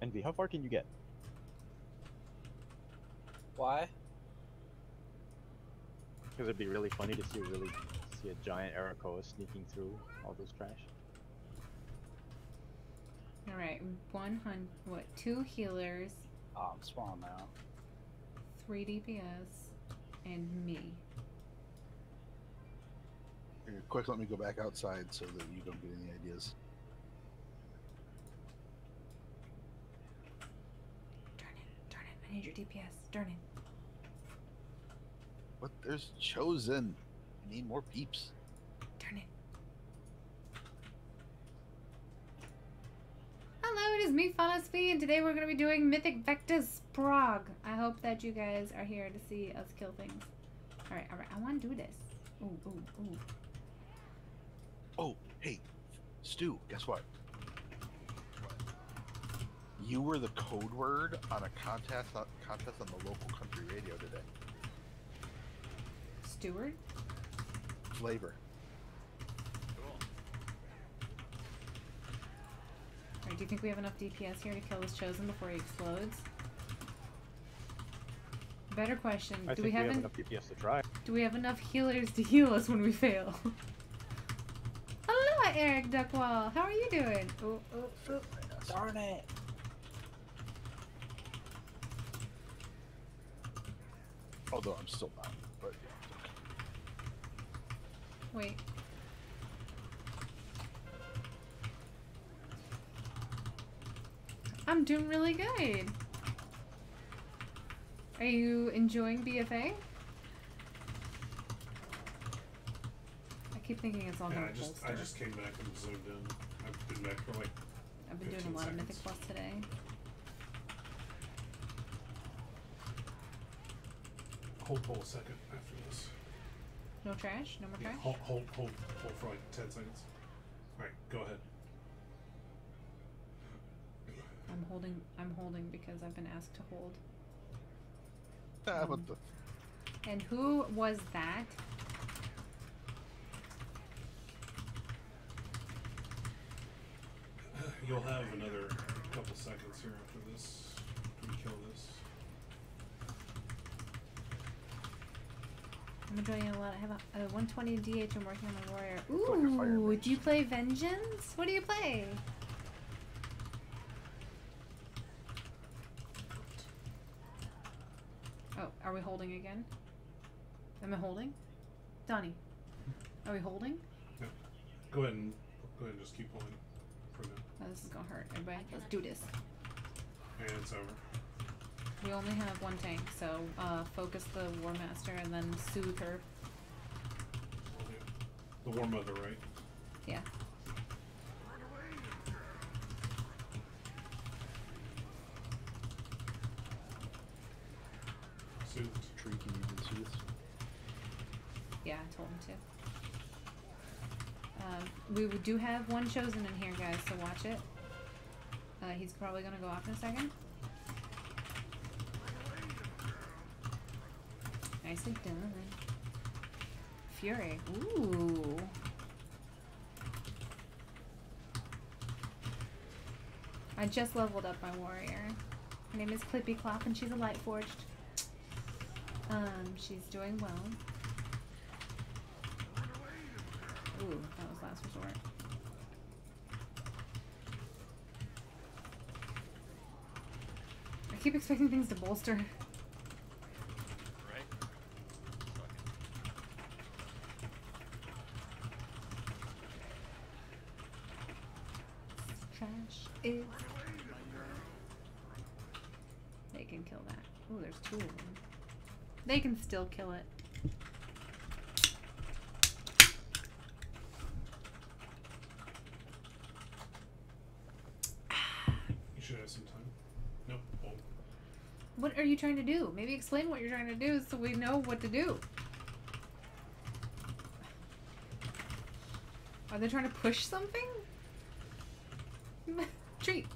Envy, how far can you get? Why? Because it'd be really funny to see a giant Arakoa sneaking through all those trash. All right, 100. What? 2 healers, Oh, I'm small now. 3 DPS, and me. Here, quick, let me go back outside so that you don't get any ideas. Darn it! I need your DPS. Darn it! What? There's chosen. I need more peeps. Darn it! Hello, it is me, Philosophy, and today we're going to be doing Mythic Vectus Prog. I hope that you guys are here to see us kill things. Alright, I want to do this. Ooh. Oh, hey, Stu, guess what? You were the code word on a contest on the local country radio today. Steward? Flavor. Alright, do you think we have enough DPS here to kill this Chosen before he explodes? Better question. I think we have enough DPS to try. Do we have enough healers to heal us when we fail? Hello, Eric Duckwall. How are you doing? Oh. Darn it! Although I'm still not, but Wait. I'm doing really good. Are you enjoying BFA? I keep thinking it's all Yeah, going I just came back and zoomed in. I've been back for like I've been doing a 15 lot of seconds. Mythic Plus today. Hold a second after this. No trash? No more Yeah, trash? hold for like 10 seconds. Alright, go ahead. I'm holding because I've been asked to hold. what the? And who was that? You'll have another couple seconds here after this. We kill this. I'm enjoying it a lot. I have a 120 DH. I'm working on my warrior. like a fire Ooh, mage. do you play Vengeance? What do you play? Oh, are we holding again? Am I holding? Donnie, are we holding? Yeah. Go ahead and just keep pulling for now. Oh, this is gonna hurt. Everybody, let's do this. And it's over. We only have 1 tank, so focus the War Master and then soothe her. The War Mother, right? Yeah. Soothed. Tree can you do this? Yeah, I told him to. We do have 1 Chosen in here, guys, so watch it. He's probably gonna go off in a second. Nicely done. Fury. Ooh. I just leveled up my warrior. Her name is Clippy Clop and she's a light forged. She's doing well. Ooh, that was last resort. I keep expecting things to bolster. Trash is. They can kill that. Ooh, there's 2 of them. They can still kill it. You should have some time. Nope. Hold. What are you trying to do? Maybe explain what you're trying to do so we know what to do. Are they trying to push something? Treat.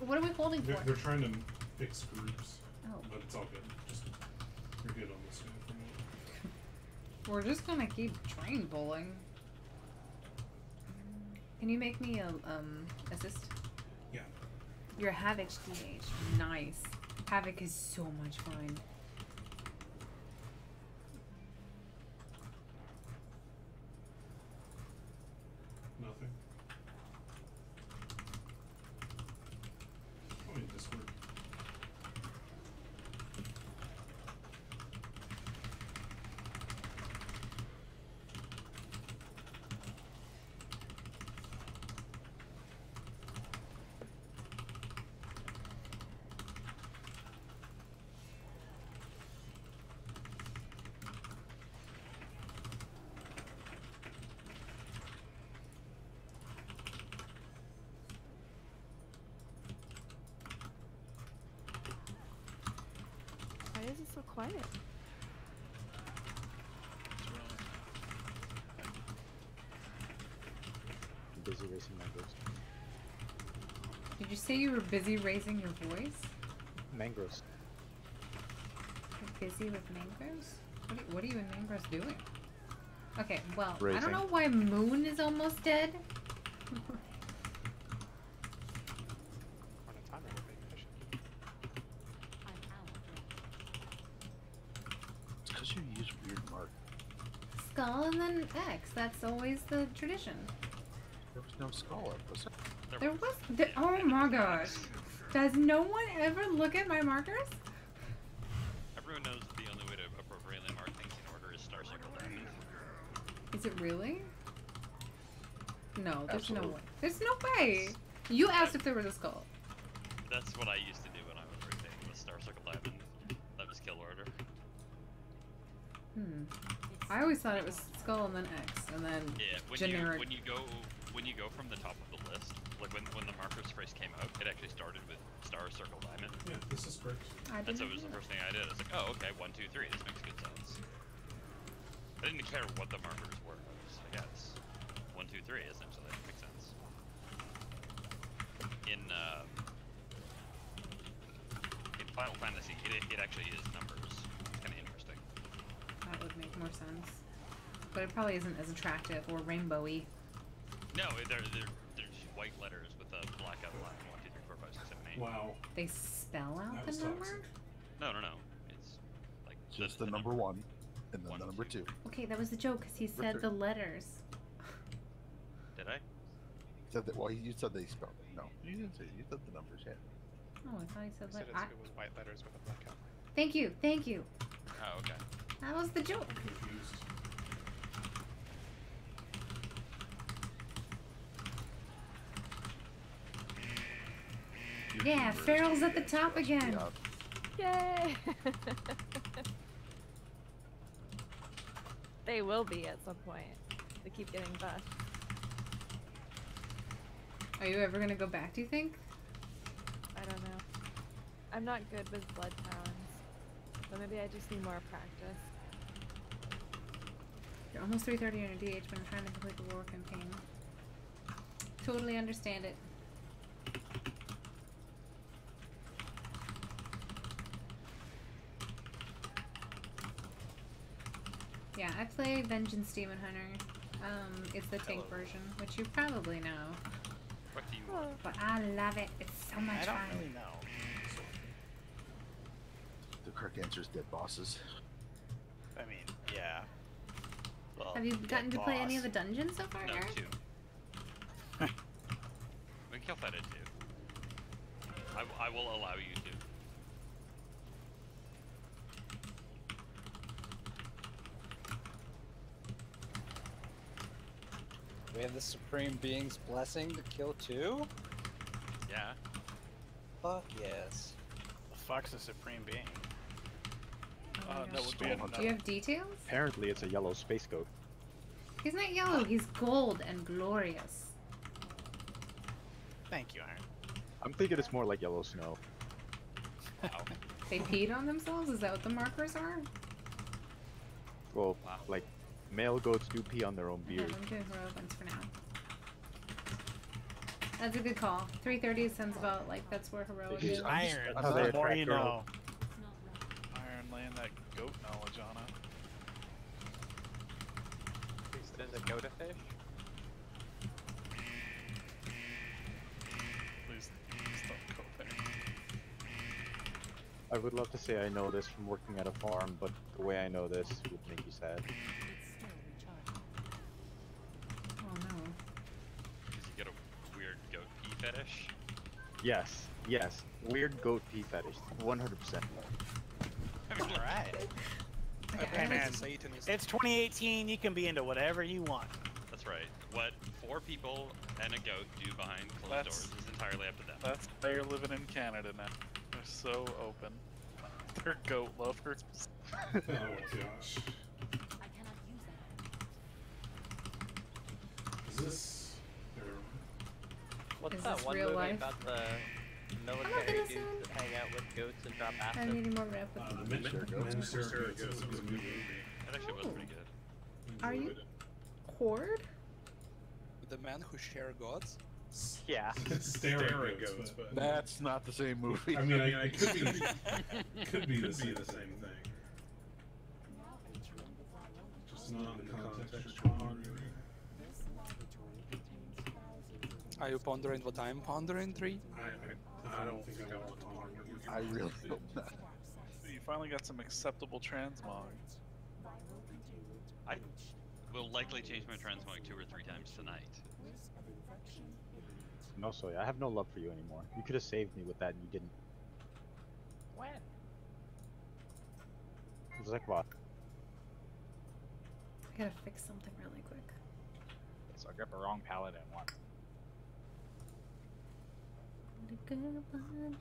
What are we holding for? They're trying to fix groups. Oh. But it's all good. Just you're good on this guy for now. We're just gonna keep train bowling. Can you make me a assist? Yeah. You're Havoc's DH. Nice. Havoc is so much fun. Nothing. Oh, in Discord. Why is it so quiet? I'm busy racing mangroves. Did you say you were busy raising your voice? Mangroves. You're busy with mangroves? What are you and mangroves doing? Okay, well, I Raising. don't know why Moon is almost dead. On a timer, we're being efficient. It's because you use weird mark. Skull and then X. That's always the tradition. There was no skull, was there? There was. Oh my gosh. Does no one ever look at my markers? Everyone knows the only way to appropriately mark things in order is star circle diamond. Is it really? No, there's no Absolutely. way. There's no way. You asked if there was a skull. That's what I used to do when I was racing, was star circle diamond. That was kill order. I always thought it was skull and then X and then Yeah, generic. when you go from the top of the list, like when the markers first came out, it actually started with star circle diamond. Yeah, this is correct. And so it was the first thing I did. I was like, oh, okay, 1, 2, 3. This makes good sense. I didn't care what the markers were. I was like, yeah, it's 1, 2, 3. Essentially, that makes sense. In Final Fantasy, it actually is numbers. It's kind of interesting. That would make more sense. But it probably isn't as attractive or rainbowy. No, they're just white letters with a black outline. 1, 2, 3, 4, 5, 6, 7, 8. Wow. They spell out That the was number? toxic. No. It's like Just the number 1, and then the number 2. Okay, that was the joke because he said the letters. Did I? Said that. Well, you said they spelled it. No, you didn't say. You said the numbers. Yeah. Oh, I thought he said Said letters. it was white letters with a black outline. Thank you, thank you. Oh, okay. That was the joke. I'm confused. Yeah, Farrell's at the top again. Yeah. Yay! They will be at some point. They keep getting buffed. Are you ever gonna go back, do you think? I don't know. I'm not good with blood talons. So maybe I just need more practice. You're almost 330 on your DH, but I'm trying to complete the war campaign. Totally understand it. Yeah, I play Vengeance Demon Hunter. It's the tank version, which you probably know. What do you Oh. want? But I love it. It's so much I don't fun. really know. The correct answer is dead bosses. I mean, yeah. Well, Have you gotten to dead play any of the boss. dungeons so far, No, Eric? 2. We can kill Fetid too. I will allow you to. We have the Supreme Being's blessing to kill 2? Yeah. Fuck yes. The fuck's a supreme being? Oh my That gosh. would be a Do you have details? Apparently, it's a yellow space goat. He's not yellow, he's gold and glorious. Thank you, Iron. I'm thinking it's more like yellow snow. Wow. They peed on themselves? Is that what the markers are? Well, Wow. like, male goats do pee on their own Yeah, beard. I'm doing heroic ones for now. That's a good call. 330 sounds about like that's where heroic He's is. Iron. that's how they The more attract you girls. know. Iron laying that goat knowledge on it. There's a Goda fish? Please don't go I would love to say I know this from working at a farm, but the way I know this would make you sad. Oh no. Because you get a weird goat pee fetish. Yes, yes. Weird goat pee fetish. 100%. Alright. Okay, Hey I man, Satanist. it's 2018, you can be into whatever you want. That's right. What 4 people and a goat do behind closed That's- doors is entirely up to them. That's why you're living in Canada now. They're so open. They're goat lovers. Oh gosh. Is this? What's Is that this one real movie life? about the gonna military soon. dudes that hang out with goats and drop I'm acid? needing more rep with The Minister Goats was a good movie. That actually was pretty good. Are you- Enjoyed it. Horde? The man who share gods? Yeah. Stare goats, but That's not the same movie. I mean, it could be the same thing. Just not in the context you're pondering. Are you pondering what I'm pondering, 3? I don't think I want to ponder. I really hope not. You finally got some acceptable transmog. I will likely change my transmog 2 or 3 times tonight. No, Soy, I have no love for you anymore. You could have saved me with that and you didn't. When? It was like, what? I gotta fix something really quick. So I got the wrong palette at once. The good ones.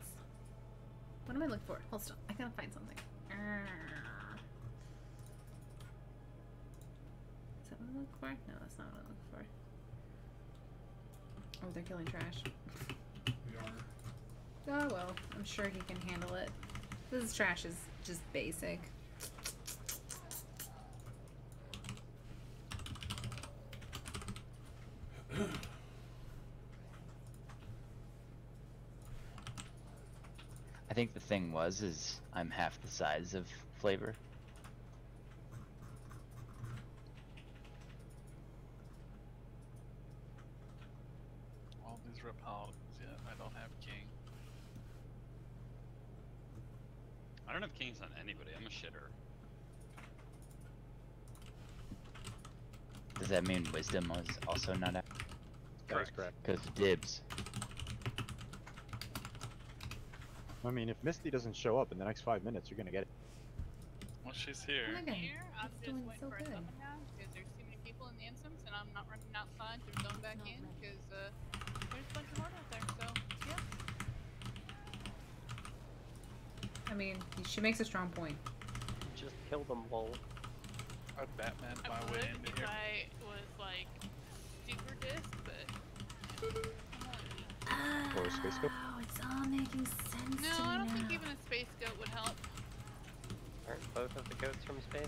What am I looking for? Hold still. I gotta find something. Is that what I'm looking for? No, that's not what I'm looking for. Oh, they're killing trash. We are. Oh well, I'm sure he can handle it. This trash is just basic. I think the thing is I'm half the size of Flavor. All these rip paladins yet. I don't have king. I don't have kings on anybody. I'm a shitter. Does that mean Wisdom was also not out? That is correct. Because dibs. I mean, if Misty doesn't show up in the next 5 minutes, you're gonna get it. Well, she's here. Oh my god, Here, I'm it's just doing waiting so for a good. summon now because there's too many people in the instance and I'm not running outside to zone back in because there's a bunch of Horde out there. So yeah. I mean, she makes a strong point. Just kill them, lol. I'd Batman I my way would into if here. I was like super disc, but Or a space goat. Oh, it's all making sense no, to I me don't now. think even a space goat would help. Aren't both of the goats from space?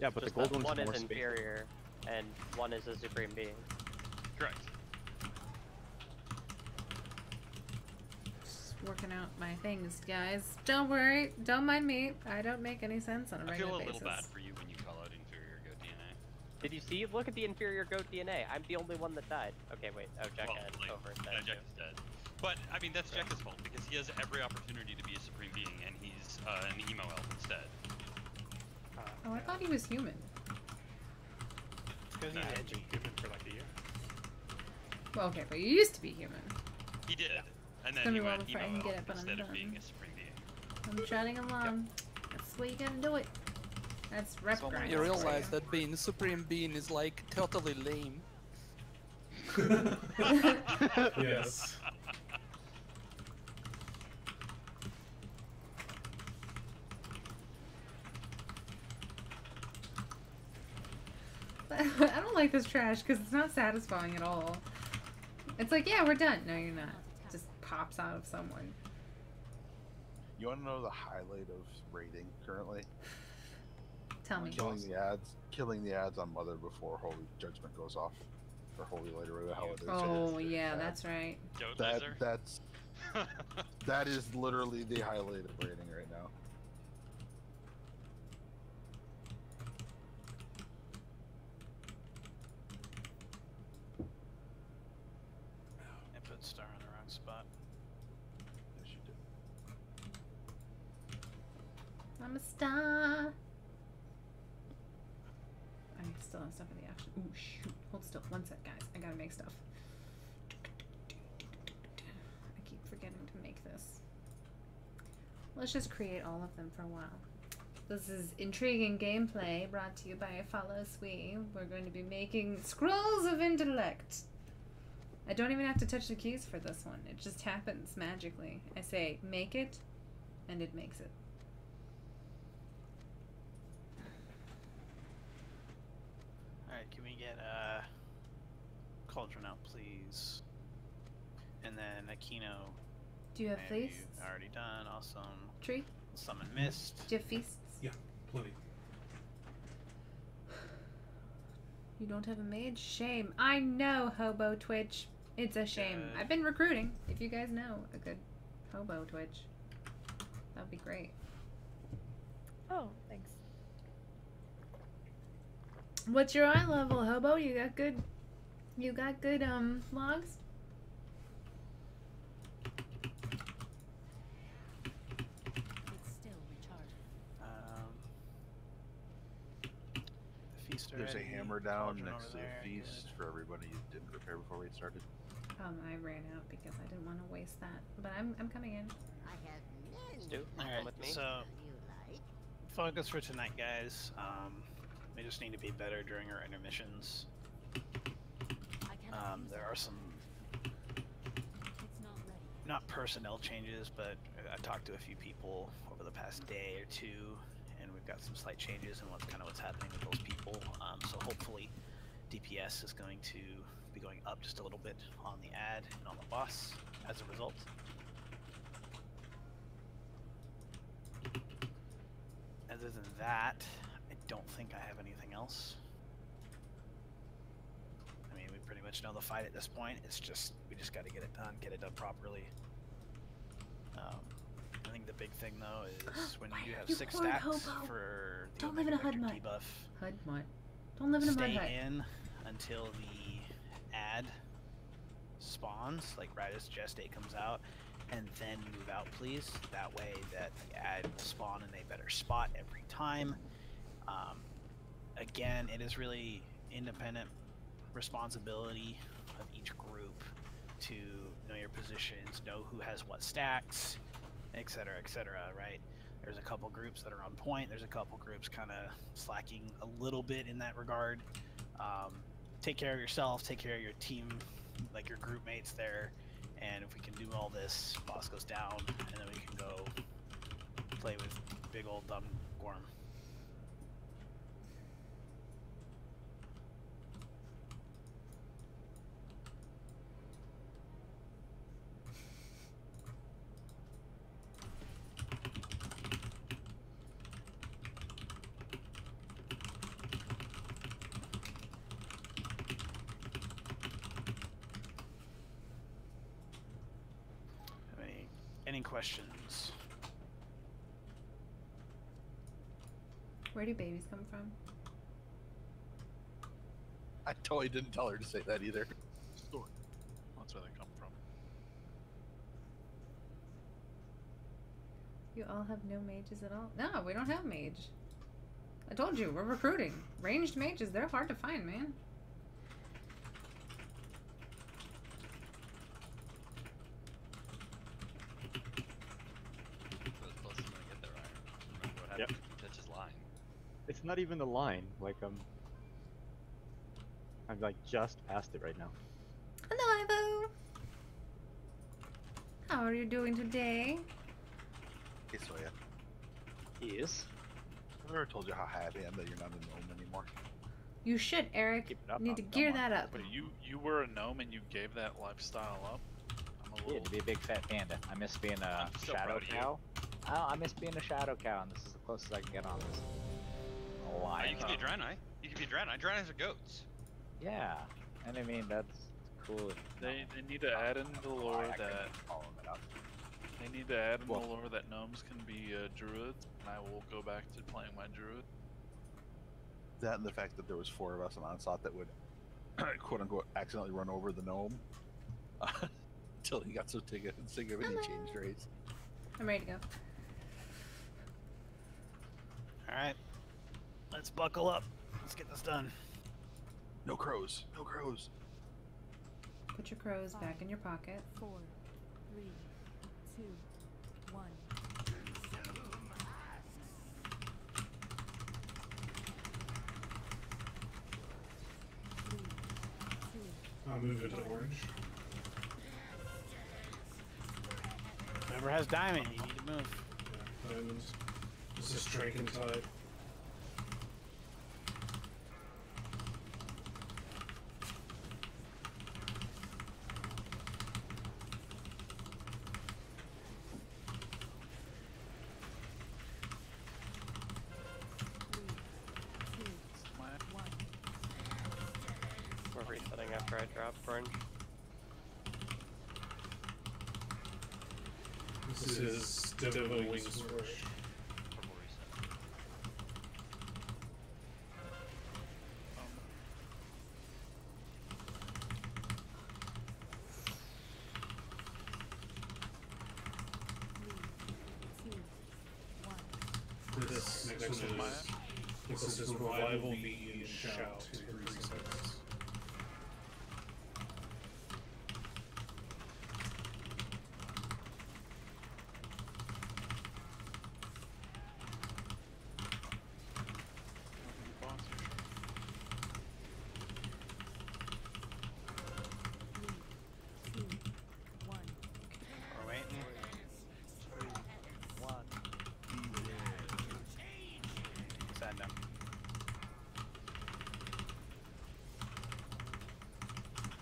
Yeah, but Just the gold that one's one more is space. inferior, and one is a supreme being. Correct. Just working out my things, guys. Don't worry, don't mind me. I don't make any sense on a I regular feel a basis. little bad for you when you call out inferior goat DNA. Did you see? Look at the inferior goat DNA. I'm the only one that died. Okay, wait. Oh, Jack Well, like, over Jack is dead. But, I mean, that's Jack's fault, because he has every opportunity to be a supreme being, and he's an emo elf instead. Oh, I thought he was human. Because he's edgy. Human for like a year. Well, okay, but you used to be human. He did, and It's then gonna he be a while went before I emo can get elf it, but I'm instead of done. being a supreme being. I'm treading along. That's the way you gotta do it. That's rep So grind. You realize that being supreme being is like totally lame. Yes. I don't like this trash because it's not satisfying at all. It's like, yeah, we're done. No, you're not. It just pops out of someone. You want to know the highlight of raiding currently? Tell me. Killing the ads on Mother before Holy Judgment goes off, or Holy Light, or whatever the hell it is. Oh, yeah, that's right. Goat That laser? that's that is literally the highlight of raiding right now. I put star in the wrong spot. Yes, you did. I'm a star. I still have stuff in the action. Ooh, shoot. Hold still. One sec, guys. I gotta make stuff. I keep forgetting to make this. Let's just create all of them for a while. This is intriguing gameplay brought to you by Follow Sweet. We're going to be making scrolls of intellect. I don't even have to touch the keys for this one. It just happens magically. I say make it, and it makes it. Alright, can we get Cauldron out, please? And then Aquino. Do you have maybe feasts? Already done. Awesome. Tree? Summon Mist. Do you have feasts? Yeah, plenty. You don't have a mage? Shame. I know, Hobo Twitch. It's a shame. Good. I've been recruiting. If you guys know a good Hobo Twitch, that would be great. Oh, thanks. What's your eye level, Hobo? You got good logs? Feast There's a already, hammer down Cauldron next over to there, the feast good. for everybody you didn't prepare before we started. I ran out because I didn't want to waste that. But I'm coming in. Stu, come Alright, with me. so focus for tonight, guys. We just need to be better during our intermissions. There are some not personnel changes, but I talked to a few people over the past day or two, and we've got some slight changes in what's happening with those people. So hopefully, DPS is going to be going up just a little bit on the ad and on the boss as a result. Other than that, I don't think I have anything else. I mean, we pretty much know the fight at this point. It's just, we just got to get it done properly. I think the big thing though is when you have 6 horde stacks hobo? for the Don't live in a Omega HUD Vector mud. debuff, HUD mud. Don't live in a mud stay hut. in until the ad spawns, like right as Just 8 comes out, and then move out, please. That way that the ad will spawn in a better spot every time. Again, it is really independent responsibility of each group to know your positions, know who has what stacks, etc., right? There's a couple groups that are on point. There's a couple groups kind of slacking a little bit in that regard. Take care of yourself, take care of your team, like your group mates there, and if we can do all this, boss goes down, and then we can go play with big old dumb Gorm. Any questions? Where do babies come from? I totally didn't tell her to say that either. That's where they come from. You all have no mages at all? No, we don't have mage. I told you, we're recruiting. Ranged mages, they're hard to find, man. Yep. That's just lying. It's not even the line. Like I'm like just past it right now. Hello, Ivo. How are you doing today? Hey, Soya. Yes. I've never told you how happy I am that you're not a gnome anymore. You should, Eric. Keep it up, Need to come gear on. that up. But you were a gnome and you gave that lifestyle up? I'm a Yeah, little... to be a big fat panda. I miss being a I'm so shadow proud of you. cow. I miss being a shadow cow, and this is the closest I can get on this. Oh, Lion. you can be a Draenei. You can be a Draenei. Draenei's are goats. Yeah, and I mean that's cool. They need to add in the lore that follow it up. they need to add in the lore that gnomes can be druids, and I will go back to playing my druid. That and the fact that there was 4 of us in Onslaught that would, quote unquote, accidentally run over the gnome until he got so sick of it he changed race. I'm ready to go. Alright. Let's buckle up. Let's get this done. No crows. No crows. Put your crows back in your pocket. 4, 3, 2, 1. I'll move it to orange. Whoever has diamond, you need to move. Yeah, diamonds. This is Draken Tide. We're resetting after I drop orange. This is Devil Wings Rush. This next one is, this is Revival V and Shout to 3 seconds. We're waiting. 3, 1. Sad now.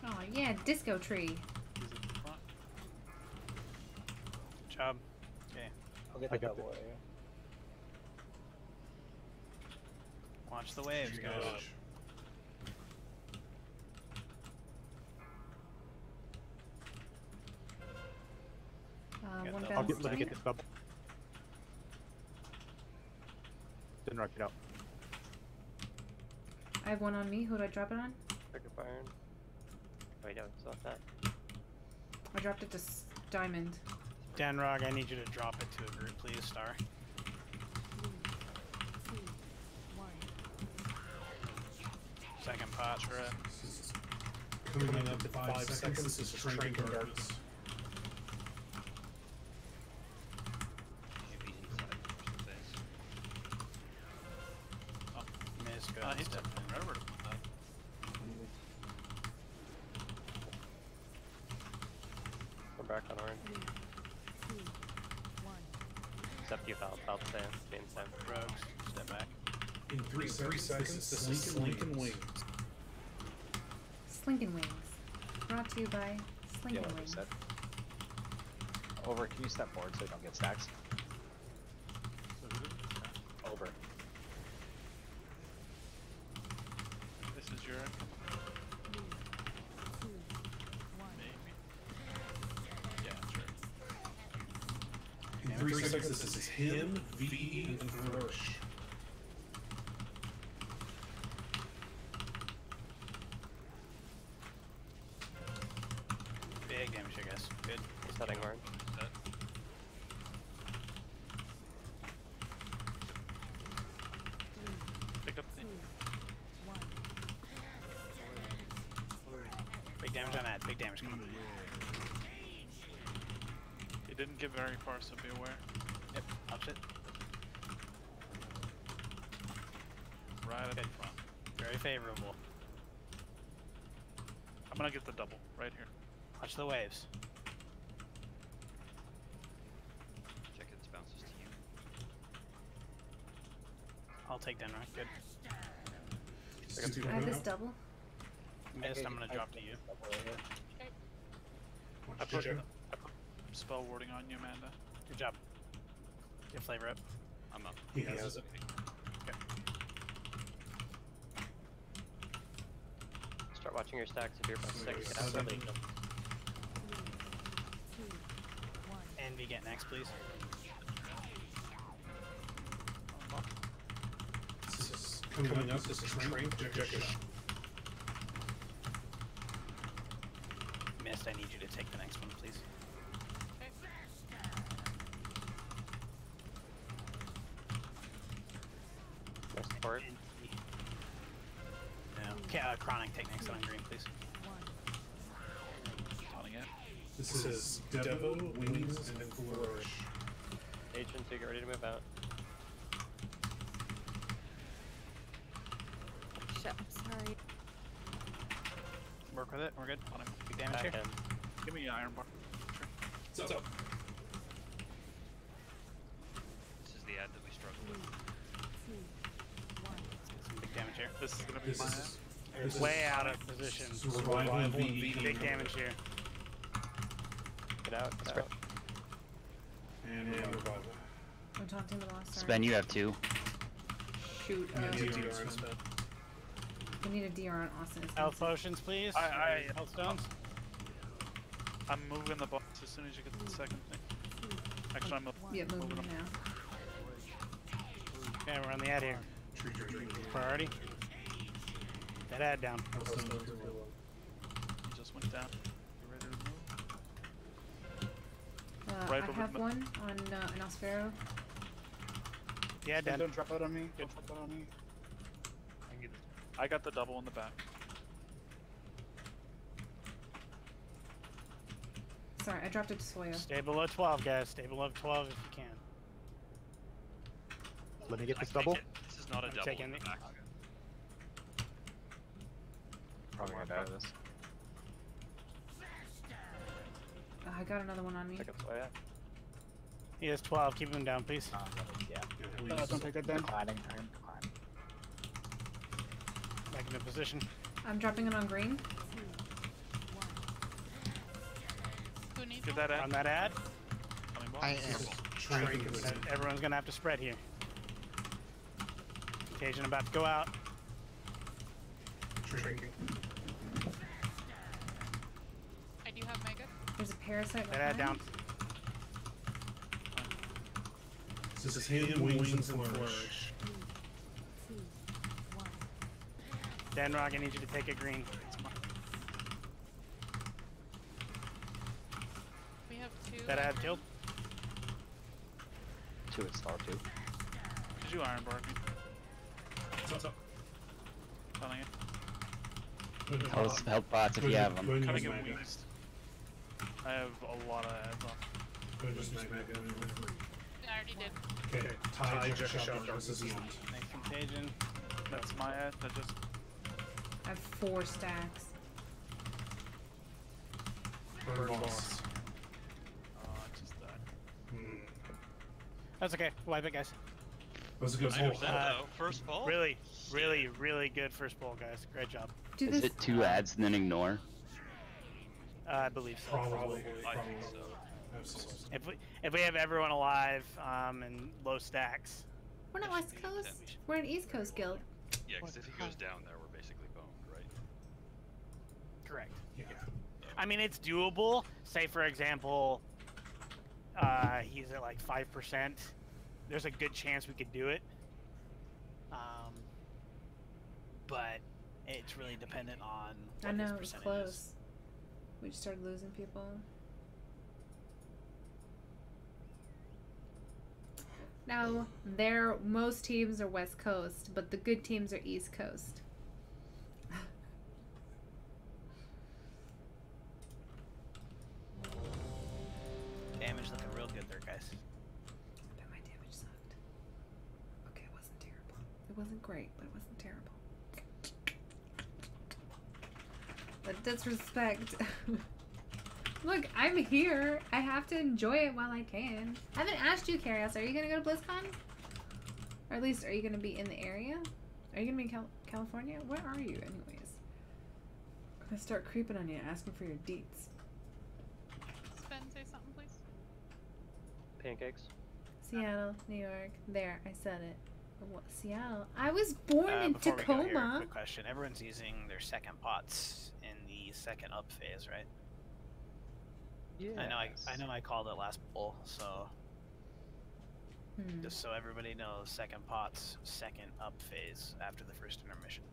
Oh yeah, disco tree. Good job. Okay. I'll get I the got double it. area. Watch the waves, guys. Gosh. Get One the- bounce Let me get point. this bubble. Didn't rock it out. I have one on me. Who do I drop it on? Pick up iron. Wait, no, it's not that. I dropped it to diamond. Danrog, I need you to drop it to a group, please, Star. 3, 2, 1. Second pot. This is coming up to 5 seconds. This is Trank and Darkness. Maybe inside the face. Miss, go I ahead, hate step to in. remember to put that. We're back on orange. 3, 2, 1. Except you I'll stay inside. Rogues, step back. In 3 seconds, this is Slinkin' Wings. Slinkin' Wings. Brought to you by Slinkin' Yeah, like I Wings. said. Over, can you step forward so you don't get stacks? Over. This is your 3, 2, 1. maybe. Yeah, sure. In 3 seconds, this is him, VE, and Flourish. Big damage, I guess. Good. Setting orange. Set. Pick up 2, the 1. Big damage on that. Big damage. Come on. He didn't get very far, so be aware. Yep. Ups it. Right at the Good. front. Very favorable. I'm gonna get the double right here. Watch the waves. Check its bounces to you. I'll take Danrog. Good. I have this double. Missed. I'm gonna drop to you. Double area. I put spell warding on you, Amanda. Good job. Get flavor up. I'm up. He has it. Start watching your stacks if you're about 6. Get out Seven. early. 3, 2, 1. Envy, get next, please. This is coming up. This is Trank, Jekish. Missed. I need you to take the next one, please. Court. No. Chronic, take next on green, please. Counting it. This is Devo, Wings, and Flourish. Agent, so get ready to move out. Shit, I'm sorry. Work with it. We're good. Big damage here. Back in. Give me an iron bar. So, This is the ad that we struggle with. Some big damage here. This is gonna be this my ad. is Way out of position. Survival VE. Big damage here. Get out, get out. And revival. I'm talking to the lost Sven, you have 2. Shoot. Yeah, DR and Sven. We need a DR on Austin. Health potions, please. Health stones. I'm moving the box as soon as you get to the second thing. Actually, I'm Yeah, moving them. now. Okay, we're on the ad here. Tree. Priority. That ad down. He just went down. You ready to move? Right I over have the- one on an Osphero. Yeah, dead. Don't drop out on me. Don't drop out on me. I got the double in the back. Sorry, I dropped it to Soya. Stay below 12, guys. Stay below 12 if you can. Let me get this I double. think this is not a I'm double taking in the it. back. Probably gonna die of this. I got another one on me. Pick up Soya. He has 12. Keep him down, please. Yeah. Don't take that down. Declining. I'm declining. Back into position. I'm dropping it on green. Who needs Get one? that ad. On that ad, Coming box. I am. everyone's gonna have to spread here. Cajun about to go out. Shrinking. I do have Mega. There's a parasite That ad down. behind. This is him, Wings, and Flourish. Danrock, I need you to take it green. We have 2. That ad killed. 2 at star 2. Did you iron bar me? So, Counting it. Help bots if you have them. Cutting it wings. I have a lot of ads on. I I already did. Okay, Ty, Jessica, Shop, Darkness is not. Thanks, Contagion. That's my ad. That just. I have 4 stacks. Burn boss. Oh, I just died. That's okay. Wipe it, guys. That was a good 90% pull. though. First ball. Really good first pull, guys. Great job. Do Is this. it 2 ads and then ignore? I believe so. Probably. I think so. Absolutely. If we have everyone alive and low stacks, We're not West Coast. We're an East Coast guild. Yeah, because if he goes down there, we're basically boned, right? correct. Yeah. I mean, it's doable. Say, for example, he's at like 5%. There's a good chance we could do it. But it's really dependent on what I know, his it was percentage close. is. We just started losing people. Now, most teams are West Coast, but the good teams are East Coast. Damage looking real good there, guys. I bet my damage sucked. Okay, it wasn't terrible. It wasn't great, but it wasn't terrible. But disrespect. Look, I'm here. I have to enjoy it while I can. I haven't asked you, Carios. Are you gonna go to BlizzCon? Or at least, are you gonna be in the area? Are you gonna be in California? Where are you, anyways? I'm gonna start creeping on you, asking for your deets. Sven, say something, please. Pancakes. Seattle, New York. There, I said it. What, Seattle? I was born in Before we go here, Tacoma. quick question. Everyone's using their second pots in the second up phase, right? Yeah. I know I called it last poll, so Hmm. just so everybody knows, second pot's second up phase after the first intermission.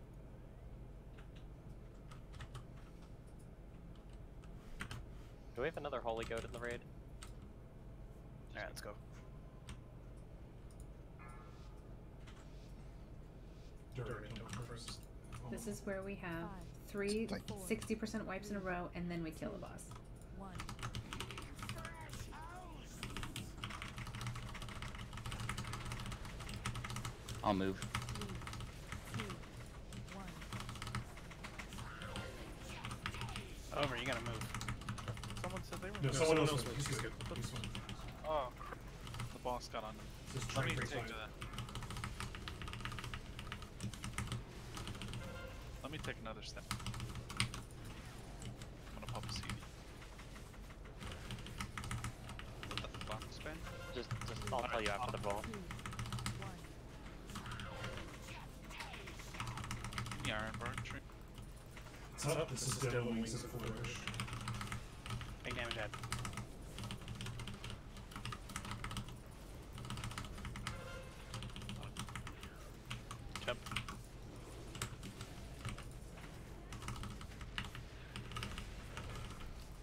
Do we have another Holy Goat in the raid? Alright, let's go. During the first. This is where we have 3 60% wipes in a row, and then we kill the boss. 1. I'll move. 3, 2, 1. Over, you gotta move. Someone said they were. No, someone else went. He's good. He's fine. Oh, the boss got on him. Just Let me train take fight. Let me take another step. I'm gonna pop a CD. What the fuck, Spen? Just I'll tell you after the ball. 2, 1. The iron bar tree. It's up. This is Devil Wings of Flourish. Big damage head. Jump.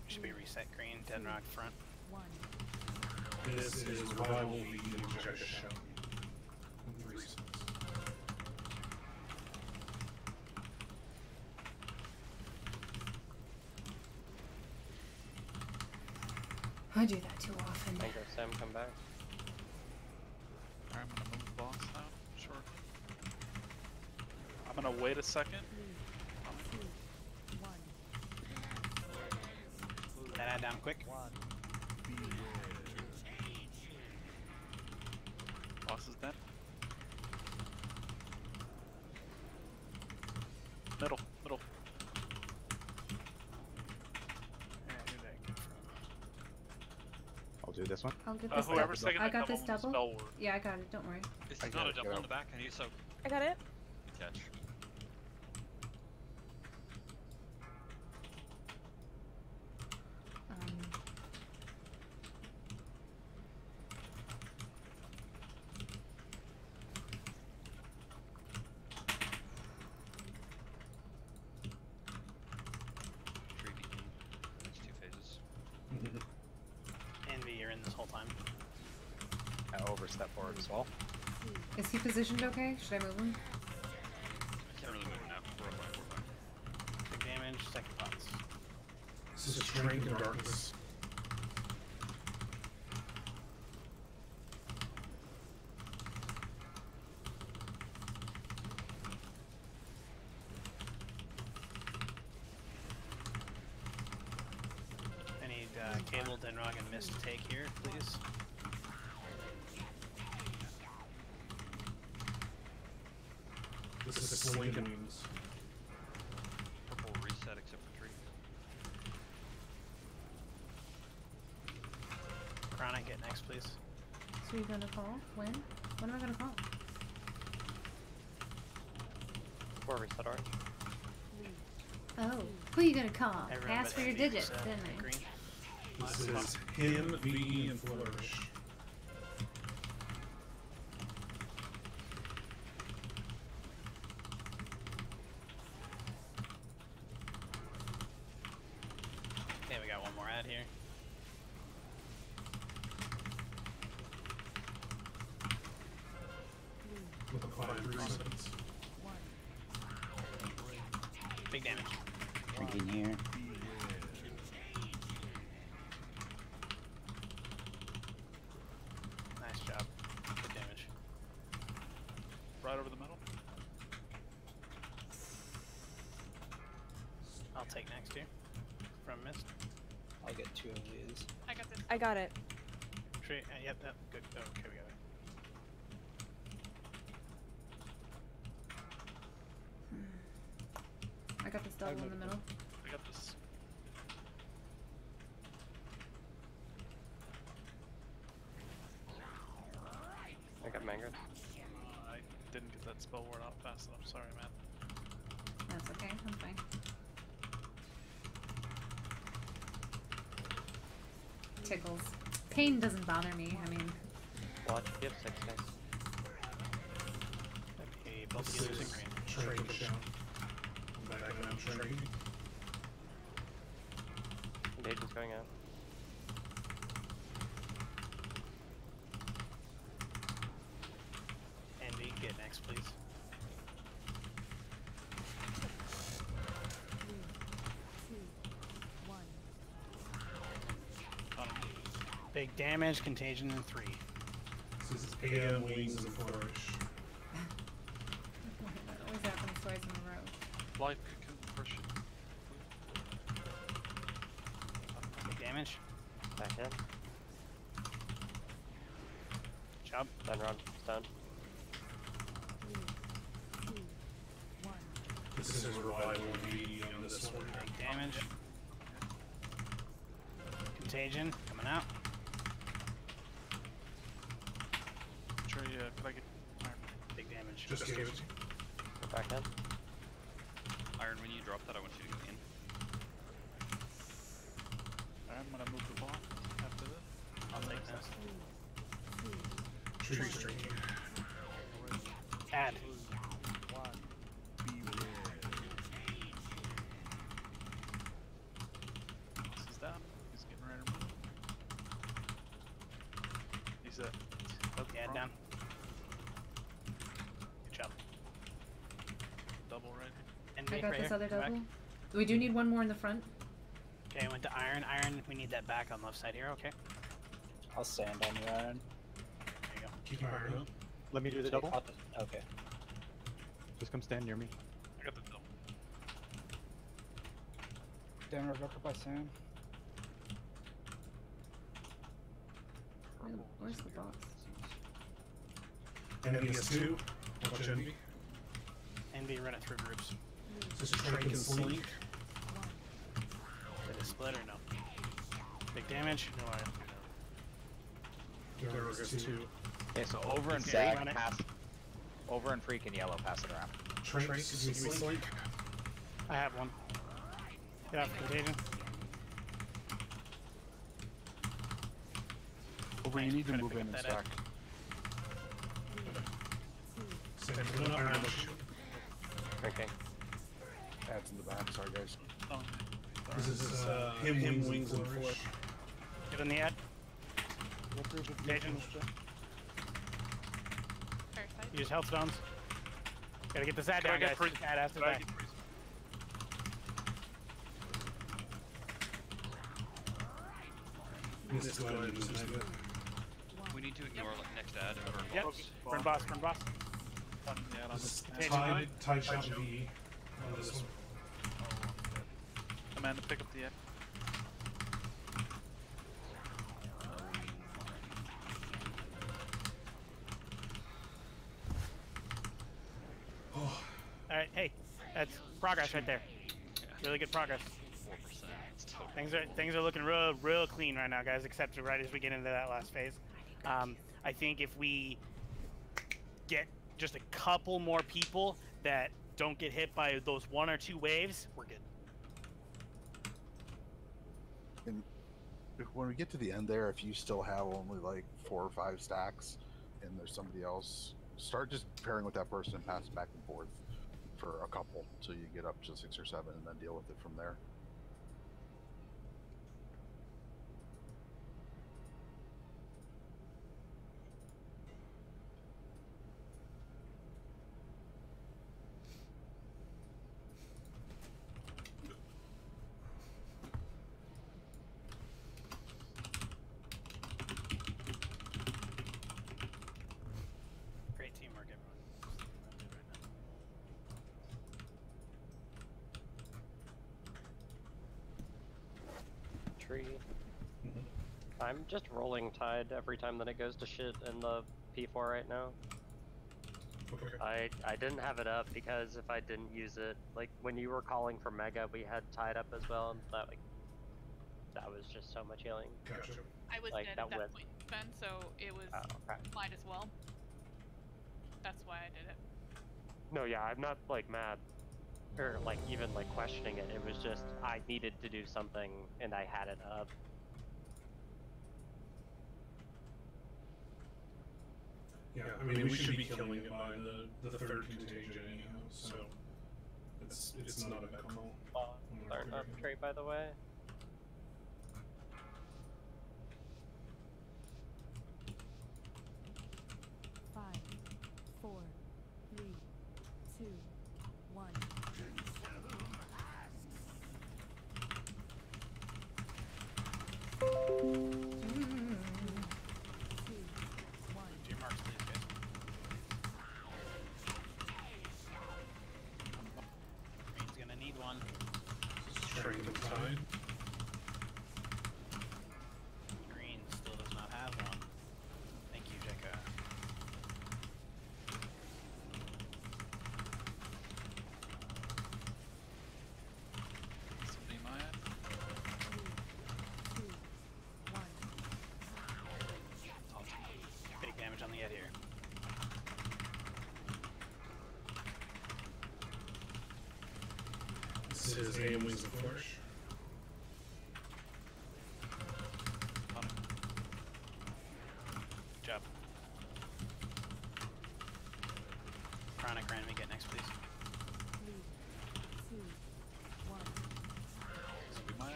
Should be reset green, dead rock front. 1. This is Revival V and Just Shout. 3 cents. I do that too often. Mango Sam, come back. Alright, I'm gonna move the boss now. Sure. I'm gonna wait a second. 3, 2, 1. That ad down quick. Boss is dead. Middle. I'll do this one. I'll get this Whoever's double. taking I the got this double double. spell word. Yeah, I got it. Don't worry. It's I not got a it, double get on out. the back, I need so I got it. catch. Tree beacon. Next 2 phases. Envy, you're in this whole time. I overstep forward as well. Is he positioned okay? Should I move him? I can't really move now. We're fine. Big damage, second thoughts. This is Strength in Darkness. I need Cable, Denrog, and Mist to take here, please. This is Slink and Wings. Purple reset except for tree. Chronic, get next, please. So you're gonna call? When? When am I gonna call? 4 reset orange. 3. Oh, who are you gonna call? Everyone Ask but for your Envy digits, reset, didn't I? green. This is him, VE, and Flourish. Okay, we got one more ad here. With a 5 resets. 1. Big damage. Drinking here. Nice job. Good damage. Right over the middle. I'll take next here. From Mist. I'll get 2 of these. I got this. I got it. Tree, yep, good. Oh, okay, we got it. I got this double in the middle. I got this. I got mangoes. I didn't get that spell word out fast enough. Sorry, man. That's okay. I'm fine. Tickles. Pain doesn't bother me. I mean, Watch, you have 6 guys. Okay, both This healers in is green. Train to Shout. I'm back on Train. Engage is going out. Envy, get next, please. Big damage, contagion in 3. This is AM, wings, and flourish. That always happens twice in a row. Life can crush it. Big damage. Back in. Chub. Stun run. Stun. 3, 2, 1. This is revival V on this one. Big damage. Contagion coming out. Sure, yeah, could I get iron? Big damage. Just gave it. Go back in. Iron, when you drop that, I want you to go in. I'm gonna move the bot after this. I'll take this. 3, 2, Tree string. Add. This is down. He's getting ready to move. He's at. Add down. Good job. Double right. And I me got right this here. other Come back. double. We do need one more in the front. Okay, I went to iron. Iron, we need that back on left side here, okay? I'll stand on you, Iron. There you go. Keep iron up. Let me do the double. Okay. Just come stand near me. I got the double. Down Rebecca by Sam. Where's the box? Enemy has 2. Watch enemy. Envy, run it through groups. This is Trank and Slink. Did it split or no? Big damage? No iron. There has 2. Okay, so over and Okay. freak, pass. Over and freak and yellow, pass it around. Trank and Slink. I have one. Get off contagion. Over, you need to move in and that stack. Send one iron on the shield. Drinking. Adds in the back. Sorry, guys. This is him, wings, and flourish. Get on the ad. Contagion. Parasite. Use health stones. Gotta get this ad Can I down, get guys. freeze? This ad has to Can I die. get freeze? Let's go ahead and use this bit. We need to ignore next ad and burn Yep. boss. Burn boss, burn boss. Yeah, This is Contagion. Tide Shot V on this one. Amanda, pick up the egg. Alright, hey, that's progress right there. Really good progress. 4%. It's total. Things are looking real clean right now, guys, except right as we get into that last phase. I think if we get just a couple more people that don't get hit by those 1 or 2 waves, we're good. And when we get to the end there, if you still have only like 4 or 5 stacks and there's somebody else, start just pairing with that person and pass it back and forth for a couple till you get up to 6 or 7 and then deal with it from there. Great teamwork, everyone. Tree. I'm just rolling Tide every time that it goes to shit in the P4 right now. Okay. I didn't have it up because if I didn't use it, like when you were calling for Mega, we had Tide up as well, and that was just so much healing. Gotcha. I was Like, dead that at that went- point, Ben, so it was Oh, okay. might as well. That's why I did it. No, yeah, I'm not like mad or like even like questioning it. It was just I needed to do something and I had it up. Yeah, I mean, we should be killing it by the 3rd contagion anyhow, so it's not a bad call. Starting up trade, by the way. Five, 4, 3, 2, 1. This is AM Wings of Flourish. Good job. Chronic ran me get next, please. 3, 2, 1. So we might.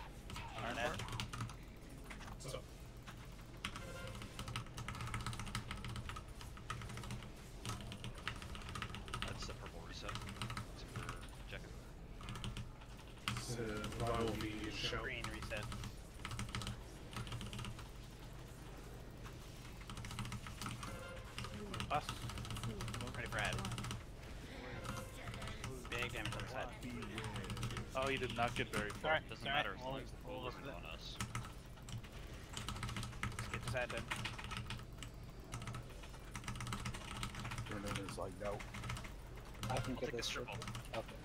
Arnett. So, That's the purple reset. It's for Jekka. Vile will be shout. Green reset. Bus. Ready for head. Big damage on the side. Oh, he did not get very far. Alright, Doesn't alright. matter as long as the pool isn't on us. Let's get this head done. Turner is like, no. I can get Take this. a triple. Okay.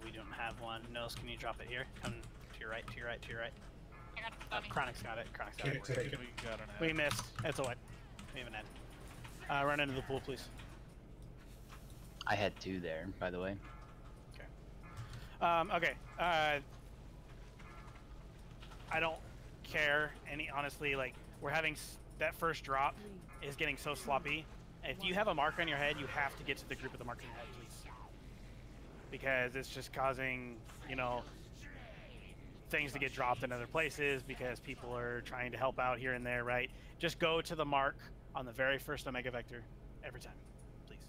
We don't have one. Nils, can you drop it here? Come to your right, to your right, to your right. I got the dummy. Chronic's got it. Chronic's got Can't it. take it. We got an We missed. It's a win. We have an end. Run into the pool, please. I had 2 there, by the way. Okay. I don't care honestly, like, we're having that first drop is getting so sloppy. If you have a mark on your head, you have to get to the group with the mark on your head, please. Because it's just causing, you know, things to get dropped in other places because people are trying to help out here and there, right? Just go to the mark on the very first Omega Vector every time, please.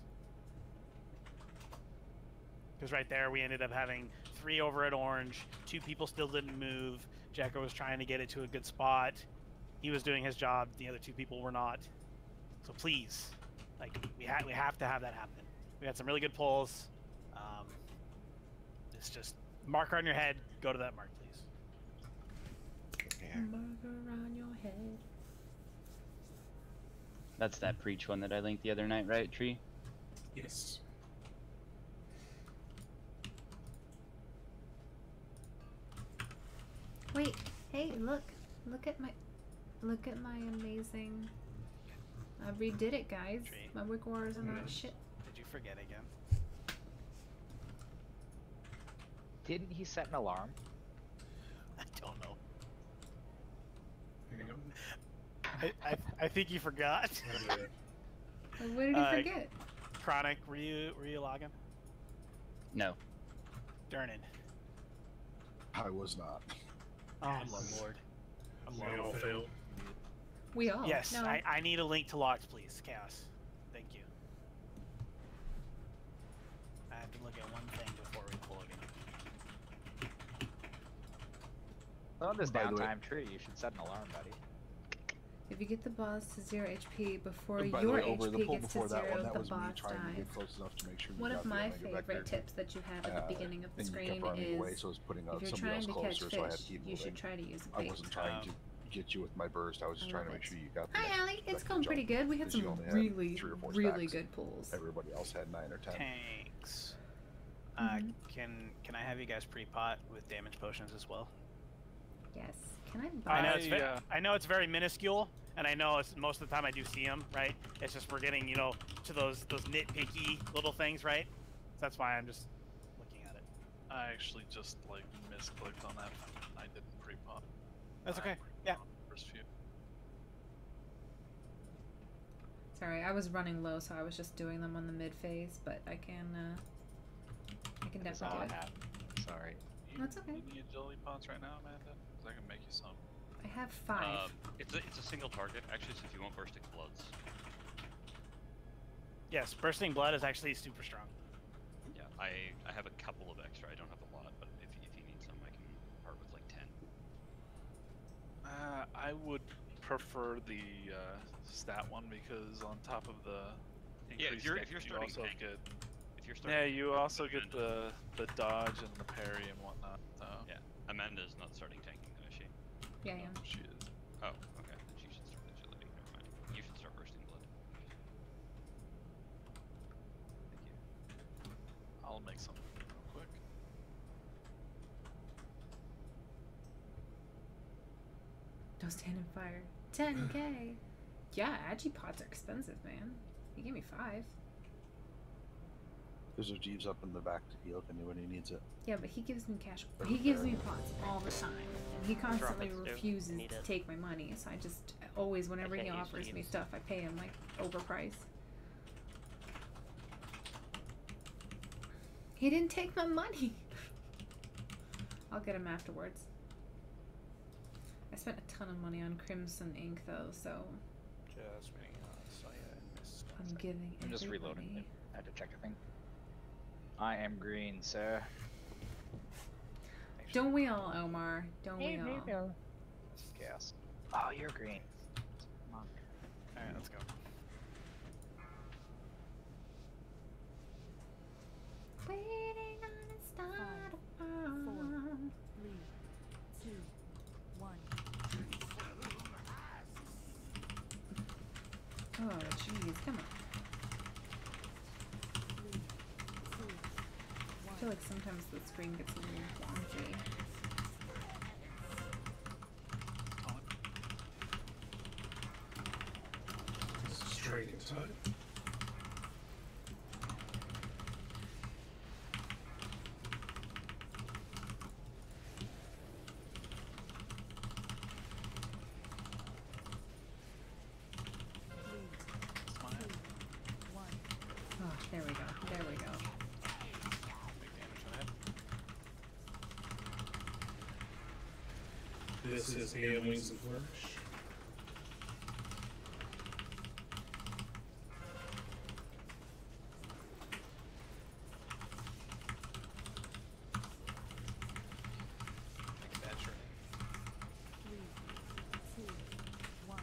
Because right there, we ended up having 3 over at orange. 2 people still didn't move. Jekka was trying to get it to a good spot. He was doing his job. The other 2 people were not. So please, like, we have to have that happen. We had some really good pulls. It's just marker on your head. Go to that mark, please. Marker on your head. That's that preach one that I linked the other night, right, Tree? Yes. Wait, hey, look at my amazing. I redid it, guys. Tree. My wig wars are not shit. Did you forget again? Didn't he set an alarm? I don't know. There you go. I think you forgot. What did you forget? Chronic, were you logging? No. Durnan. I was not. Oh my lord. We all failed. We all. Yes, No. I need a link to logs, please. Chaos. Thank you. I have to look at one thing before we pull again. Well, on this By the way- downtime tree, you should set an alarm, buddy. If you get the boss to 0 HP before By the your way, over the HP pull gets to before that 0, one, that the was me boss trying to dies. get close enough to make sure One we of got my the Omega favorite Vector. tips that you have at the beginning of the And you screen kept running away, is so I was putting if you're somebody trying else to catch closer, so I had to fish, keep you moving. should try to use a I bait. wasn't trying to get you with my burst. I was just trying to love make it. sure you got the Hi, next Allie. It's vector going pretty jump, good. We had 'cause you some only had really, 3 or 4 really stacks. good pulls. Everybody else had 9 or 10. Tanks. Mhm. Can I have you guys pre-pot with damage potions as well? Yes. Can I buy? I know it's very minuscule, and I know it's most of the time I do see them, right? It's just we're getting, you know, to those nitpicky little things, right? So that's why I'm just looking at it. I actually just like misclicked on that. I didn't pre-pop. That's okay. pre-popped Yeah. the First few. Sorry, I was running low, so I was just doing them on the mid phase, but I can That's definitely all I do it. had. Sorry. That's okay. You need agility pots right now, Amanda? 'Cause I can make you some. I have 5. It's a single target, actually, so if you want bursting bloods. Yes, bursting blood is actually super strong. Yeah, I have a couple of extra. I don't have a lot, but if you need some, I can part with like 10. I would prefer the stat one because on top of the Yeah, if increased you're damage, you starting also tank, get if you're starting yeah, tank, you also get Amanda- the dodge and the parry and whatnot. So Yeah, Amanda's not starting tanking, though, is she? Yeah, yeah. she is. Oh, okay. Then she should start agility. Never mind. You should start bursting blood. Thank you. I'll make some real quick. Don't stand in fire. 10k. Yeah, agi pots are expensive, man. He gave me 5. There's a Jeeves up in the back to heal if anybody needs it. Yeah, but he gives me cash. He gives me pots all the time, and he constantly refuses to take my money. So I just always, whenever he offers me stuff, I pay him like overpriced. He didn't take my money. I'll get him afterwards. I spent a ton of money on Crimson ink though, so Just waiting on Saya and Miss. I'm giving. I'm just reloading it. I had to check a thing. I am green, sir. Don't we all, Omar? Don't we all? Chaos. Oh, you're green. Come on. Alright, let's go. Waiting on a star to fall. 3, 2, 1. Oh, jeez, come on. I feel like sometimes the screen gets a little wonky. Straight inside. Oh, there we go. There we go. This is Hail Wings and Flourish. That's right. 3, 2, 1.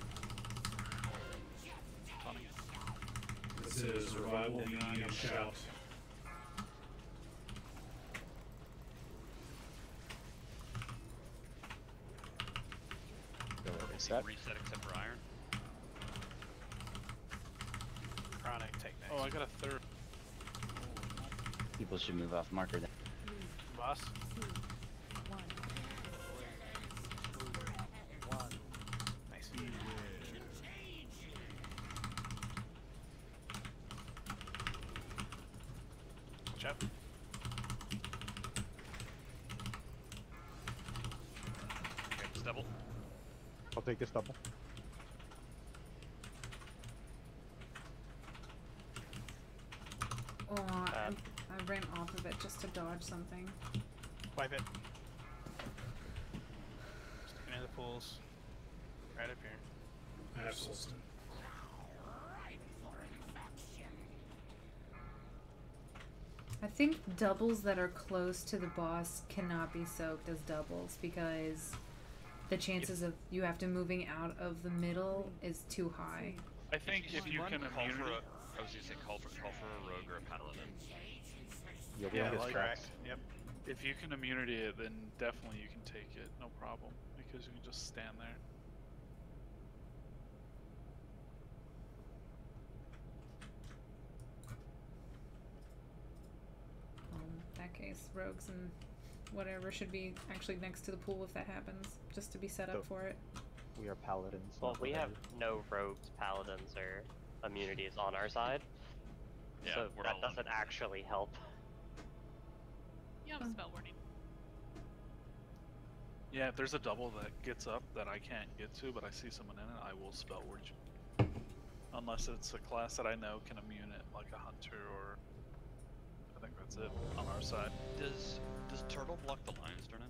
This is Revival, Meaning, and Shout. Reset except for iron. Chronic, take next. Oh, I got a third. People should move off marker then. Boss. 2, 1. 1. Nice. Watch out. Okay, just double. I'll take this double. Oh, I ran off of it just to dodge something. Wipe it. Sticking in the pools. Right up here. I have Solstin. I think doubles that are close to the boss cannot be soaked as doubles because the chances of you have to moving out of the middle is too high. I think if you can call for immunity. I was gonna say call for a rogue or a paladin. You'll be Yeah, able to like, scratch. Yep. If you can immunity it, then definitely you can take it, no problem, because you can just stand there. In that case, rogues and whatever should be actually next to the pool if that happens, just to be set up So- for it. We are paladins. Well, not we have paladins. no rogues, paladins, or immunities on our side, Yeah, so we're that all doesn't actually help. You have spell wording. Yeah, if there's a double that gets up that I can't get to, but I see someone in it, I will spell word you. Unless it's a class that I know can immune it, like a hunter or... I think that's it on our side. Does turtle block the lion's turn in?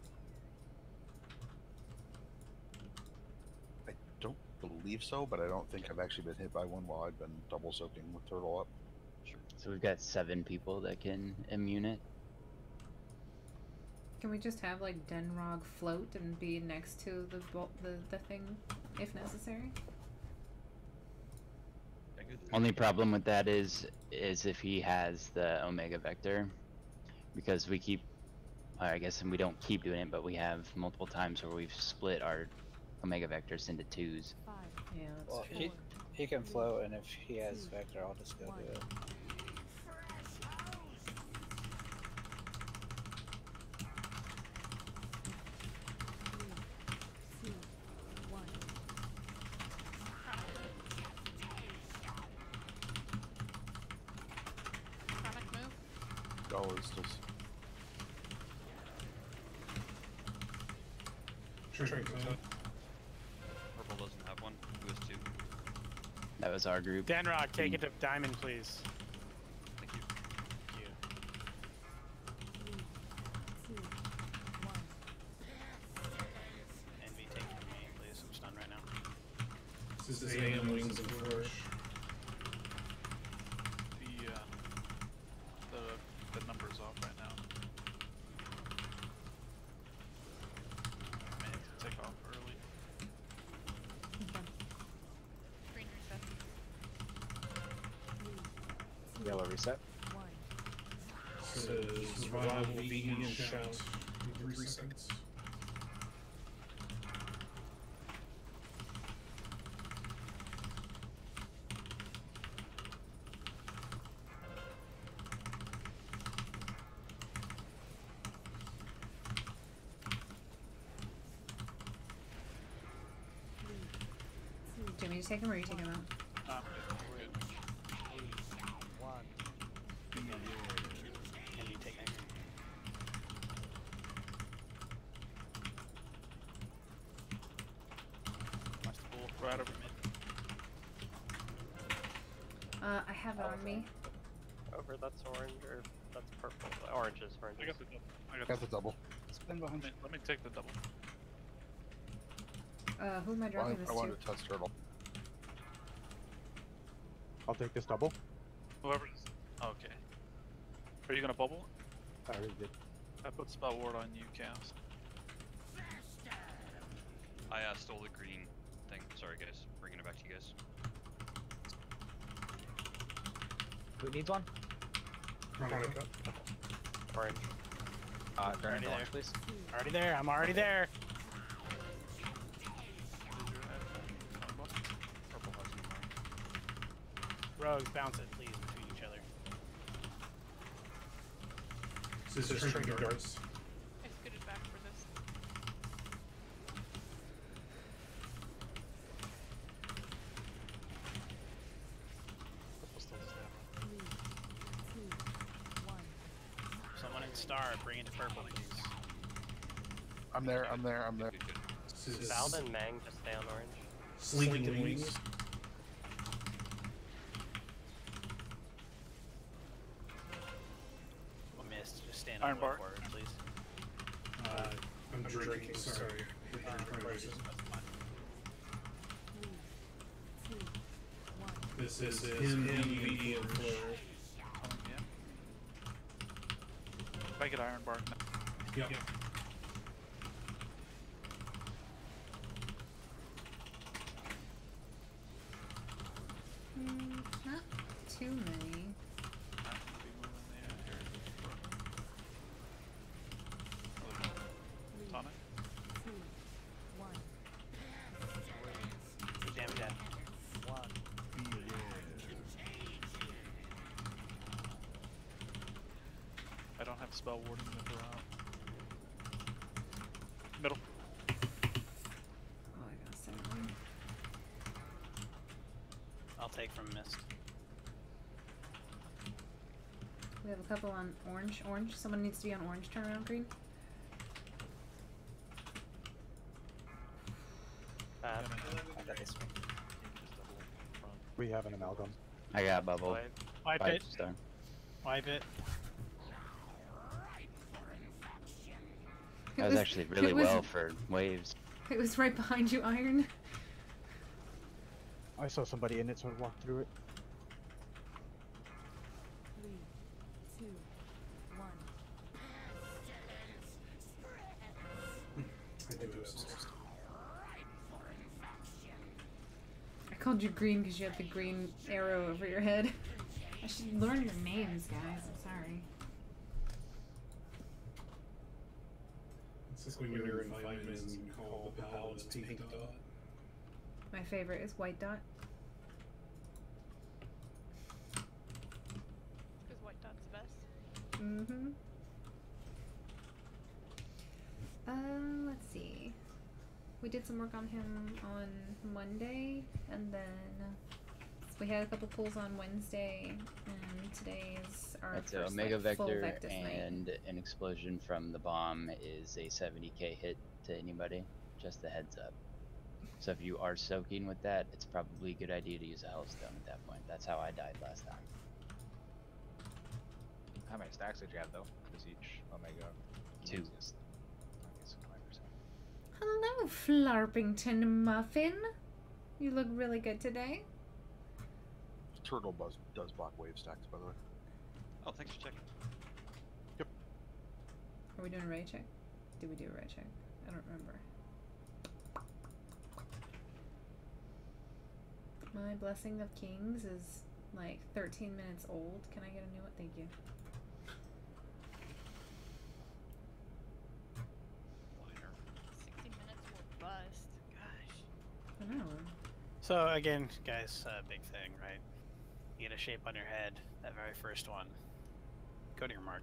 I don't believe so, but I don't think I've actually been hit by one while I've been double soaking with turtle up. Sure. So we've got 7 people that can immune it. Can we just have like Denrog float and be next to the thing if necessary? Only problem with that is if he has the Omega Vector, because we keep, I guess we don't keep doing it, but we have multiple times where we've split our Omega Vectors into 2s. 5. Yeah, that's Well, true. he can float, and if he has Vector, I'll just go do it. Oh, it's still. Sure. Purple doesn't have one. Who has two? That was our group. Danrock, take it to diamond, please. Thank you. Thank you. 3, 2, 1. Envy, take it from me, please. I'm stunned right now. This is AM Wings and Flourish. The number's off right now. I may have to take off early. Green reset. Yellow reset. 1. Says revival vegan shout in 3 seconds. Do you want me to take him or are you taking him out? We're good. 1. Envy, take next. Watch the pool. Right over mid. I have it on me. Over, that's orange, or that's purple. Orange is orange. I got the double. Got the double. Spin behind. Let me take the double. Who am I dropping this I to? wanted to touch turtle. I'll take this double. Whoever's. Okay. Are you gonna bubble? I already did. I put spell ward on you, Chaos. I stole the green thing. Sorry, guys. Bringing it back to you guys. Who needs one? Veronica. Orange. Turn Already it there. please. Already there. I'm already there. Purple has no Rogues, bounce it, please, between each other. This is Trinket Darts. I scooted back for this. Purple still staff. 3, 2, 1. Someone in star, bring it to purple, please. I'm there. I'm there. I'm there. Good, good. This is Val and Mang just stay on orange. Slinking Wings. Oh, missed. Just stand Iron up bar. forward, please. I'm drinking, sorry. Three, 2, 1. This is him, VD, and Flourish. Coming in. If I get iron bark now. Yep. Not too many. I'm gonna be moving the here. Tonic. 2, 1. Damn dead. 1. I don't have spell warding to throw out. Middle. Oh, I got 7. I'll take from mist. We have a couple on orange. Orange. Someone needs to be on orange. Turn around, green. Bad. I got this one. We have an amalgam. I got bubble. Wave. Wipe 5 it. star. Wipe it. That was actually really well for waves. It was right behind you, Iron. I saw somebody in it, so I walked through it. 3, 2, 1. I think it was. I called you green because you had the green arrow over your head. I should learn your names, guys. I'm sorry. It's like when you're in 5 minutes and you call the paladin's pink dot. My favorite is white dot. Because white dot's the best. Mm-hmm. Let's see. We did some work on him on Monday, and then We had a couple pulls on Wednesday, and today is our That's first Omega like, full Vector, Vectus night. and an explosion from the bomb is a 70k hit to anybody. Just a heads up. So if you are soaking with that, it's probably a good idea to use a Hellstone at that point. That's how I died last time. How many stacks did you have though? Because each Omega. 2. Okay, so 20%. Hello, Flarpington Muffin. You look really good today. Turtle Buzz does block wave stacks, by the way. Oh, thanks for checking. Yep. Are we doing a raid check? Did we do a raid check? I don't remember. My Blessing of Kings is like 13 minutes old. Can I get a new one? Thank you. Liner. 60 minutes will bust. Gosh. I know. So again, guys, big thing, right? You get a shape on your head, that very first one. Go to your mark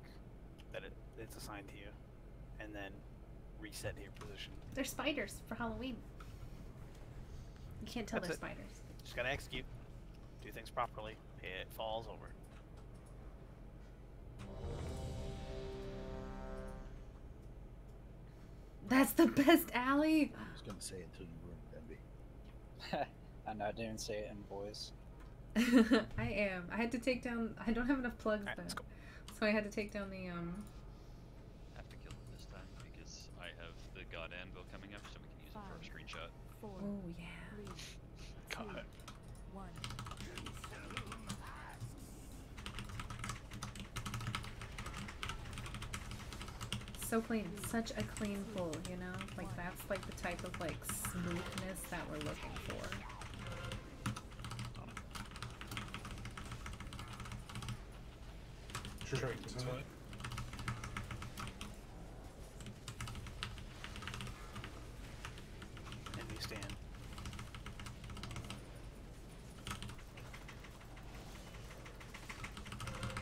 that it's assigned to you, and then reset to your position. They're spiders for Halloween. You can't tell That's they're it. spiders. Just gotta execute, do things properly. It falls over. That's the best alley. I was gonna say until you ruined Envy. I'm not doing say it in voice. I am. I had to take down. I don't have enough plugs Alright, though, let's go. so I had to take down the Have to kill it this time because I have the God Anvil coming up, so we can use it for a screenshot. 4, Oh yeah. 3, 2, God. 1. So clean. Such a clean pull. You know, like that's like the type of like smoothness that we're looking for. Sure, it's what? And we stand.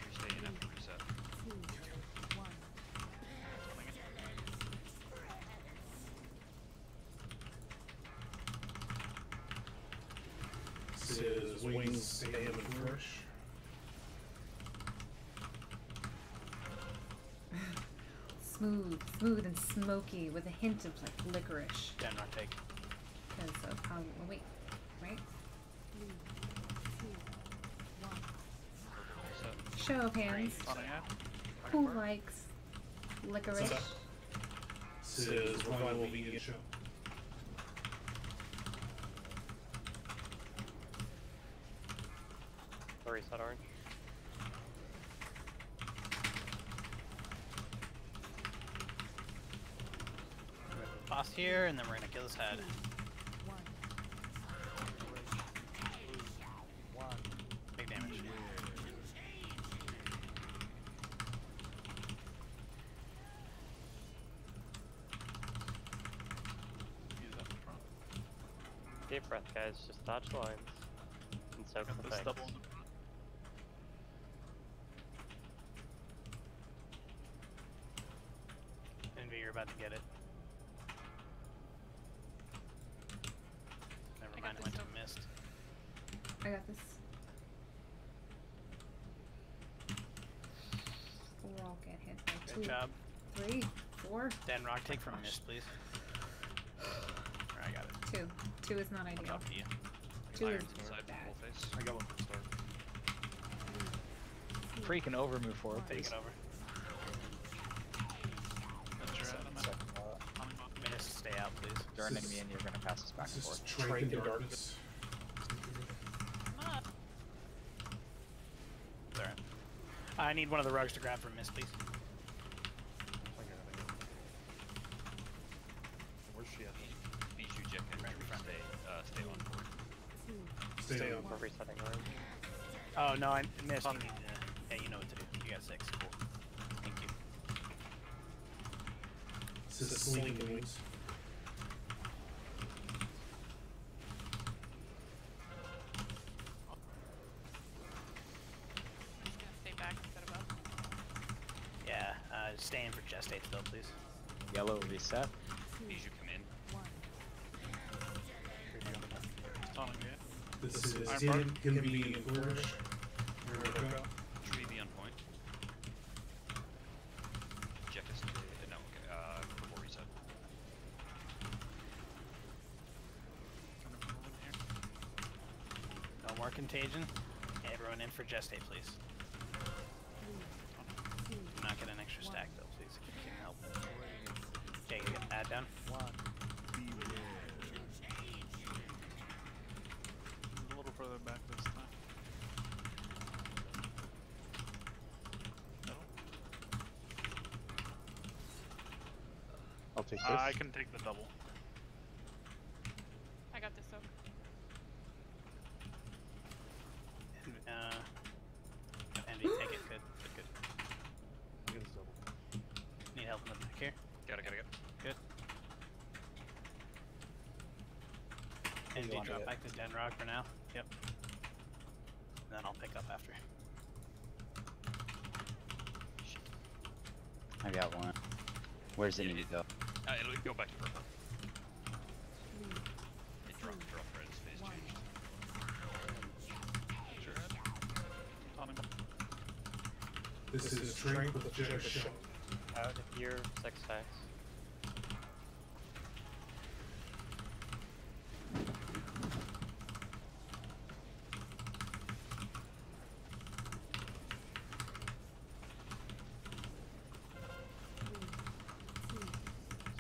You're staying after reset. 2, 1. Says wings stay and flourish. Smooth and smoky with a hint of like licorice. Then rock take. Because of how. Oh, wait, right? 3, 2, 1. Reset. Show of hands. On it, Who likes licorice? Says revival vegan show. Reset orange. Boss here, and then we're gonna kill his head. 1. Big damage. use that in front. Deep breath, guys. Just dodge the lines and soak Got the this things. double in the front. Envy, you're about to get it. Never I mind, got I went this to mist. I got this. We'll all get hit by Good job. 3, 4, Dan, rock take from mist, please. I got it. 2. 2 is not I'll ideal. drop to you. 2 is Irons inside bad. full face. I got one from the start. Freaking over, move forward, Take please. it over. That's your Second, item. second lot. Mist, stay out, please. You're an enemy and you're gonna pass us back and This forth. is Trank in Darkness. Come on. Alright. I need one of the rugs to grab from mist, please. Where's she at? Bijou Jack and Right in front. stay on board. 2, Stay on. We're resetting orange. Oh no, I missed. You need to, yeah, you know what to do. You got 6. Cool. Thank you. Says Sling Wings. I'm just gonna stay back instead of up. Yeah, stay in for gestate still, please. Yellow reset. Bijou come in. 1. Taunting me. This is hidden, convenient, flourish. Tree be on point. Check us. No, okay. Before reset. No more contagion. Everyone in for gestate, please. Do not get an extra stack though, please, if you can help. Okay, you get that down. A little further back this time. No. I'll take this. I can take the double. I got this, so. Envy, take it. Good. I'll get this double. Need help in the back here. Got it. Good. Envy, drop back to Denrock for now. Yep. And then I'll pick up after. I got one. Where's it need to go? It'll go back to purple. It dropped red, his face changed. This is strength with a shot. Out if you're 6 stacks.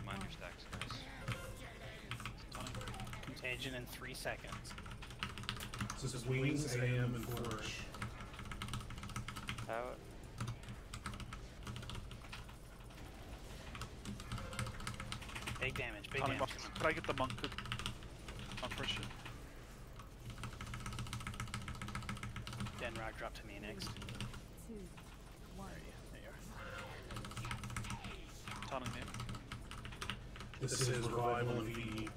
Mind your stacks, guys. Contagion in 3 seconds. So this is wings, AM, and flourish. Out. Big damage. Could I get the monk to push it? Denrock, drop to me next. Where are you? There you are. Taunting him. This is revival of the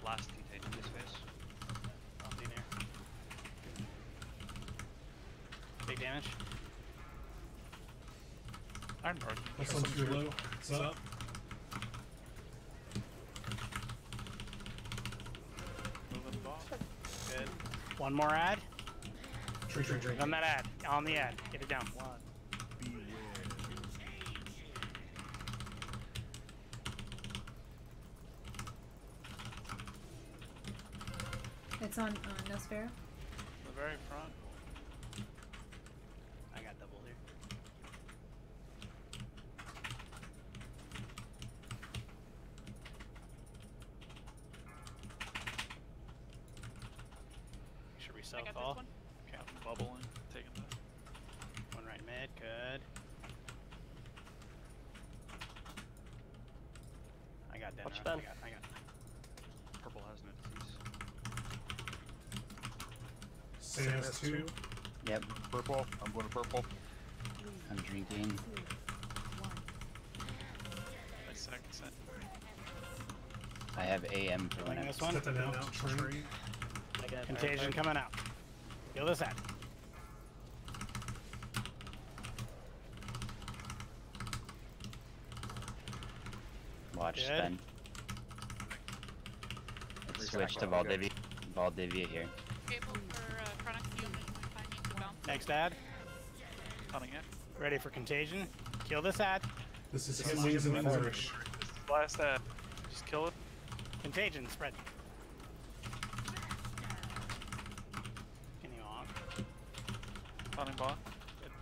Last contagion in his face. I'll be near. Big damage. Ironbark. That's on too low. It's up. Moving boss. Good. One more ad. Tree. On that ad. On the ad. Get it down. It's on Nosfera. The very front. I got double here. Should we I self got fall? this one. Okay. Bubbling. Taking the. One right mid. Good. I got Denrock. Watch I Ben. got. Purple has no disease. Sam has 2. Yep, Purple. I'm going to purple. I'm drinking. Nice second. I have AM for Killing when this one. Stepping out to tree. Contagion coming out. Kill this ad. watch Good. then. Let's switch to Valdivia. Valdivia here. Cable for chronic heal if I need to bounce. Next ad. Coming in. Ready for contagion. Kill this ad. This is him wings and flourish. Last ad. Just kill it. Contagion spread. Can you on? Taunting bot.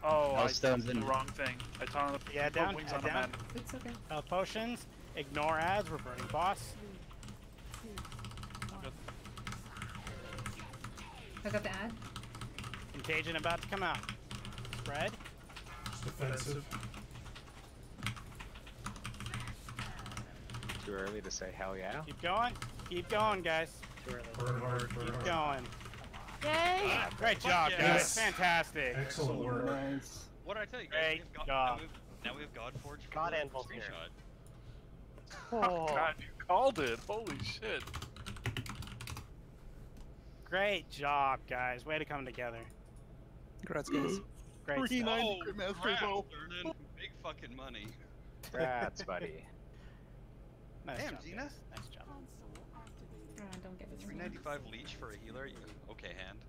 Oh, I Stone's did the in. wrong thing. I taunted the Yeah, down, wings head on him down. and It's okay. Health potions. Ignore ads. We're burning boss. I got the ad. Contagion about to come out. Spread. Just defensive. Too early to say hell yeah. Keep going. Keep going, guys. Burn hard, burn Keep hard. going. Yay! Great job, guys. Yes. Fantastic. Excellent work. What did I tell you guys? Great We've got, job. now we have Godforge for God the Anvil's here. screenshot. oh god, you called it. Holy shit. Great job, guys. Way to come together. Congrats, guys. Great stuff. 390 Grandmaster crap, Bow. Durnan. Big fucking money. Congrats, buddy. Nice Damn, job, Gina. guys. Nice job. don't get it. 395 leech for a healer. Okay, hand.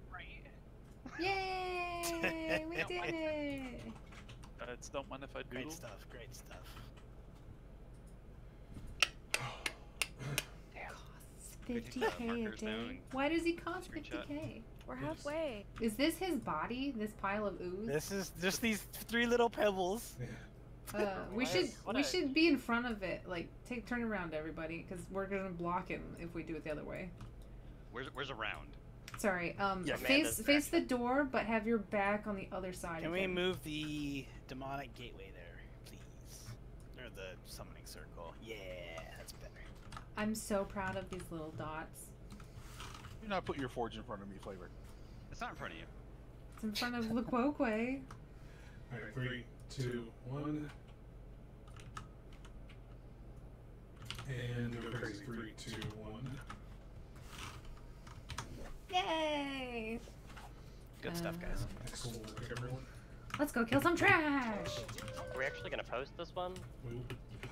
Yay! We did it! It's don't mind if I doodle. Great stuff. Great stuff. 50k a day. Why does he cost 50k? We're halfway. Is this his body? This pile of ooze? This is just these 3 little pebbles. We should be in front of it. Like, turn around, everybody, because we're gonna block him if we do it the other way. Where's around? Sorry. Yeah, face the door, but have your back on the other side. Can of we him. move the demonic gateway there, please? Or the summoning circle? Yeah, that's better. I'm so proud of these little dots. Do not put your forge in front of me, Flavor. It's not in front of you. It's in front of Lequoque. Alright, 3, 2, 1. And go crazy. 3, 2, 1. Yay! Good stuff, guys. Excellent work, everyone. Let's go kill some trash! Are we actually gonna post this one?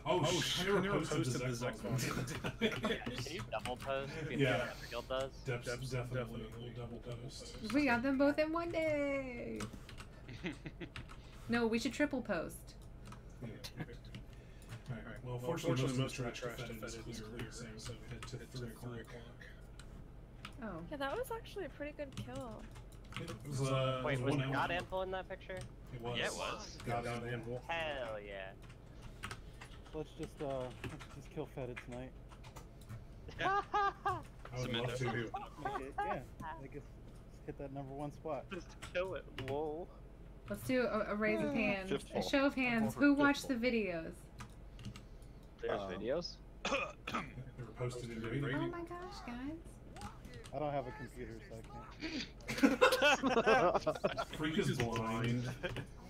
Oh, I never posted the Zex one. Can you double post? Yeah. Every guild does? Definitely. We'll double post. We got them both in one day! No, we should triple post. Yeah, okay. Alright, well, fortunately, most of the trash Fetid is clear, so head to 3 o'clock. Oh. Yeah, that was actually a pretty good kill. It was, Wait, was one the hour. God Anvil in that picture? It was. Yeah, it was. God Anvil. Hell yeah. Let's just kill Fetid tonight. Yeah. I would love to. Yeah, I guess hit that #1 spot. Just kill it. Whoa. Let's do a raise of hands. A Fistful. show of hands. Who watched the videos? There's videos? They were posted in the video. Oh my gosh, guys. I don't have a computer, so I can't. Freak is blind.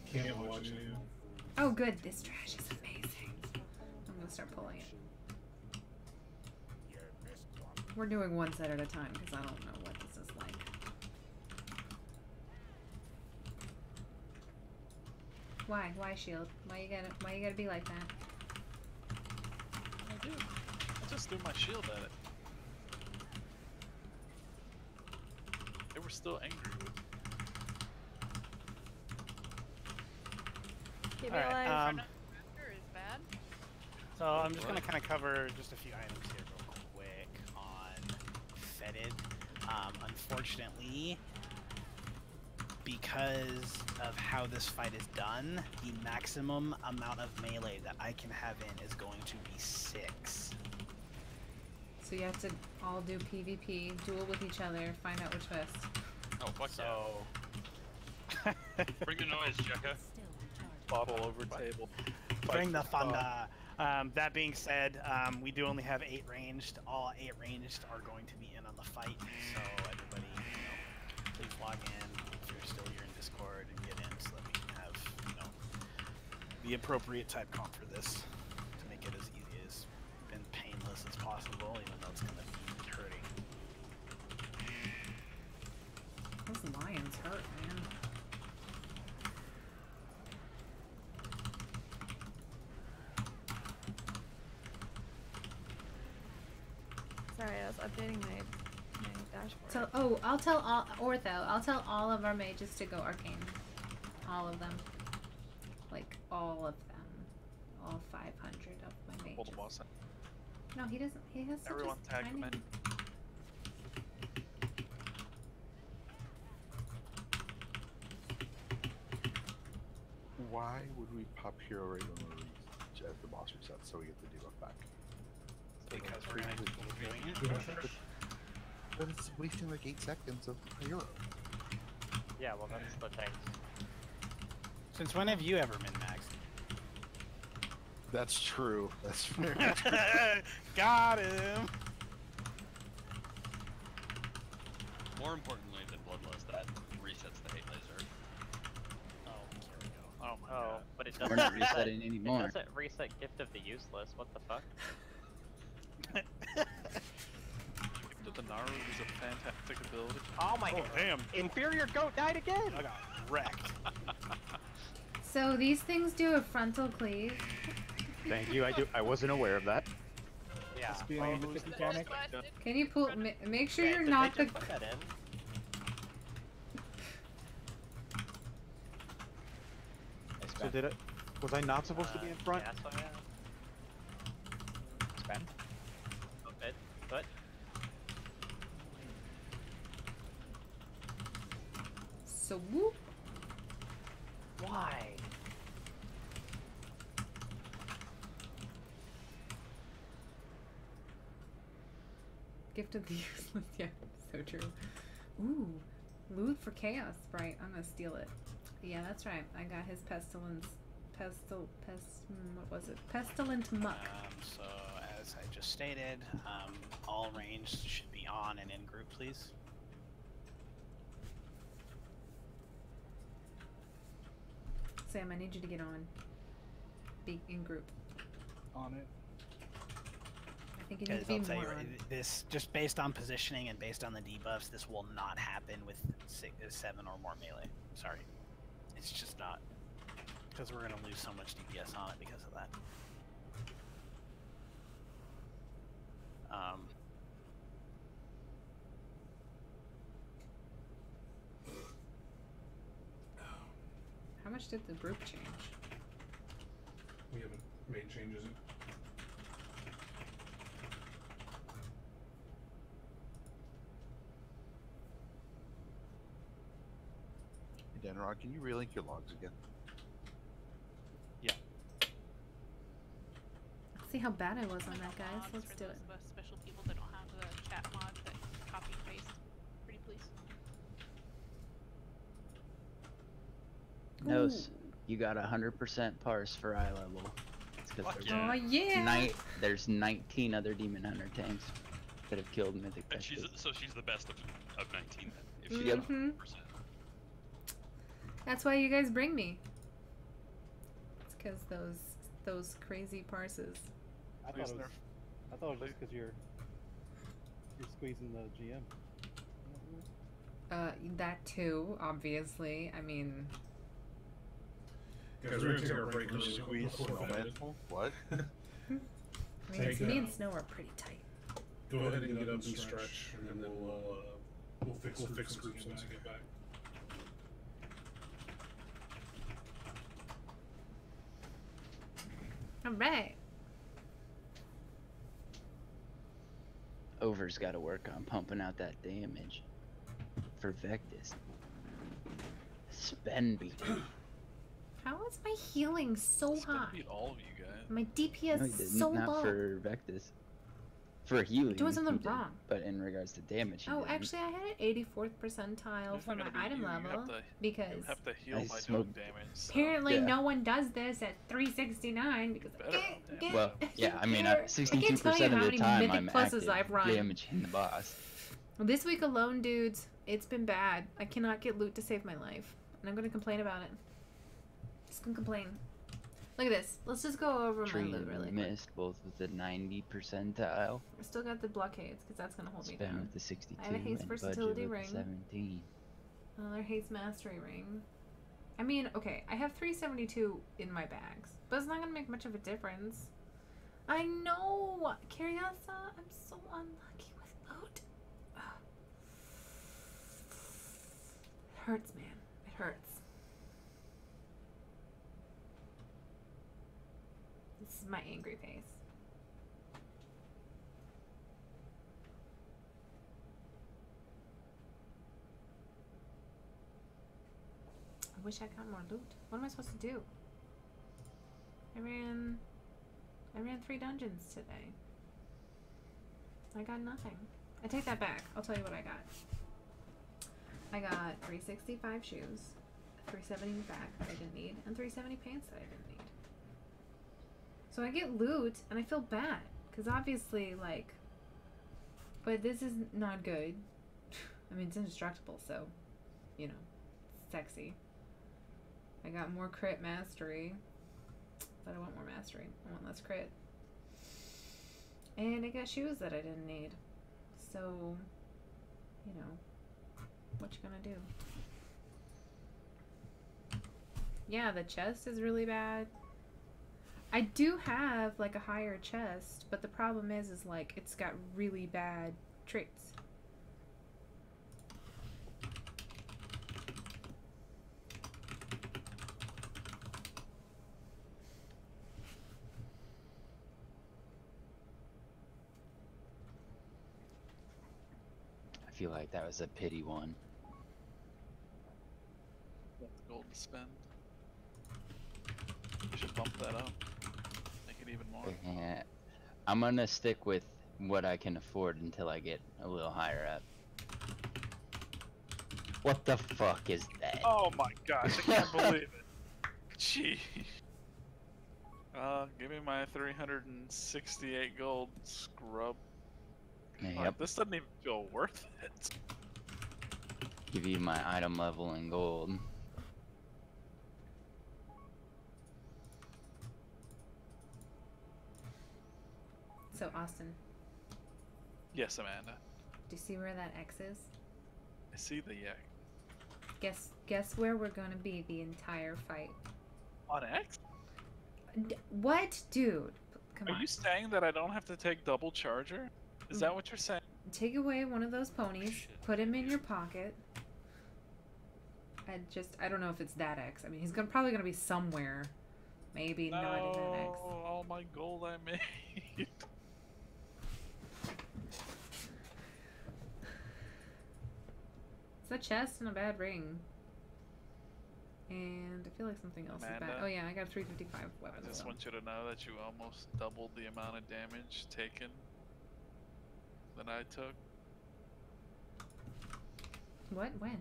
Can't watch it. Oh good, this trash is amazing. I'm gonna start pulling it. We're doing one set at a time because I don't know what this is like. Why? Why shield? Why you gotta be like that? I do. I just threw my shield at it. They were still angry with me. Keep me Alright, alive. Is bad. So I'm just gonna kind of cover just a few items here real quick on Fetid. Unfortunately, because of how this fight is done, the maximum amount of melee that I can have in is going to be 6. So you have to all do PvP, duel with each other, find out which best. Oh, fuck So Bring the noise, Jekka. Bottle over table. bring the Panda. That being said, we do only have 8 ranged. All 8 ranged are going to be in on the fight. So everybody, please log in if you're still here in Discord and get in so that we can have, the appropriate type comp for this to make it as easy and painless as possible, even though it's gonna be hurting. Those lions hurt, man. Sorry, I was updating my dashboard. So, I'll tell all of our mages to go arcane. All of them. Like, all of them. All 500 of my mages. Hold the boss. No, he doesn't. He has such Everyone a tag tiny... him in. Why would we pop hero right when we're at the boss reset so we get the debuff back? Because we're going to be doing it. But it's wasting like 8 seconds of a hero. Yeah, well that's the thing. Since when have you ever min-maxed? That's true. That's very true. Got him! More importantly than Bloodlust, that resets the hate laser. Oh, here we go. Oh my god. But it We're doesn't not reset. resetting anymore. It doesn't reset Gift of the Useless. What the fuck? Gift of the Naru is a fantastic ability. Oh my god. Damn. Inferior goat died again! I got wrecked. So these things do a frontal cleave. Thank you. I wasn't aware of that. Yeah. Just be on the Mythic mechanic. Can you pull? Make sure you're Did not they the. just put that in? So did it? Was I not supposed to be in front? Yeah, so yeah. Spen? But So whoop. why? Gift of the useless. Yeah, so true. Ooh, loot for chaos. Right, I'm gonna steal it. Yeah, that's right. I got his pestilence. What was it? Pestilent muck. So as I just stated, all ranged should be on and in group, please. Sam, I need you to get on. Be in group. On it. I think you need to be I'll tell you, more on. this just based on positioning and based on the debuffs, this will not happen with 7 or more melee. Sorry, it's just not, because we're gonna lose so much DPS on it because of that. How much did the group change? We haven't made changes. Hey, Denrod, can you relink your logs again? Yeah. Let's see how bad I was on that, guys. Mods Let's for do those it. of us special people that don't have the chat mod that copy and paste. Pretty please. Nose, you got 100% parse for eye level. It's because Oh yeah! There's 19 other Demon Hunter tanks that have killed Mythic. And she's the best of 19 then. If she Mhm. got 100%. That's why you guys bring me. It's because those crazy parses. I thought it was just because you're squeezing the GM. That too, obviously. I mean, Guys, we're gonna take our break. Squeeze snowman. What? me and Snow are pretty tight. Go ahead and get up and stretch, and then we'll fix groups once I get back. All right. Over's got to work on pumping out that damage for Vectis. Spen beat. How is my healing so high? Beat all of you guys. My DPS No, he is didn't. so Not low. for Vectis. For healing, Doing something he did, wrong. but in regards to damage, he Oh, didn't. actually, I had an 84th percentile for my item level because You have to heal I by doing smoked- damage. So. apparently Yeah. no one does this at 369 because Well, yeah, I mean, I can't 62% tell you of how the many time Mythic I'm pluses active I've run. damaging the boss. This week alone, dudes, it's been bad. I cannot get loot to save my life, and I'm gonna complain about it. Just gonna complain. Look at this. Let's just go over my Tree loot really quick. missed both with the 90 percentile. I still got the blockades because that's gonna hold me Spen down. with the 62 I have a haste and versatility budget with ring. the 17. Another haste mastery ring. I mean, okay, I have 372 in my bags, but it's not gonna make much of a difference. I know, Curiasa. I'm so unlucky with loot. Ugh. It hurts, man. It hurts. This is my angry face. I wish I got more loot. What am I supposed to do? I ran 3 dungeons today. I got nothing. I take that back. I'll tell you what I got. I got 365 shoes, 370 back that I didn't need, and 370 pants that I didn't need. So I get loot, and I feel bad. Because obviously, like... But this is not good. I mean, it's indestructible, so... You know. Sexy. I got more crit mastery. But I want more mastery. I want less crit. And I got shoes that I didn't need. So... You know. What you gonna do? Yeah, the chest is really bad. I do have like a higher chest, but the problem is like it's got really bad traits. I feel like that was a pity one. Gold to spend. You should bump that up. Make it even more. Yeah, I'm gonna stick with what I can afford until I get a little higher up. What the fuck is that? Oh my gosh, I can't believe it. Gee. Give me my 368 gold, scrub. Yep. Like, this doesn't even feel worth it. Give you my item level in gold. So Austin, Yes, Amanda. do you see where that X is? I see the yak. Guess where we're gonna be the entire fight. On X? What, dude? Come Are on. you saying that I don't have to take double charger? Is that what you're saying? Take away one of those ponies, put him in your pocket. I don't know if it's that X. I mean, he's probably gonna be somewhere. Maybe not in that X. All my gold I made. It's a chest and a bad ring. And I feel like something else is bad. Amanda, Oh yeah, I got a 355 weapon. I just want you to know that you almost doubled the amount of damage taken that I took What? When?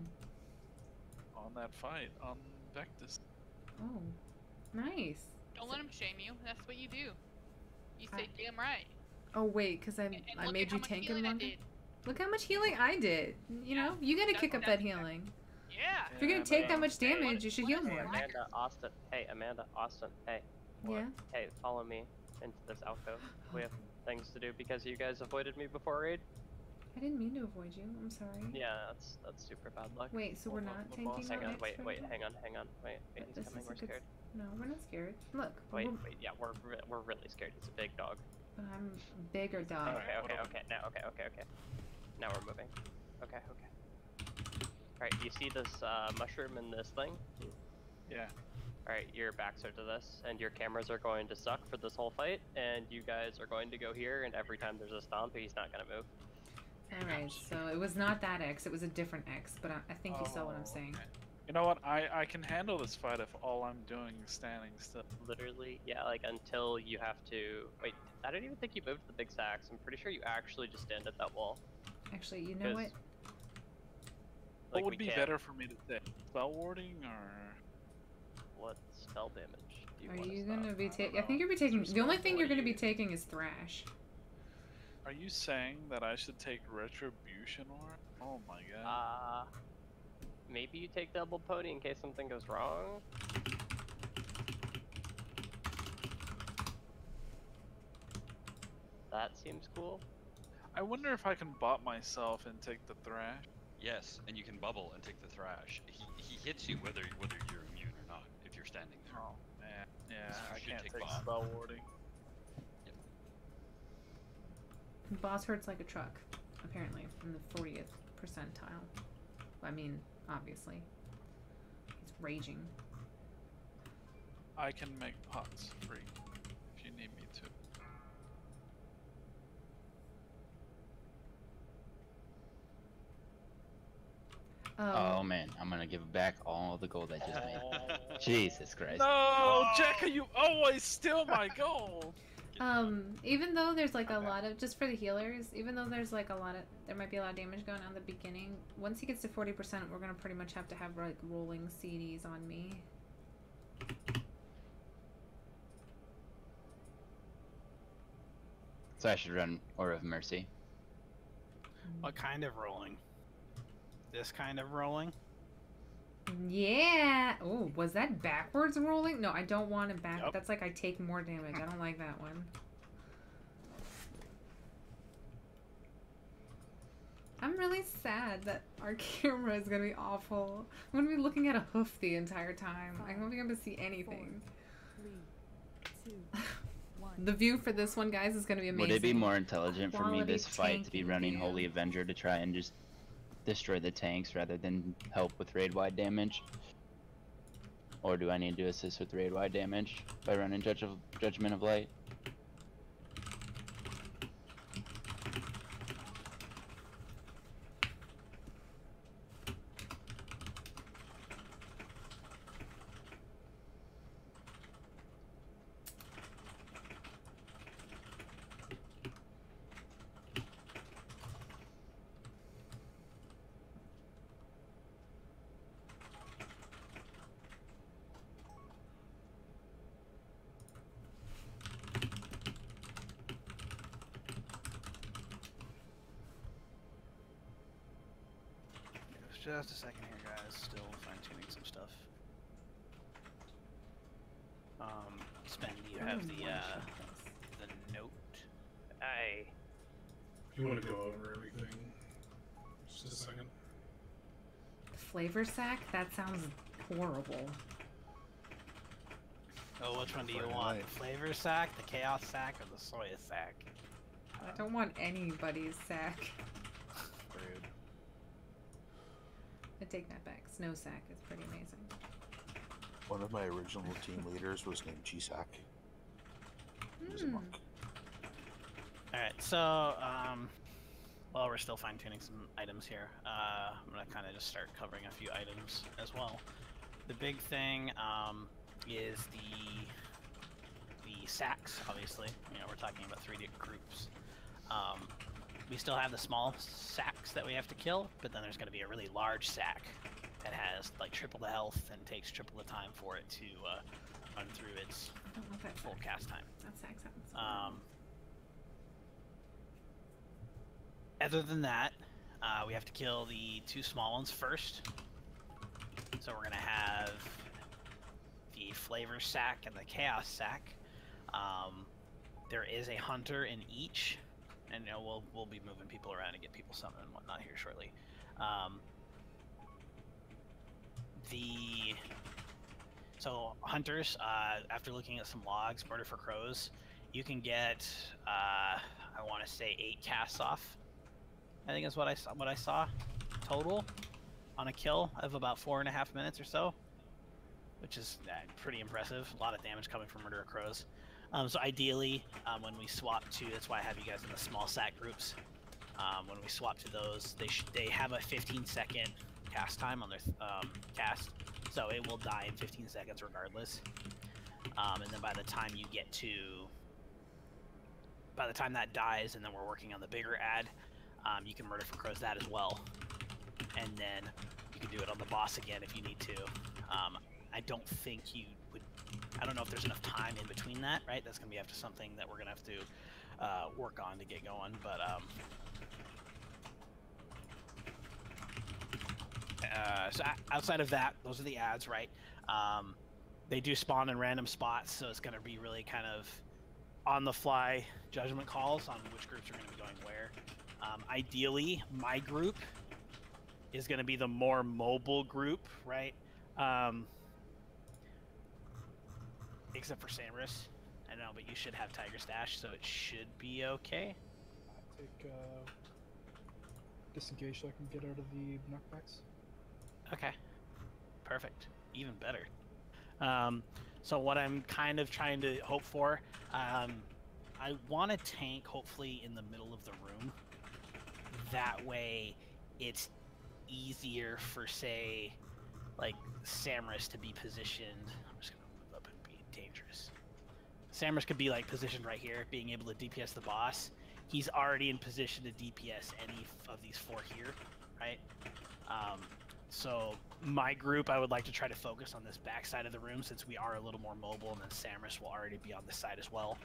on that fight on Vectus. Oh, nice. Don't let him shame you. That's what you do. You say damn right. Oh wait, because I look made at how you much tank him healing I longer. did. Look how much healing I did. You know, you gotta kick up that healing. Yeah. If you're gonna take that much damage, you should heal Hey, more. Amanda, Austin. Hey, Amanda, Austin. Hey. Yeah. Hey, follow me into this alcove. We have things to do because you guys avoided me before raid. I didn't mean to avoid you. I'm sorry. Yeah, that's super bad luck. Wait, so we're not tanking Hang our on, next wait, round? hang on. Wait, he's This coming. is a We're good- scared. No, we're not scared. Look. Wait, yeah, we're really scared. He's a big dog. I'm bigger dog. Okay. Now we're moving. Okay. Alright, you see this mushroom in this thing? Yeah. Alright, your backs are to this, and your cameras are going to suck for this whole fight, and you guys are going to go here, and every time there's a stomp, he's not gonna move. Alright, so it was not that X, it was a different X, but I think you saw what I'm saying. You know what? I can handle this fight if all I'm doing is standing still. Literally, yeah, like until you have to... Wait, I don't even think you moved the big stacks. I'm pretty sure you actually just stand at that wall. Actually, you know what? What Like, would we be can't- better for me to say? Spell warding or... What spell damage do you Are want you to gonna stop? be taking? I think you'll be taking. The only thing you're gonna be taking is Thrash. Are you saying that I should take Retribution or? Oh my god. Maybe you take double pony in case something goes wrong. That seems cool. I wonder if I can bot myself and take the Thrash. Yes, and you can bubble and take the thrash. He hits you whether you're immune or not if you're standing there. Oh man, yeah, So you I should can't take take bot. spell warding. Boss hurts like a truck, apparently, from the 40th percentile. I mean, obviously, it's raging. I can make pots free if you need me to. Oh man, I'm gonna give back all the gold I just made. Jesus Christ. No, Jacka, you always steal my gold. Even though there's like a lot of, just for the healers, even though there's like a lot of, there might be a lot of damage going on in the beginning, once he gets to 40%, we're gonna pretty much have to have like rolling CDs on me. So I should run Aura of Mercy. What kind of rolling? This kind of rolling? Yeah. Oh, was that backwards rolling? No, I don't want it back. Yep. That's like I take more damage. I don't like that one. I'm really sad that our camera is gonna be awful. I'm gonna be looking at a hoof the entire time. I won't be able to see anything. 3, 2, The view for this one, guys, is going to be amazing. Would it be more intelligent for me Quality this fight to be tanking running view. Holy Avenger to try and just destroy the tanks rather than help with raid-wide damage? Or do I need to assist with raid-wide damage by running Judgment of Light? Just a second here, guys. Still fine-tuning some stuff. Spen, do you have the note? You want to go over everything? Just a second. Flavor sack? That sounds horrible. Oh, which one do you want? The flavor sack, the chaos sack, or the soya sack? I don't want anybody's sack. Rude. I take that back. Snow sack is pretty amazing. One of my original team leaders was named G-Sack. He was a monk. Alright, so, well, we're still fine-tuning some items here. I'm gonna kind of just start covering a few items as well. The big thing, is the sacks, obviously. You know, we're talking about 3 different groups. We still have the small sacks that we have to kill, but then there's going to be a really large sack that has like triple the health and takes triple the time for it to run through its full cast time. That sack sounds Other than that, we have to kill the 2 small ones first. So we're going to have the flavor sack and the chaos sack. There is a hunter in each. And you know, we'll be moving people around to get people summoned and whatnot here shortly. So hunters, after looking at some logs, murder for crows, you can get I want to say 8 casts off. I think is what I saw total on a kill of about 4.5 minutes or so, which is pretty impressive. A lot of damage coming from murder of crows. So ideally, when we swap to, that's why I have you guys in the small sack groups. When we swap to those, they have a 15-second cast time on their cast, so it will die in 15 seconds regardless. And then by the time that dies, and then we're working on the bigger ad, you can murder for crows that as well. And then you can do it on the boss again if you need to. I don't think you would. I don't know if there's enough time in between that, right? That's gonna be after something that we're gonna have to work on to get going. But so outside of that, those are the ads, right? They do spawn in random spots, so it's gonna be really kind of on the fly judgment calls on which groups are gonna be going where. Ideally, my group is gonna be the more mobile group, right? Except for Samris. I know, but you should have Tiger Stash, so it should be okay. Take disengage so I can get out of the knockbacks. Okay. Perfect. Even better. So what I'm kind of trying to hope for, I want to tank hopefully in the middle of the room. That way it's easier for, say, like Samris to be positioned. I'm just going to move up and be dangerous. Samris could be like positioned right here, being able to DPS the boss. He's already in position to DPS any of these 4 here, right? So my group, I would like to try to focus on this back side of the room since we are a little more mobile, and then Samris will already be on this side as well.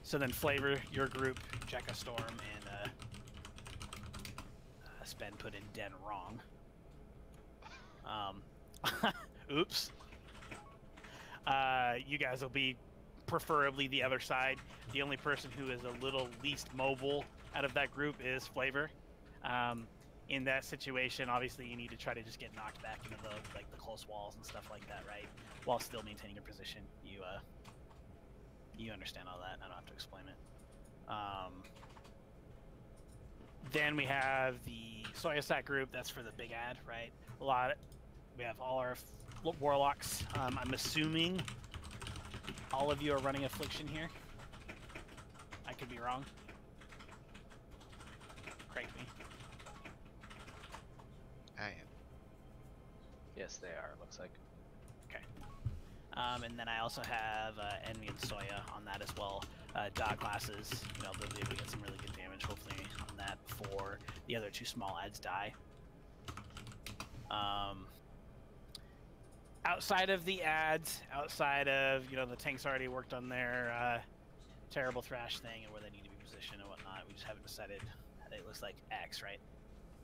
So then Flavor, your group, Jekka Storm, and Spen put in Den wrong. Oops. You guys will be preferably the other side. The only person who is a little least mobile out of that group is Flavor. in that situation, obviously you need to try to just get knocked back into the close walls and stuff like that, right? While still maintaining your position. You understand all that. I don't have to explain it. Then we have the Soya Stack group. That's for the big ad, right? We have all our warlocks. I'm assuming all of you are running Affliction here. I could be wrong. Correct me. I am. Yes, they are. Looks like. Okay. And then I also have Envy and Soya on that as well. Dot classes, they'll be able to get some really good damage, hopefully, on that before the other two small ads die. Outside of the ads, outside of, the tanks already worked on their terrible thrash thing and where they need to be positioned and whatnot, we just haven't decided. It looks like X, right?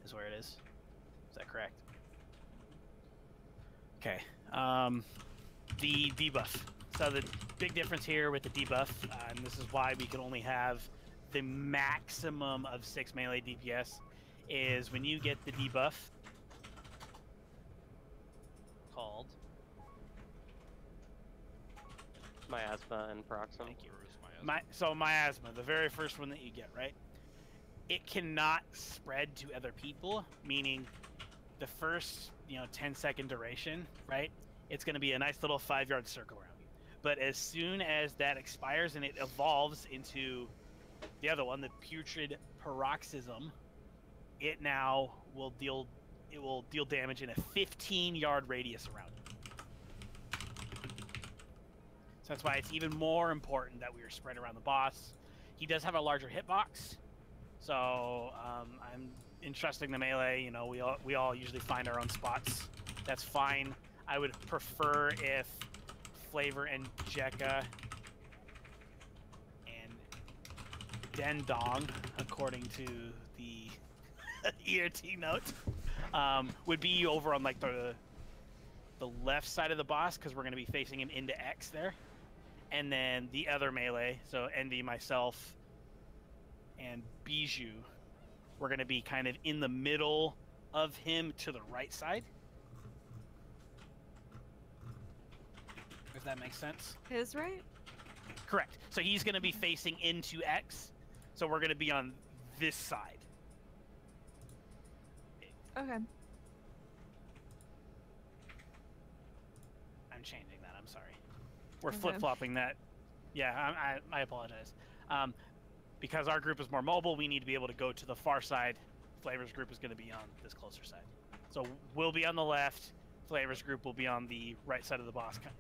Is where it is. Is that correct? Okay. The debuff. So the big difference here with the debuff, and this is why we can only have the maximum of 6 melee DPS, is when you get the debuff called Miasma and Proxim. Thank you. Miasma, the very first one that you get, right? It cannot spread to other people, meaning the first 10-second duration, right? It's going to be a nice little 5-yard circle around you. But as soon as that expires and it evolves into the other one, the Putrid Paroxysm, it now will deal damage in a 15-yard radius around you. So that's why it's even more important that we are spread around the boss. He does have a larger hitbox, so I'm entrusting the melee. We all usually find our own spots. That's fine. I would prefer if Flavor and Jekka and Dendong, according to the ERT note, would be over on the left side of the boss, because we're going to be facing him into X there. And then the other melee, so Envy, myself, and Bijou, we're going to be kind of in the middle of him to the right side. If that makes sense. His right? Correct. So he's going to be facing into X, so we're going to be on this side. Okay. I'm changing that. I'm sorry. We're flip-flopping that. Yeah, I apologize. Because our group is more mobile, we need to be able to go to the far side. Flavor's group is going to be on this closer side. So we'll be on the left. Flavor's group will be on the right side of the boss, kind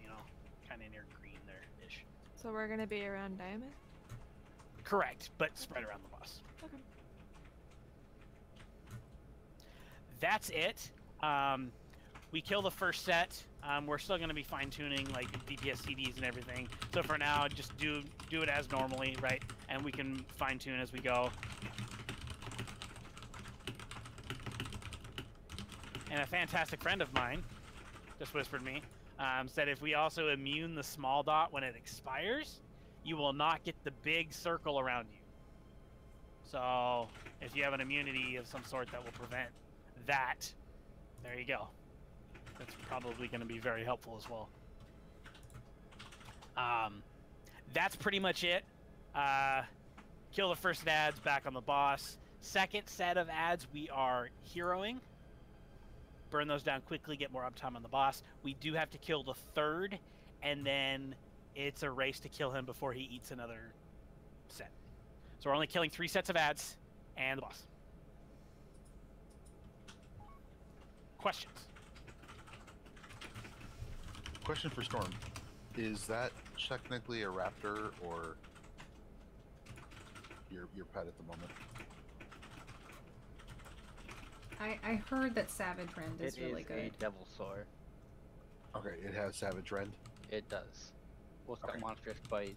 of near green there-ish. So we're going to be around Diamond? Correct, but spread around the boss. Okay. That's it. We kill the first set. We're still going to be fine-tuning DPS CDs and everything. So for now, just do it as normally, right? And we can fine-tune as we go. And a fantastic friend of mine just whispered me, said if we also immune the small dot when it expires, you will not get the big circle around you. So if you have an immunity of some sort that will prevent that, there you go. That's probably going to be very helpful as well. That's pretty much it. Kill the first ads, back on the boss. Second set of ads, we are heroing. Burn those down quickly, get more uptime on the boss. We do have to kill the third, and then it's a race to kill him before he eats another set. So we're only killing 3 sets of ads and the boss. Questions? Question for Storm. Is that technically a raptor or your pet at the moment? I heard that Savage Rend is really good. It is a Devil Soar. Okay, it has Savage Rend? It does. Well, it's got Monstrous Bite.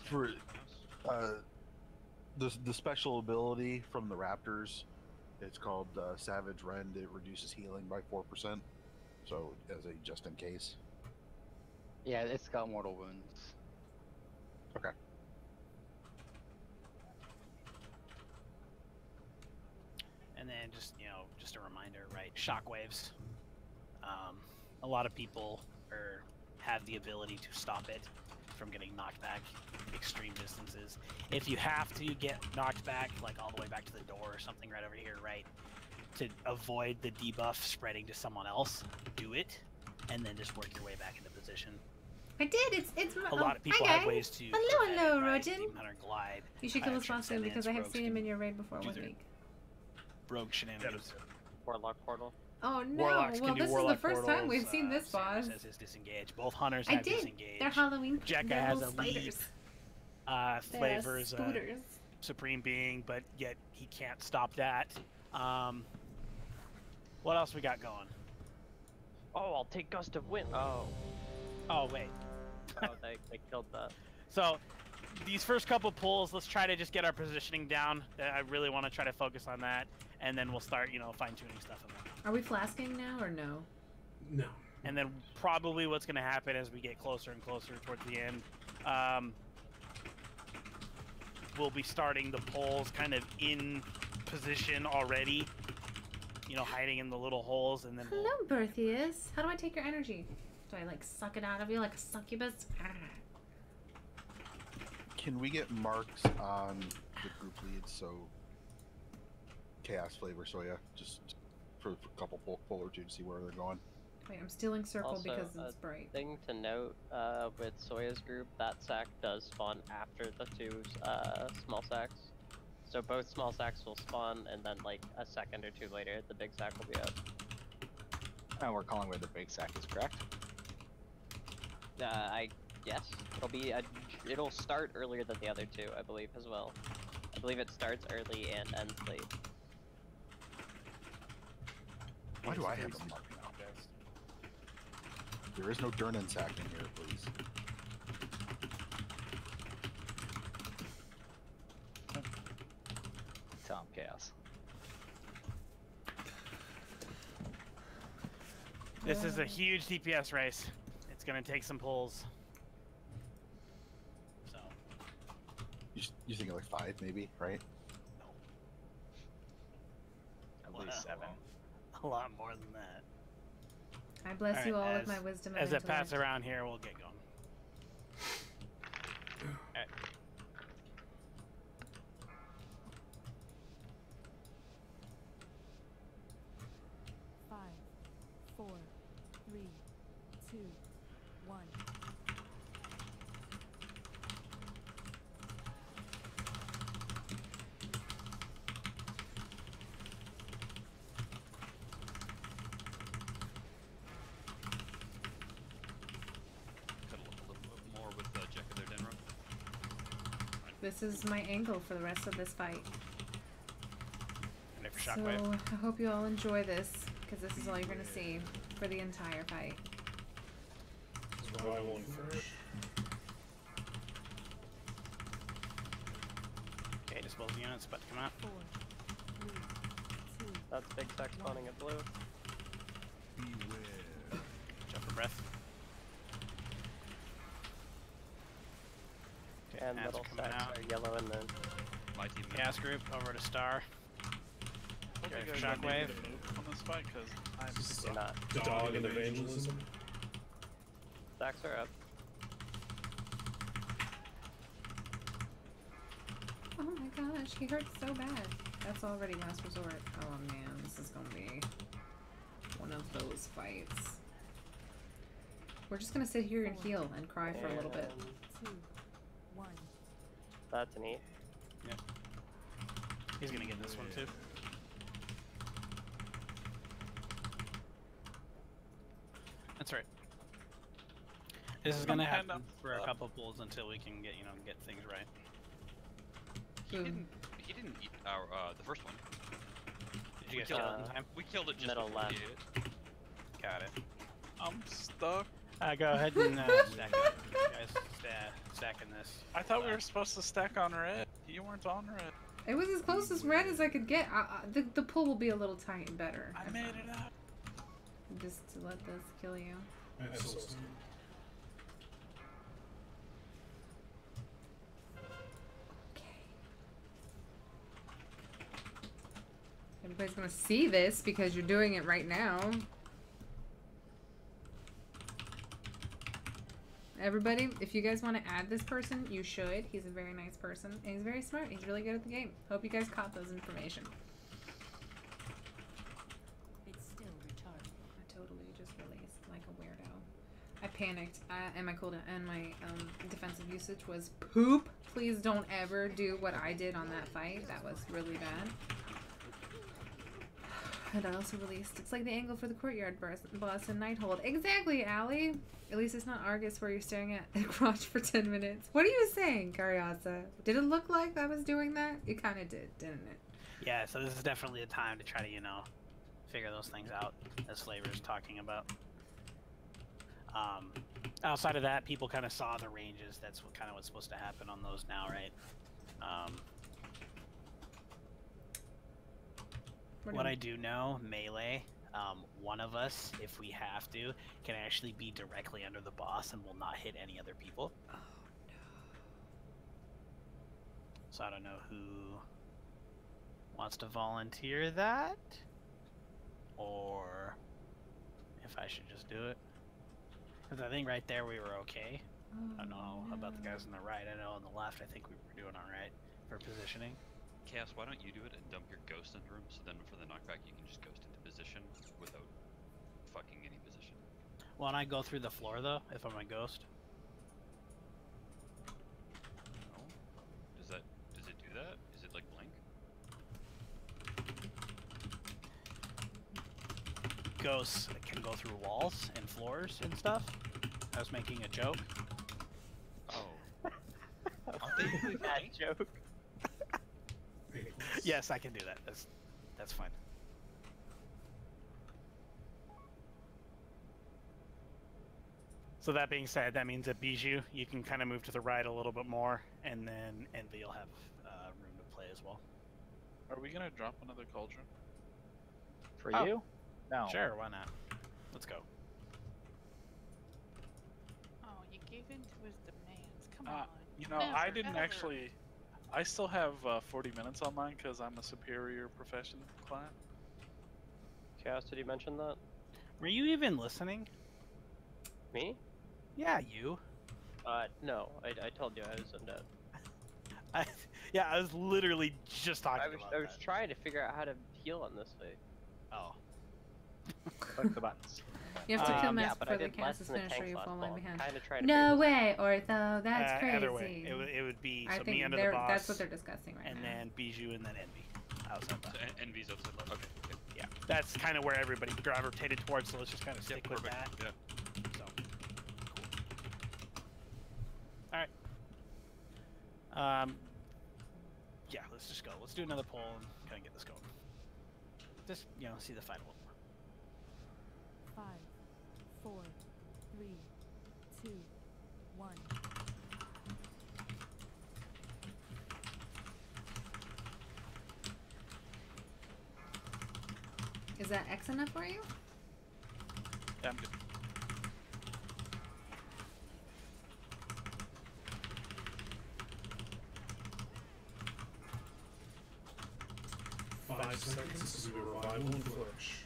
For the special ability from the raptors, it's called Savage Rend. It reduces healing by 4%. So as a just in case. Yeah, it's got mortal wounds. Okay. and just just a reminder, right? Shockwaves. A lot of people have the ability to stop it from getting knocked back extreme distances. If you have to get knocked back, like all the way back to the door or something right over here, right, to avoid the debuff spreading to someone else, do it, and then just work your way back into position. I did. It's A lot of people hi have guys. ways to. Hello, right? Rojin. Demon Hunter glide. You should kill high this boss soon because I have seen him in your raid before 1 week. Rogue shenanigans. Warlock portal. Oh no! Warlocks Well, can do this is the warlock first time we've portals, seen this boss. Samus has his disengage. Both hunters I have did. disengage. They're Halloween. Jekka they're has a little lead spiders. flavors spooters. Supreme Being, but yet he can't stop that. What else we got going? Oh, I'll take Gust of Wind. Oh. Oh wait. Oh, they killed that. So these first couple pulls, let's try to just get our positioning down. I really want to try to focus on that, and then we'll start, fine-tuning stuff. Are we flasking now or no? No. And then probably what's going to happen as we get closer and closer towards the end, we'll be starting the pulls kind of in position already, hiding in the little holes, and then Hello, Berthius. How do I take your energy? Do I like suck it out of you like a succubus? Can we get marks on the group leads so Chaos Flavor Soya just for a couple pull or two to see where they're going? Wait, I'm stealing circle Also, because it's bright. Thing to note with Soya's group, that sack does spawn after the two small sacks. So both small sacks will spawn, and then like a second or two later, the big sack will be up. And we're calling where the big sack is, correct? Yes, it'll start earlier than the other two, I believe, as well. I believe it starts early and ends late. Why do I have them marked now? There is no Durnan sack in here, please. Tom Chaos. This is a huge DPS race. It's going to take some pulls. So. You thinking like 5 maybe, right? At least 7. A lot more than that. I bless you all with my wisdom and As it intellect. passes around here, we'll get going. Alright. Five, 4, 3, 2, 1. This is my angle for the rest of this fight. Ready for So shockwave? I hope you all enjoy this, because this is all you're gonna see for the entire fight. That's why I won first. Okay, disposal units about to come out. 4, 3, 2. That's big sack spawning at blue. Jump for breath. And Ads little coming sacks out. are yellow and then My team. Gas group over to Star. Hope Ready you for guys don't need shockwave? me to move on this fight, because I'm you're not. Dog and evangelism. Sacks are up. Oh my gosh, he hurts so bad. That's already last resort. Oh man, this is gonna be one of those fights. We're just gonna sit here and heal and cry for a little bit. 2, 1. That's neat. Yep. He's gonna get this one too. That's right. This is gonna happen for a couple pulls until we can get things right. He didn't eat our the first one. Did you guys kill it in time? We killed it just Middle before left. we ate it. Got it. I'm stuck. Go ahead and stack it. Guys, stacking this. I thought we were supposed to stack on red. You weren't on red. It was as close as red as I could get. The pull will be a little tiny better. I made it up. Just to let this kill you. Nobody's gonna see this because you're doing it right now. Everybody, if you guys want to add this person, you should. He's a very nice person, and he's very smart. He's really good at the game. Hope you guys caught those information. It's still retarded. I totally just released like a weirdo. I panicked, and my cooldown and my defensive usage was poop. Please don't ever do what I did on that fight. That was really bad. And I also released, it's like the angle for the courtyard boss in Nighthold. Exactly, Allie! At least it's not Argus where you're staring at a crotch for 10 minutes. What are you saying, Karyasa? Did it look like I was doing that? It kind of did, didn't it? Yeah, so this is definitely a time to try to, you know, figure those things out, as Flavor's talking about. Outside of that, people kind of saw the ranges. That's what kind of what's supposed to happen on those now, right? What I do know, melee, one of us, if we have to, can actually be directly under the boss and will not hit any other people. Oh, no. So I don't know who wants to volunteer that, or if I should just do it. Because I think right there we were okay. I don't know about the guys on the right. I know on the left I think we were doing alright for positioning. Chaos, why don't you do it and dump your ghost in the room, so then for the knockback you can just ghost into position without fucking any position. Well, and I go through the floor though, if I'm a ghost. No? Does it do that? Is it like Blink? Ghosts can go through walls and floors and stuff. I was making a joke. Oh. Bad joke. Yes, I can do that. That's fine. So that being said, that means that Bijou, you can kind of move to the right a little bit more, and then Envy will have room to play as well. Are we gonna drop another cauldron? For Oh. you? No. Sure, why not? Let's go. Oh, you gave in to his demands. Come on. You know, Never, I didn't ever. actually. I still have 40 minutes online because I'm a superior profession client. Chaos, did you mention that? Were you even listening? Me? Yeah, you. No, I told you I was undead. Yeah, I was literally just talking about I was trying to figure out how to heal on this fight. Oh. Click the buttons. You have to kill Mass but I before the did less cast is than the finished or tank you last fall fall. behind. Kinda trying to No figure way, Ortho. That's crazy. Either way, it would be I so think me under the boss. that's what they're discussing right and now. then Bijou and then Envy. Outside that. So Envy's outside left. Okay. Yeah, that's kind of where everybody gravitated towards, so let's just kind of stick with that. Yeah. So, cool. Alright. Yeah, let's just go. Let's do another poll and kind of get this going. Just, you know, see the fight a little more. 5, 4, 3, 2, 1. Is that X enough for you? Yeah, I'm good. Five seconds. This is a revival and flourish.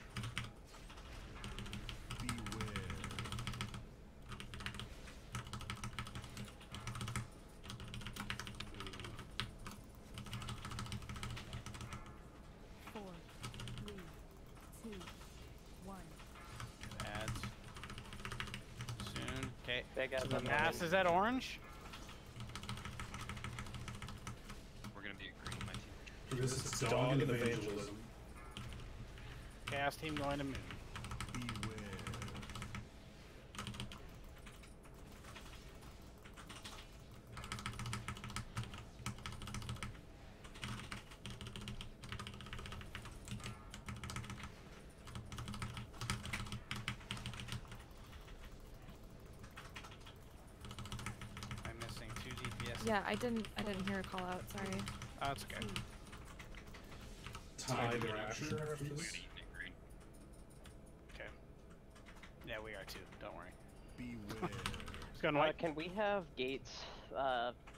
Four, 3, 2, 1. Ads. Soon. Okay. Big So ads the on the mass right. is at orange. We're gonna be a green, my team. For this, it's dogged evangelism. Chaos team going to moon. I'm missing 2 DPS. Yeah, I didn't hear a call out. Sorry. Oh, that's okay. Tide Rapture after We're this. gonna eat it green. Okay. Yeah, we are too. Don't worry. It's going white. Can we have gates,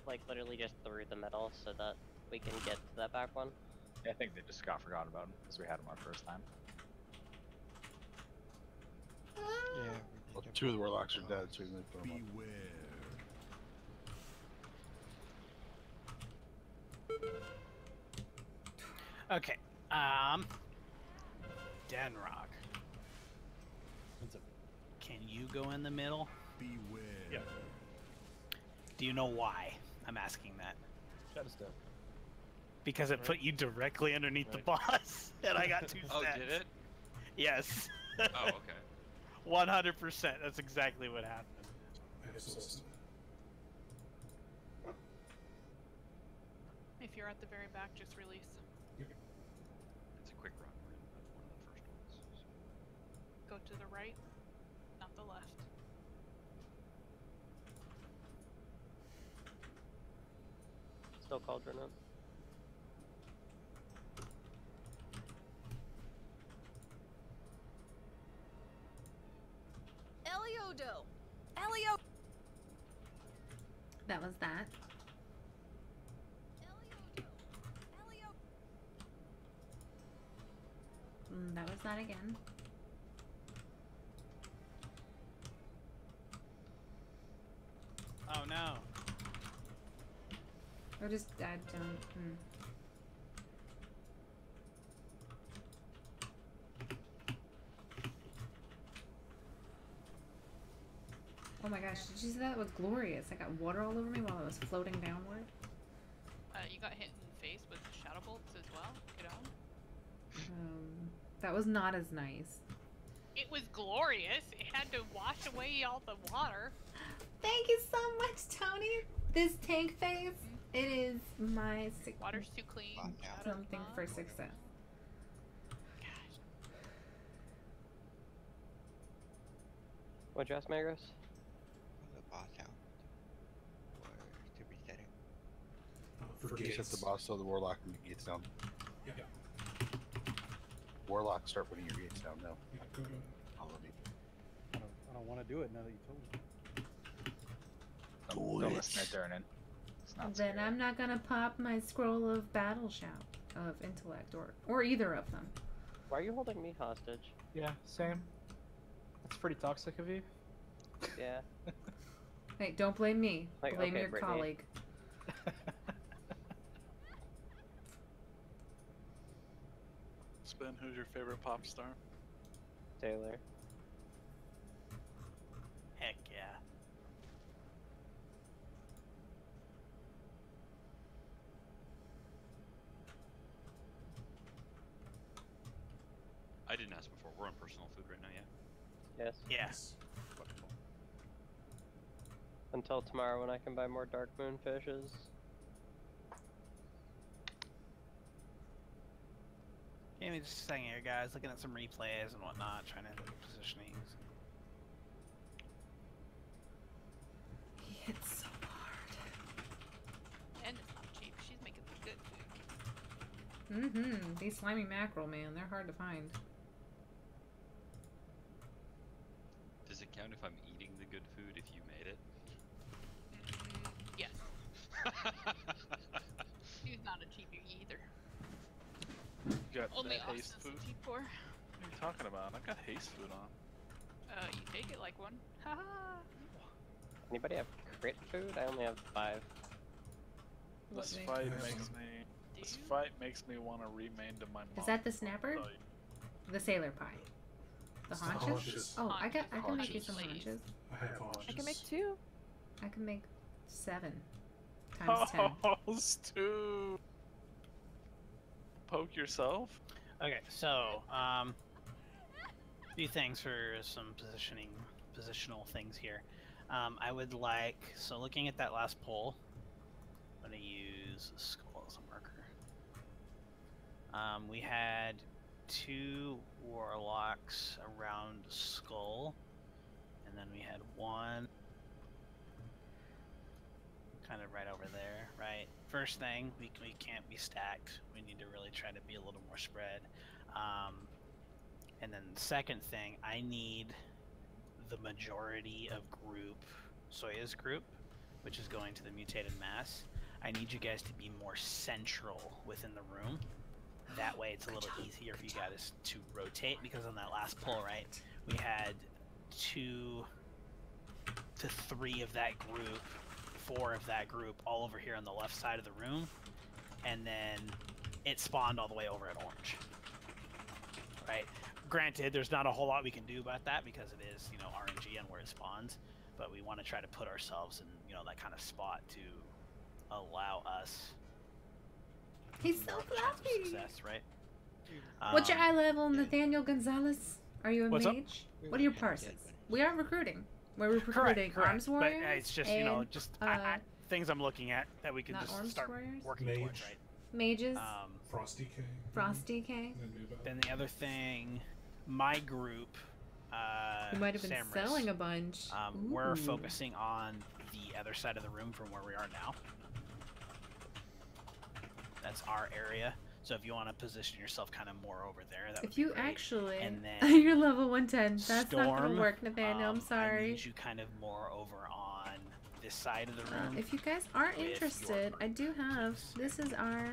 like literally just through the middle so that we can get to that back one? I think they just got forgotten about him because we had him our first time. Yeah. Well, 2 of the warlocks are dead, so we can put them up. Okay. Denrock. Can you go in the middle? Beware. Yeah. Do you know why I'm asking that? Shadow Step. Because it put you directly underneath the boss, and I got 2 stats. Oh, did it? Yes. Oh, okay. 100%. That's exactly what happened. If you're at the very back, just release. It's a quick run. That's one of the first ones. Go to the right, not the left. Still Cauldron up. Eliodo! Elio! That was that. That was that again. Oh no. Or just I don't. Oh my gosh, did you see that? It was glorious. I got water all over me while I was floating downward. You got hit in the face with shadow bolts as well, kiddo. That was not as nice. It was glorious. It had to wash away all the water. Thank you so much, Tony. This tank phase, it is my water's too clean. Something for success. What'd you ask, Magros? The boss out. Or to reset it. Reset the boss so the warlock can get gates down. Yeah. Warlock, start putting your gates down now. I don't want to do it now that you told me. Don't listen to Durnan. It's not Then scary. I'm not gonna pop my scroll of battle shout of intellect or either of them. Why are you holding me hostage? Yeah, same. That's pretty toxic of you. Yeah. Hey, don't blame me. Like, Blame okay, your Brittany. colleague. Spin, who's your favorite pop star? Taylor. Heck yeah. I didn't ask before. We're on personal food right now, yeah? Yes. Yes. Wonderful. Until tomorrow when I can buy more dark moon fishes. Give me just a second here, guys. Looking at some replays and whatnot, trying to look at positionings. He hits so hard. And it's not cheap. She's making some good food. These slimy mackerel, man, they're hard to find. Does it count if I'm eating the good food if you made it? Yes. She's not a cheapie either. You got Only that haste Austin's food? a cheap for. What are you talking about? I've got haste food on. You take it like one. Haha. Anybody have crit food? I only have 5. This What fight makes- makes me. This fight makes me want to remain to my mom. Is that the snapper? The sailor pie. The It's the haunches? haunches. Oh, I can make you some Haunches. haunches. I have haunches. I can make 2. I can make 7 times 10. Oh, Stu! Poke yourself? Okay, so few things for some positional things here. I would like, so looking at that last poll, I'm gonna use skull as a marker. We had 2 warlocks around skull, and then we had 1 kind of right over there, right? First thing, we can't be stacked. We need to really try to be a little more spread. And then the second thing, I need the majority of group, Soya's group, which is going to the mutated mass. I need you guys to be more central within the room. way it's a little easier for you guys to rotate, because on that last pull, right, we had 2 to 3 of that group, 4 of that group all over here on the left side of the room, and then it spawned all the way over at orange. Right? Granted, there's not a whole lot we can do about that because it is, you know, RNG and where it spawns, but we want to try to put ourselves in, you know, that kind of spot to allow us He's so more of a chance of fluffy. success, right? What's your eye level, Nathaniel Gonzalez? Are you a What's up? mage? What are your parses? We are recruiting. We're recruiting Correct. arms But warriors. it's just, you know, and, just things I'm looking at that we can not just arms start warriors? working Mage. towards, right? Mages. Frosty K. Frosty K. Then the other thing, my group, You might have been Samris, selling a bunch. we're Ooh. focusing on the other side of the room from where we are now. That's our area. So if you want to position yourself kind of more over there, that would If be you great. actually, And then you're level 110. That's not Storm, gonna work, Nathaniel. I'm I sorry. need you kind of more over on this side of the room. If you guys are with interested, I do have. This is our.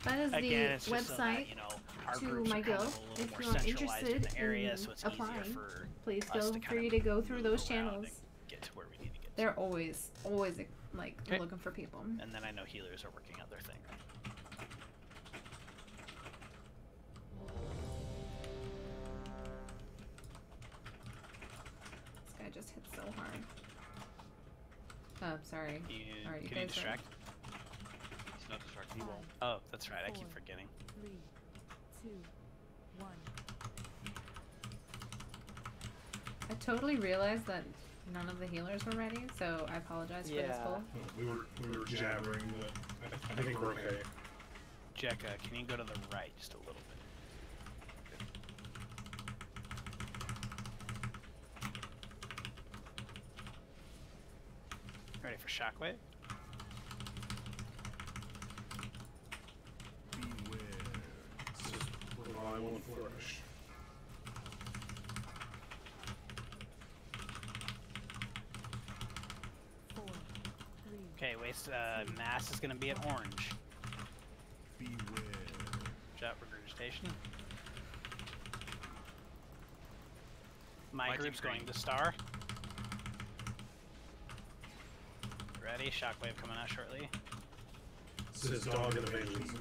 That is Again, the it's just so that, website you know, our to groups my are kind guild. of a little If more you are centralized interested in the area, in so it's applying, easier for please us feel to kind free of to go through move those around channels. and get to where we need to get. They're always like Okay. looking for people. And then I know healers are working out their thing. This guy just hit so hard. Oh, sorry. Alright, you Can you guys distract? He's not distracted. He won't. Oh, that's right. I keep forgetting. 3, 2, 1. I totally realized that none of the healers were ready, so I apologize for this pull. We were jabbering, but I think we're okay. Jekka, can you go to the right just a little bit? Ready for shockwave? Rely on flourish. Okay, waste mass is gonna be at orange. Jet regurgitation. My group's going to star. Ready? Shockwave coming out shortly. This is dog and evangelism.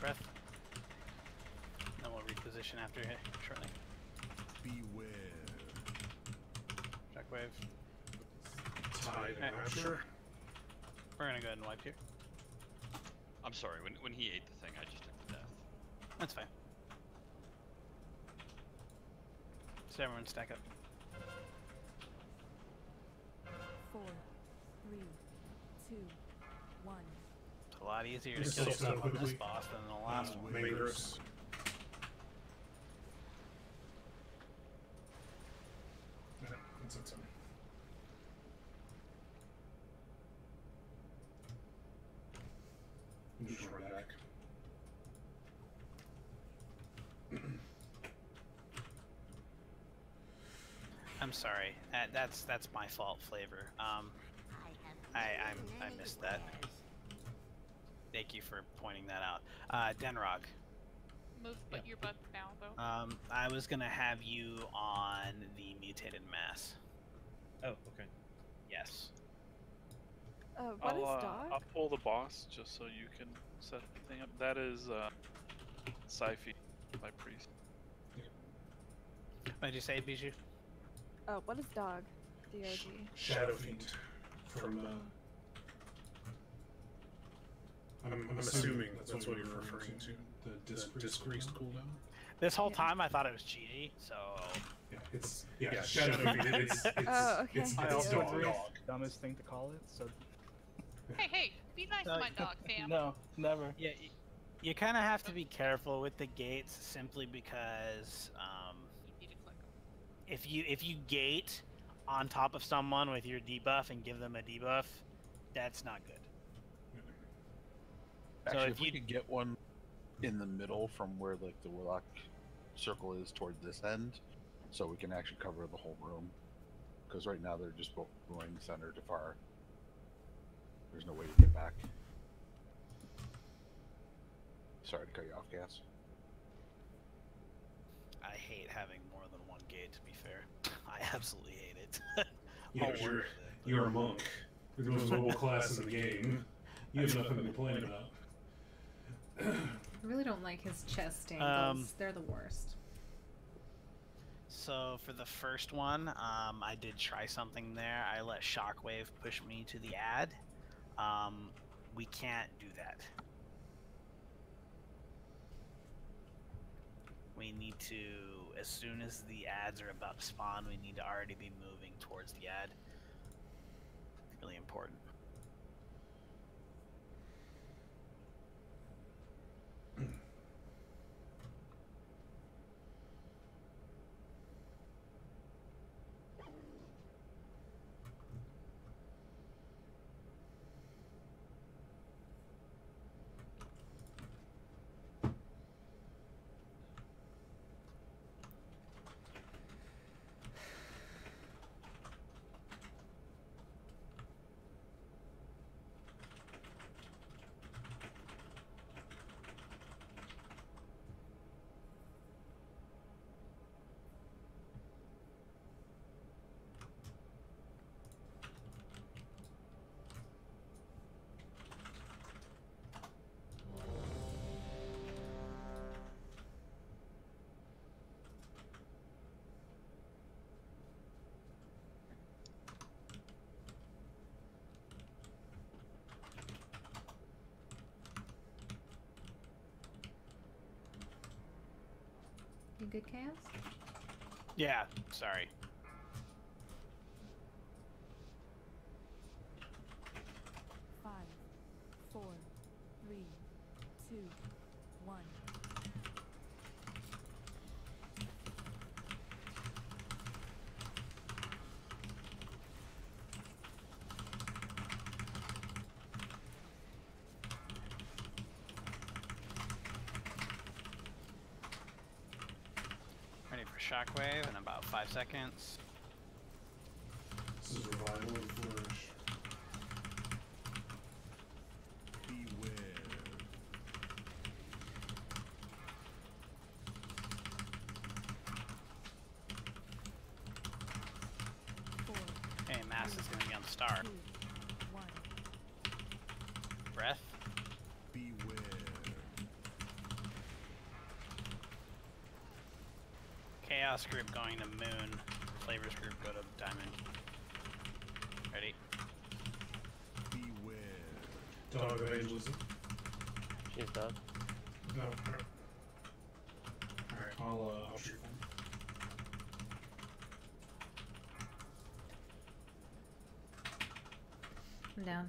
Breath. Then we'll reposition after hit shortly. Beware. Shockwave. Tide and Alright. rapture. We're gonna go ahead and wipe here. I'm sorry, when he ate the thing, I just took the death. That's fine. So everyone stack up. 4, 3, 2, 1. It's a lot easier to Just kill self-stun yourself on this quickly. boss than the last one. Mangers. That's it. Just run back. I'm sorry. That's my fault, Flavor. I missed that. Thank you for pointing that out. Denrog. Move but your butt now though. I was gonna have you on the mutated mass. Oh, okay. Yes. What is I'll dog? pull the boss just so you can set the thing up. That is Sci-Fi, my priest. What did you say, Bijou? Oh, what is dog? D-O-G. Shadow Fiend from I'm assuming that's what you're referring to. The discreased cooldown. This whole time I thought it was GG, so. Yeah, it's Shadow Fiend. It's Oh, okay. it's I also dog. agree. Dumbest thing to call it. So Hey, be nice to my dog, Sam. no, never. Yeah, You kind of have to be careful with the gates simply because if you gate on top of someone with your debuff and give them a debuff, that's not good. Actually, So if we could get one in the middle from where like the warlock circle is toward this end, so we can actually cover the whole room. Because right now they're just both going center to far. There's no way to get back. Sorry to cut you off, Gas. I hate having more than one gate, to be fair. I absolutely hate it. Yeah, but you're a monk. You're the most mobile class in the game. You have nothing to complain about. I really don't like his chest angles. They're the worst. So for the first one, I did try something there. I let Shockwave push me to the ad. We can't do that. We need to, as soon as the ads are about to spawn, we need to already be moving towards the ad. Really important. You good, Chaos? Yeah, sorry. Five, 4, 3, 2, 1. Ready for Shockwave in about 5 seconds. This is Revival and Flourish. Okay, Mass is gonna be on Star. 2, 1. Breath. Chaos group going to Moon. Flavors group go to Diamond. Ready? Dog Evangelism. She's dead. No. Alright, I'll shoot one. I'm down.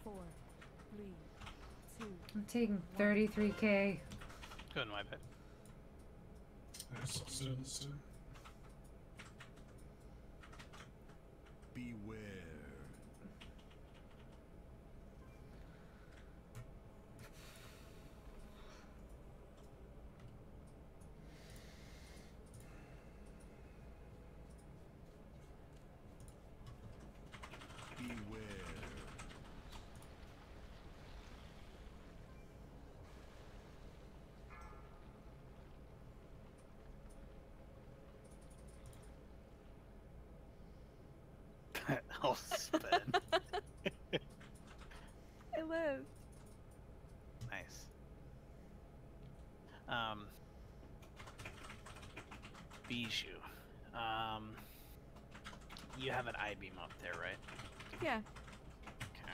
Four, 3, 2. I'm taking 33k. Go ahead and wipe it. I saw students too. I'll spin. I live. Nice. Bijou. You have an I-beam up there, right? Yeah. Okay.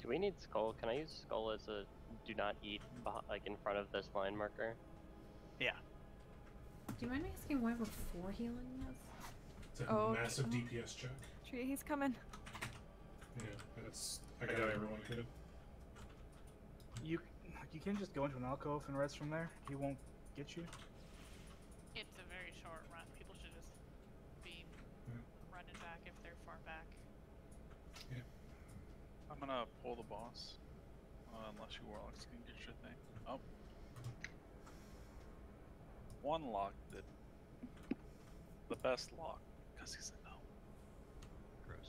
Do we need Skull? Can I use Skull as a do not eat, like in front of this line marker? Yeah. Do you mind me asking why we're 4 healing this? It's a Oh, massive okay. DPS check. Tree, he's coming. Yeah, that's. I got everyone good. You can just go into an alcove and res from there. He won't get you. It's a very short run. People should just be running back if they're far back. Yeah. I'm gonna pull the boss. Unless you warlocks can get your thing. Oh. One lock did. The best lock. Because he said no. Gross.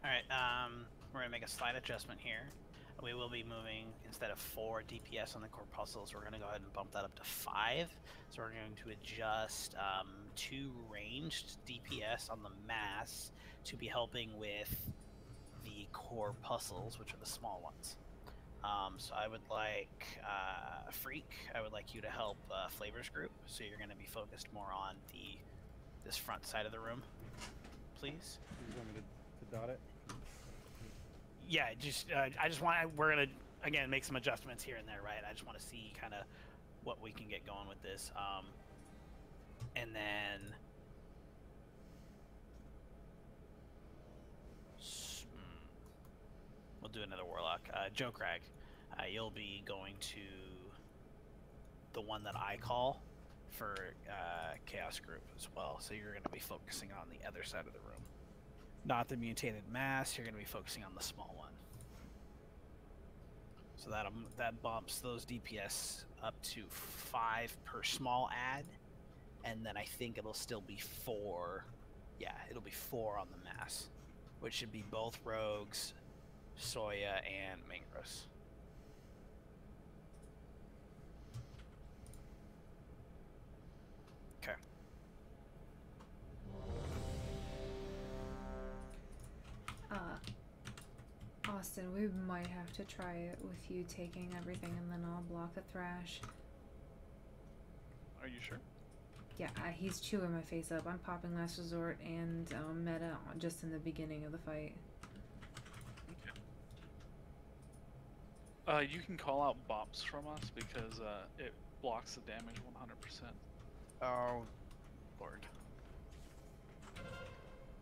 Alright, we're gonna make a slight adjustment here. We will be moving, instead of 4 DPS on the corpuscles, we're gonna go ahead and bump that up to 5. So we're going to adjust 2 ranged DPS on the mass to be helping with the corpuscles, which are the small ones. So I would like Freak. I would like you to help Flavors Group. So you're going to be focused more on this front side of the room, please. You want me to dot it? Yeah, just I just want we're gonna again make some adjustments here and there, right? I just want to see kind of what we can get going with this, and then we'll do another warlock. Joe Crag, you'll be going to the one that I call for Chaos Group as well. So you're going to be focusing on the other side of the room. Not the mutated mass, you're going to be focusing on the small one. So that bumps those DPS up to 5 per small ad, and then I think it'll still be 4. Yeah, it'll be 4 on the mass, which should be both rogues, Soya, and Mingros. Okay. Austin, we might have to try it with you taking everything and then I'll block a thrash. Are you sure? Yeah, he's chewing my face up. I'm popping Last Resort and meta just in the beginning of the fight. Okay. You can call out bops from us because it blocks the damage 100%. Oh, Lord.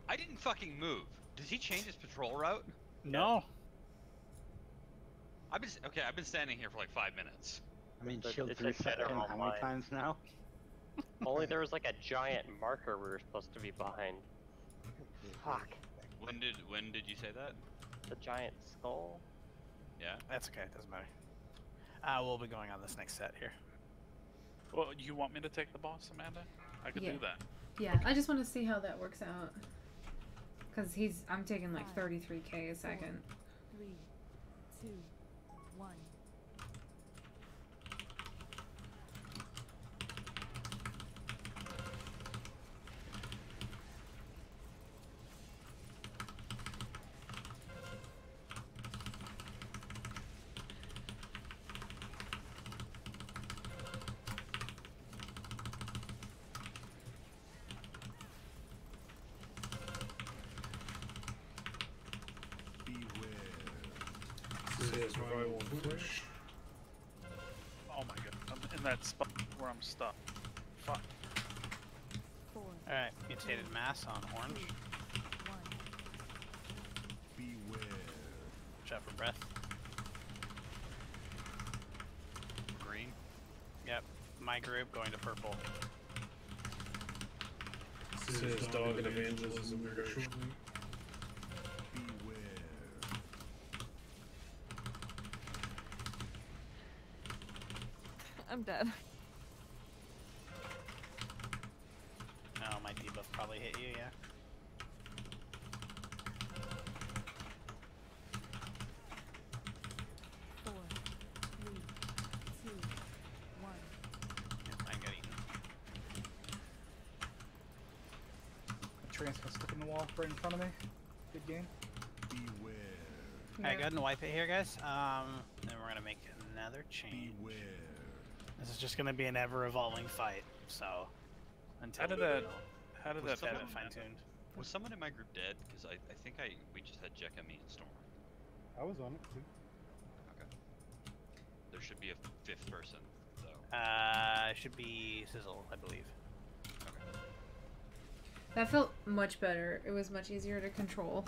I didn't fucking move. Does he change his patrol route? No. I've been standing here for like 5 minutes. I mean, It's shield a 3 better how many online. times now? Only there was like a giant marker we were supposed to be behind. Fuck. When did you say that? The giant skull? Yeah. That's okay, it doesn't matter. We'll be going on this next set here. Well, you want me to take the boss, Amanda? I could do that. Yeah, I just want to see how that works out. Cause I'm taking like 33k a second. 3, 2, 1. Survival and push. Oh my god, I'm in that spot where I'm stuck. Fuck. 4. Alright, mutated mass on orange. 1. Beware. Watch out for breath. Green. Yep. My group going to purple. Says dog and evangelism very shortly. I'm dead. Oh, my debuff probably hit you, yeah. Four, 3, 2, 1. I got eaten. Train's gonna stick in the wall right in front of me. Good game. Beware. Alright, go ahead and wipe it here, guys. Then we're gonna make another change. This is just gonna be an ever-evolving fight, so until How did that someone happen? fine-tuned. Was someone in my group dead? Because I think we just had Jekka, me, and Storm. I was on it too. Okay. There should be a fifth person, though. It should be Sizzle, I believe. Okay. That felt much better. It was much easier to control.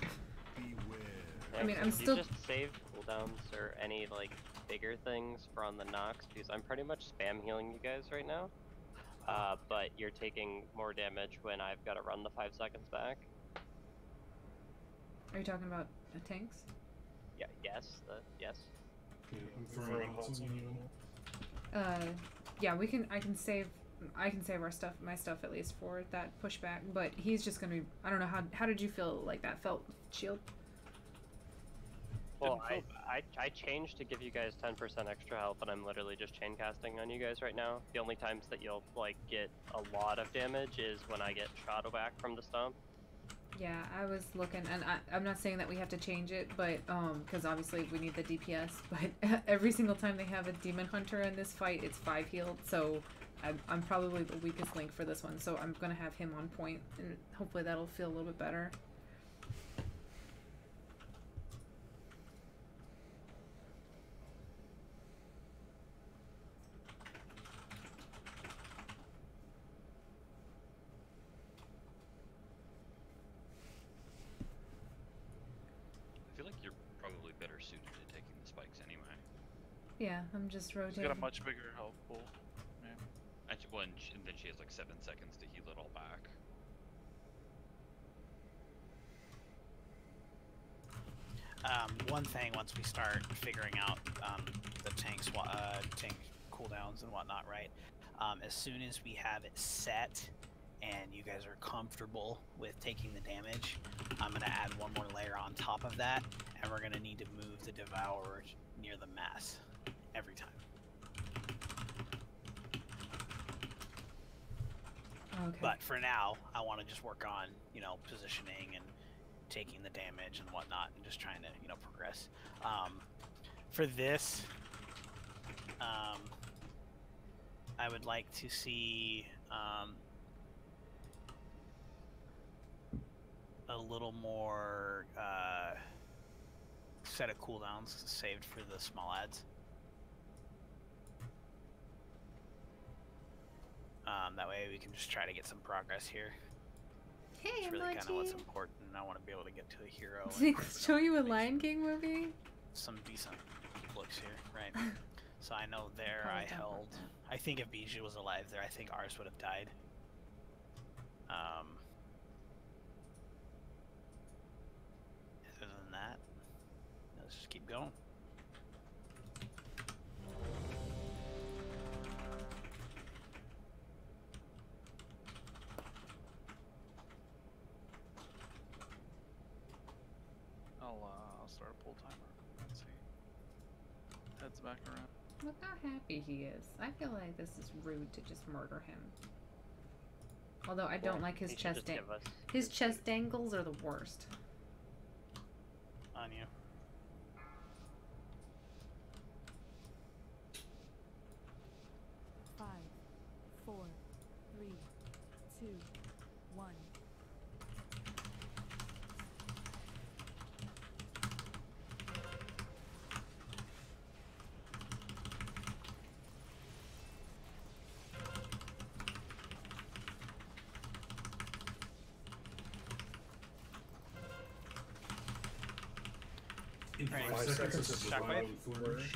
Yeah, I mean, I'm you still. just save cooldowns or any like bigger things for on the knocks because I'm pretty much spam healing you guys right now. But you're taking more damage when I've got to run the 5 seconds back. Are you talking about the tanks? Yeah. Yes. Yes. Yeah, I'm throwing hots on you. Yeah, we can. I can save our stuff, my stuff at least for that pushback. But he's just gonna. I don't know how did you feel like that felt, Shield? Well, I changed to give you guys 10% extra health, and I'm literally just chain casting on you guys right now. The only times that you'll like get a lot of damage is when I get shot back from the stomp. Yeah, I was looking, and I'm not saying that we have to change it, but because obviously we need the DPS. But every single time they have a demon hunter in this fight, it's 5 healed. So I'm probably the weakest link for this one. So I'm gonna have him on point, and hopefully that'll feel a little bit better. I feel like you're probably better suited to taking the spikes anyway. Yeah, I'm just She's rotating. got a much bigger health pool. Yeah. Actually, well, and then she has like 7 seconds to heal it all back. One thing, once we start figuring out the tank cooldowns and whatnot, right? As soon as we have it set and you guys are comfortable with taking the damage, I'm gonna add one more layer on top of that, and we're gonna need to move the Devourer near the mass every time. Okay. But for now, I want to just work on, positioning and taking the damage and whatnot, and just trying to, progress. For this, I would like to see a little more set of cooldowns saved for the small ads. That way we can just try to get some progress here. Hey, it's really kind of what's Emoji. important. I want to be able to get to a hero. Did they show you a Lion King movie? Some decent looks here, right? So I know there I held. I think if Bijou was alive there, I think ours would have died. Other than that, let's just keep going. I'll start a pull timer. Let's see. Heads back around. Look how happy he is. I feel like this is rude to just murder him. Although I don't like his He should chest just give us his chest angles are the worst. On you. Five, 4, 3, 2, 1. In Right, 5 seconds, it's a shockwave. wild flourish.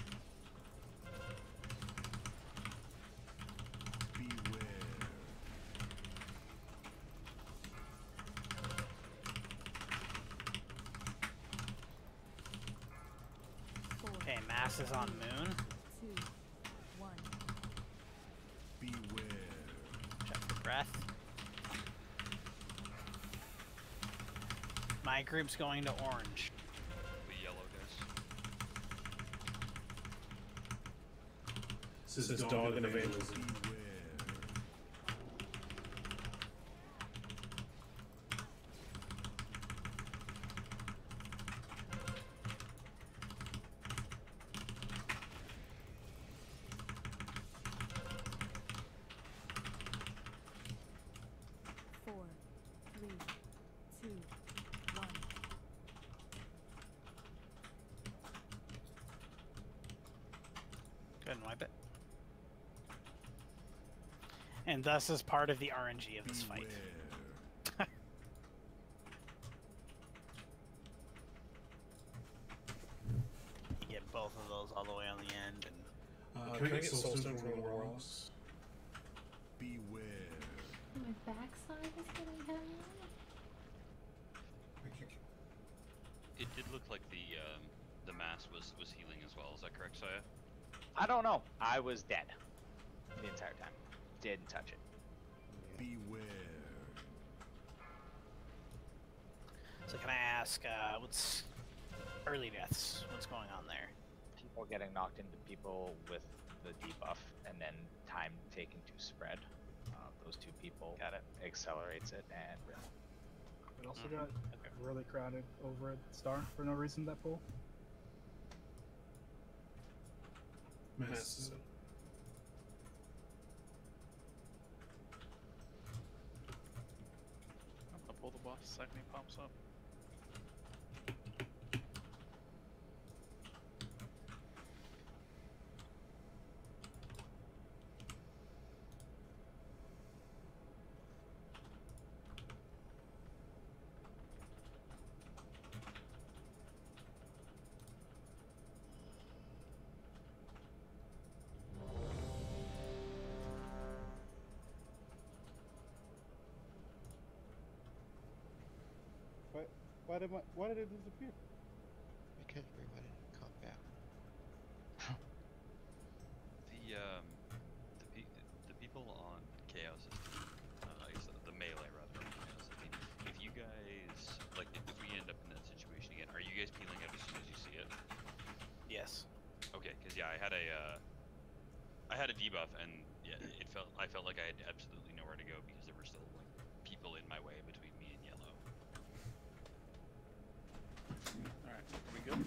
Okay, mass is on Moon. 2, 1. Check for breath. My group's going to orange. The yellow guys. Says dog unavailable. 3, 2, 1. Go ahead and wipe it. And thus is part of the RNG of this fight. You get both of those all the way on the end, and Can I get Soulstone from the Warlocks? Beware. My backside is getting heavy. It did look like the mass was healing as well. Is that correct, Saya? I don't know. I was dead the entire time. Didn't touch it. Beware. so can I ask, what's early deaths? What's going on there? People getting knocked into people with the debuff, and then time taken to spread. Those two people accelerates it, and It also got really crowded over at Star for no reason, that pool. Mass. I'm gonna pull the boss the second he pops up. Why did it disappear? Because we went in combat. The people on Chaos's team, I guess the melee rather on Chaos's team. If you guys like, if we end up in that situation again, are you guys peeling out as soon as you see it? Yes. Okay, because yeah, I had a debuff, and yeah, I felt like I had absolutely nowhere to go because there were still like people in my way between me and yellow. Alright, are we good?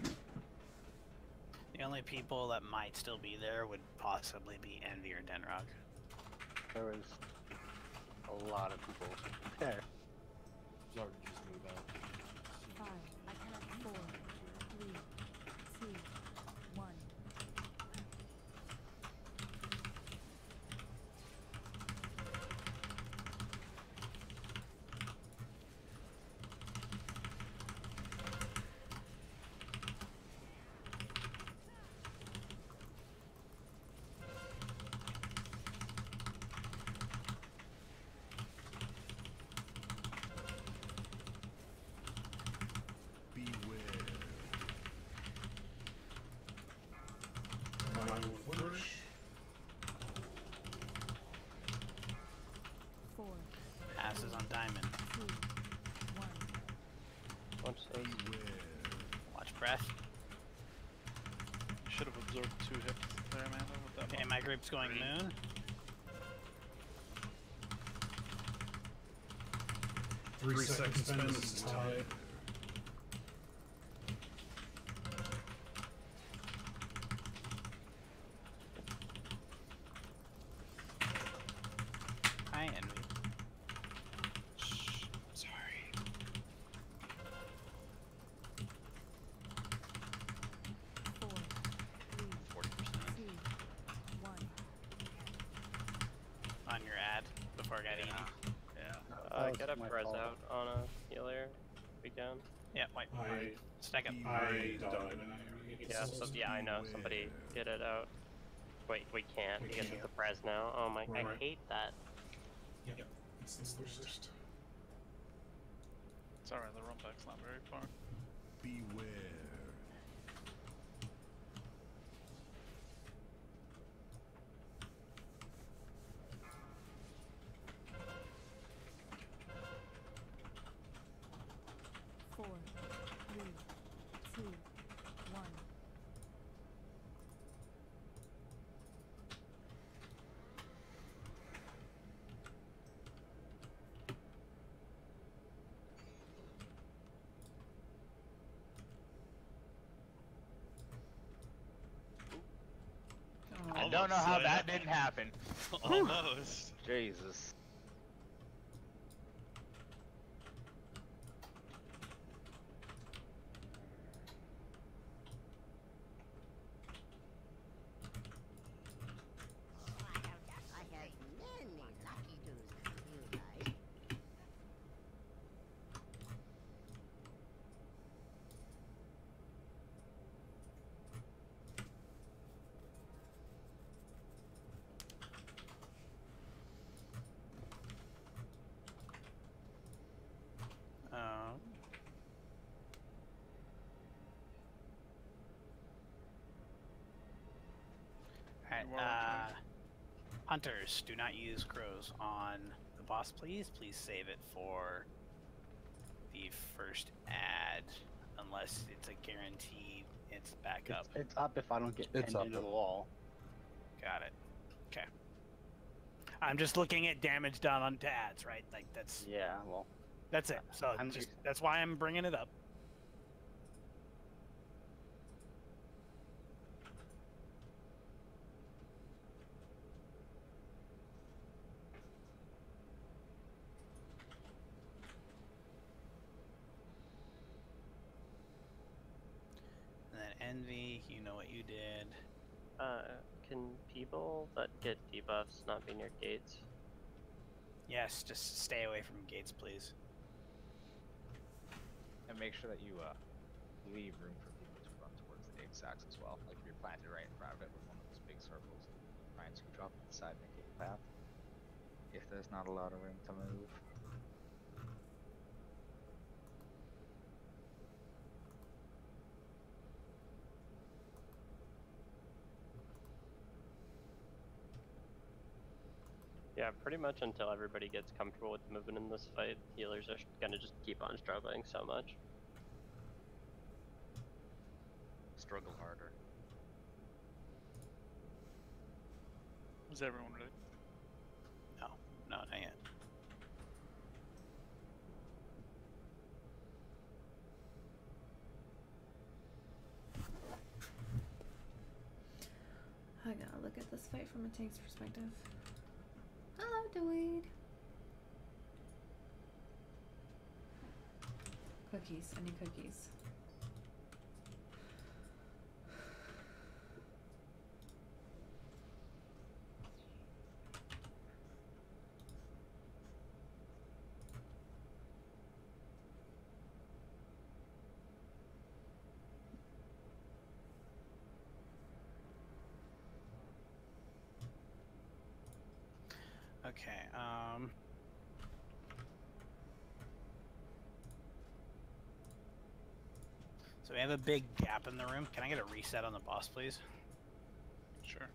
The only people that might still be there would possibly be Envy or Denrock. There was a lot of people there. Zard just moved out. 5, 4, 3, 2, 1. Passes on Diamond. 2, 1. Watch those. Watch breath. Should have absorbed 2 hits there, Amanda, with that Okay, one. my group's going Moon. Three seconds spent, this is tied. Hi, Envy. Shh, sorry. Four, 3, 2, 1. On your ad before I got eaten. Yeah. Get a press out on a healer. We can. Yeah, wait. Stack up. I died. Yeah, so, yeah, I know. Somebody get it out. Wait, we can't because it's a press now. Oh my, I hate that. Yep. It's the worst. It's alright, the Rumpack's not very far. Beware. Four, 3, 2, 1. I don't know how that didn't happen. Almost. Jesus. Alright, hunters, do not use crows on the boss, please. Please save it for the first ad, unless it's a guaranteed it's back up. It's up if I don't get It's pinned up into if- the wall. Got it. Okay. I'm just looking at damage done on ads, right? Like that's Yeah, well, that's it. So that's why I'm bringing it up. And then envy, you know what you did. Can people that get debuffs not be near gates? Yes, just stay away from gates, please. And make sure that you leave room for people to run towards the big sacks as well. Like if you're planted right in front of it with one of those big circles, try and scooch off to the side and make a path. If there's not a lot of room to move. Yeah, pretty much until everybody gets comfortable with moving in this fight, healers are gonna just keep on struggling so much. Struggle harder. Is everyone ready? No, not yet. I gotta look at this fight from a tank's perspective. Hello, Dweed. Cookies. I need cookies. Okay, so we have a big gap in the room. Can I get a reset on the boss, please? Sure.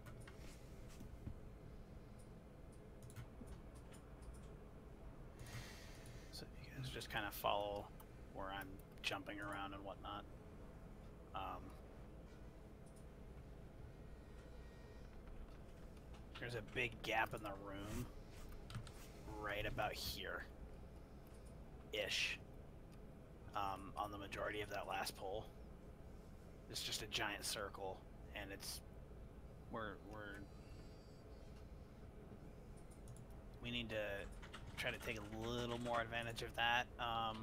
So you guys just kind of follow where I'm jumping around and whatnot. There's a big gap in the room right about here ish, on the majority of that last pole. It's just a giant circle, and we need to try to take a little more advantage of that. I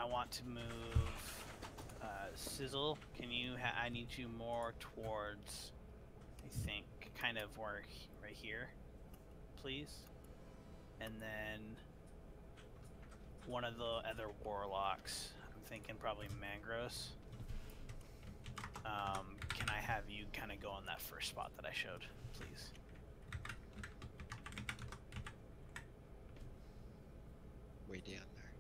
want to move Sizzle. Can you I need you more towards, I think, kind of where right here, please. And then one of the other warlocks, I'm thinking probably Mangros. Can I have you kind of go on that first spot that I showed, please? Way down there.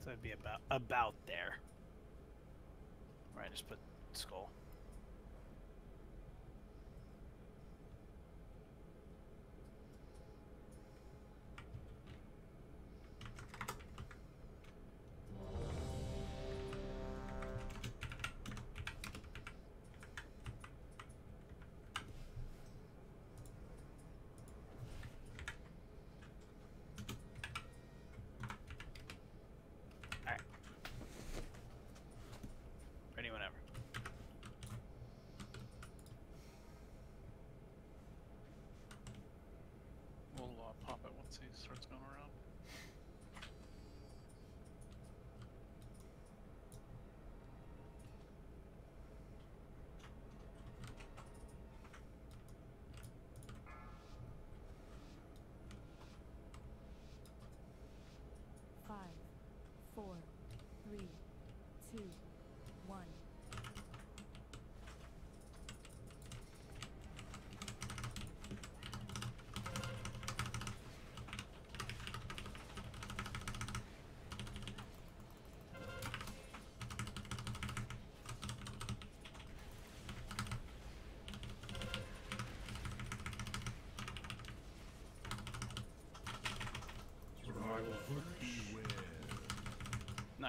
So it'd be about there. Right, just put skull. Starts going around. Five, 4, 3, 2, 1.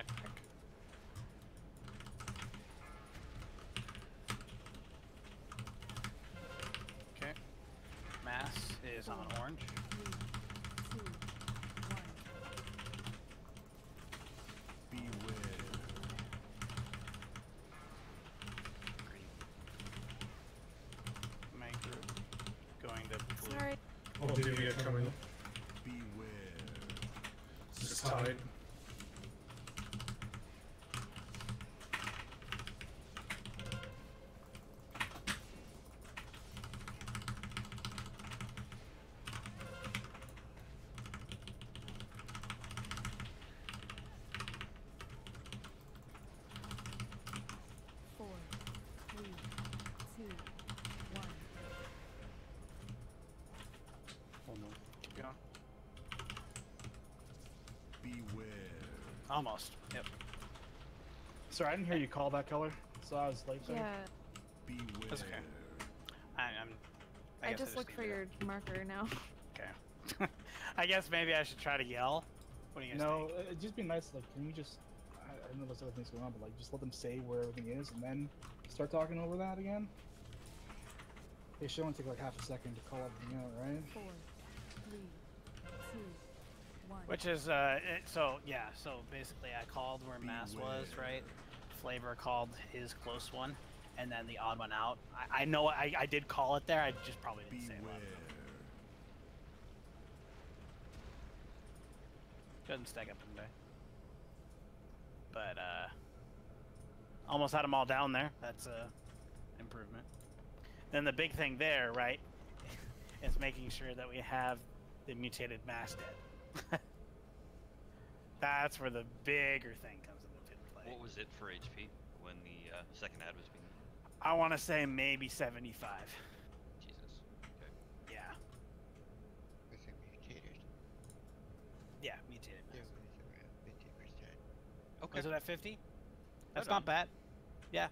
knockback. Okay. Mass is on orange. 3, 2, 1. My group going to blue. Sorry. Oh, Divya coming. This is tied. Four, 3, 2, 1. Almost. Keep going. Almost. Yep. Sorry, I didn't hear you call that color, so I was late there. Yeah. That's okay. I I guess just looked for need your marker now. Okay. I guess maybe I should try to yell. What do you guys No, think? it'd just be nice. Like, can you just? I know there's other things going on, but like, just let them say where everything is, and then start talking over that again. It should only take like half a second to call everything out, right? 4, 3, 2, 1. Which is, so, yeah, so basically I called where Mass was, right? Flavor called his close one, and then the odd one out. I know I did call it there, I just probably didn't say it loud enough. Doesn't stack up today. But, almost had them all down there. That's a improvement. Then the big thing there, right, is making sure that we have the mutated Mass dead. That's where the bigger thing comes into play. What was it for HP when the second ad was being? I want to say maybe 75. Jesus. Okay. Yeah. With a mutated. Yeah, mutated Yeah, Mass. with a 50%. Okay. Is it at 50? That's Right not on. bad. Yeah.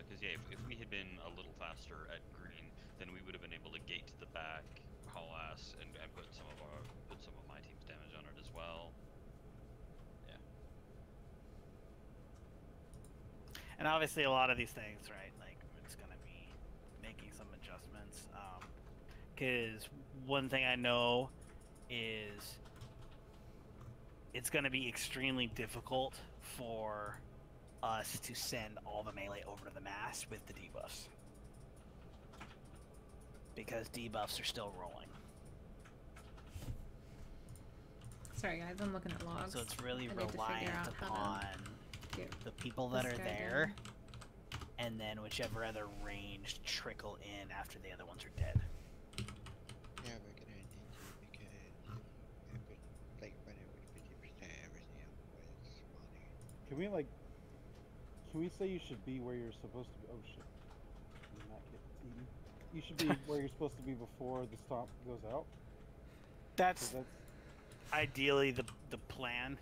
Because yeah, if we had been a little faster at green, then we would have been able to gate to the back, haul ass, and put some of my team's damage on it as well. Yeah. And obviously a lot of these things, right, like, it's going to be making some adjustments. Because one thing I know is it's going to be extremely difficult for us to send all the melee over to the mass with the debuffs. Because debuffs are still rolling. Sorry guys, I'm looking at logs. So it's really I need to figure reliant out how to upon get the people that this are guy there, down. and then whichever other ranged trickle in after the other ones are dead. Yeah, we're gonna need to because it would like run it with 50% everything else was spawning. Can we like? Can we say you should be where you're supposed to be? Oh shit! Did not get eaten. You should be where you're supposed to be before the stomp goes out. That's ideally the plan.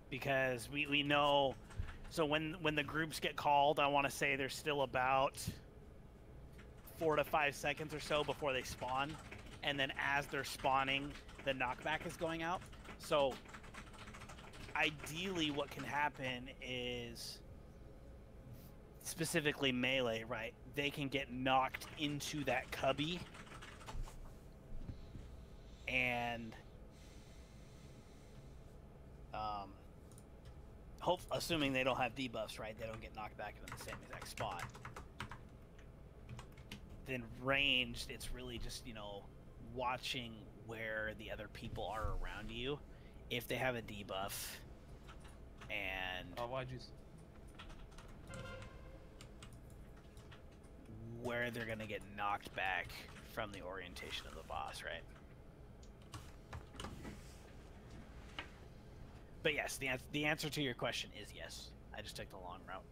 Because we know, so when the groups get called, I want to say there's still about 4 to 5 seconds or so before they spawn, and then as they're spawning, the knockback is going out. So ideally what can happen is, specifically melee, right, they can get knocked into that cubby, and assuming they don't have debuffs, right, they don't get knocked back into the same exact spot. Then ranged, it's really just, you know, watching where the other people are around you, if they have a debuff, and where they're gonna get knocked back from the orientation of the boss, right? But yes, the answer to your question is yes. I just took the long route.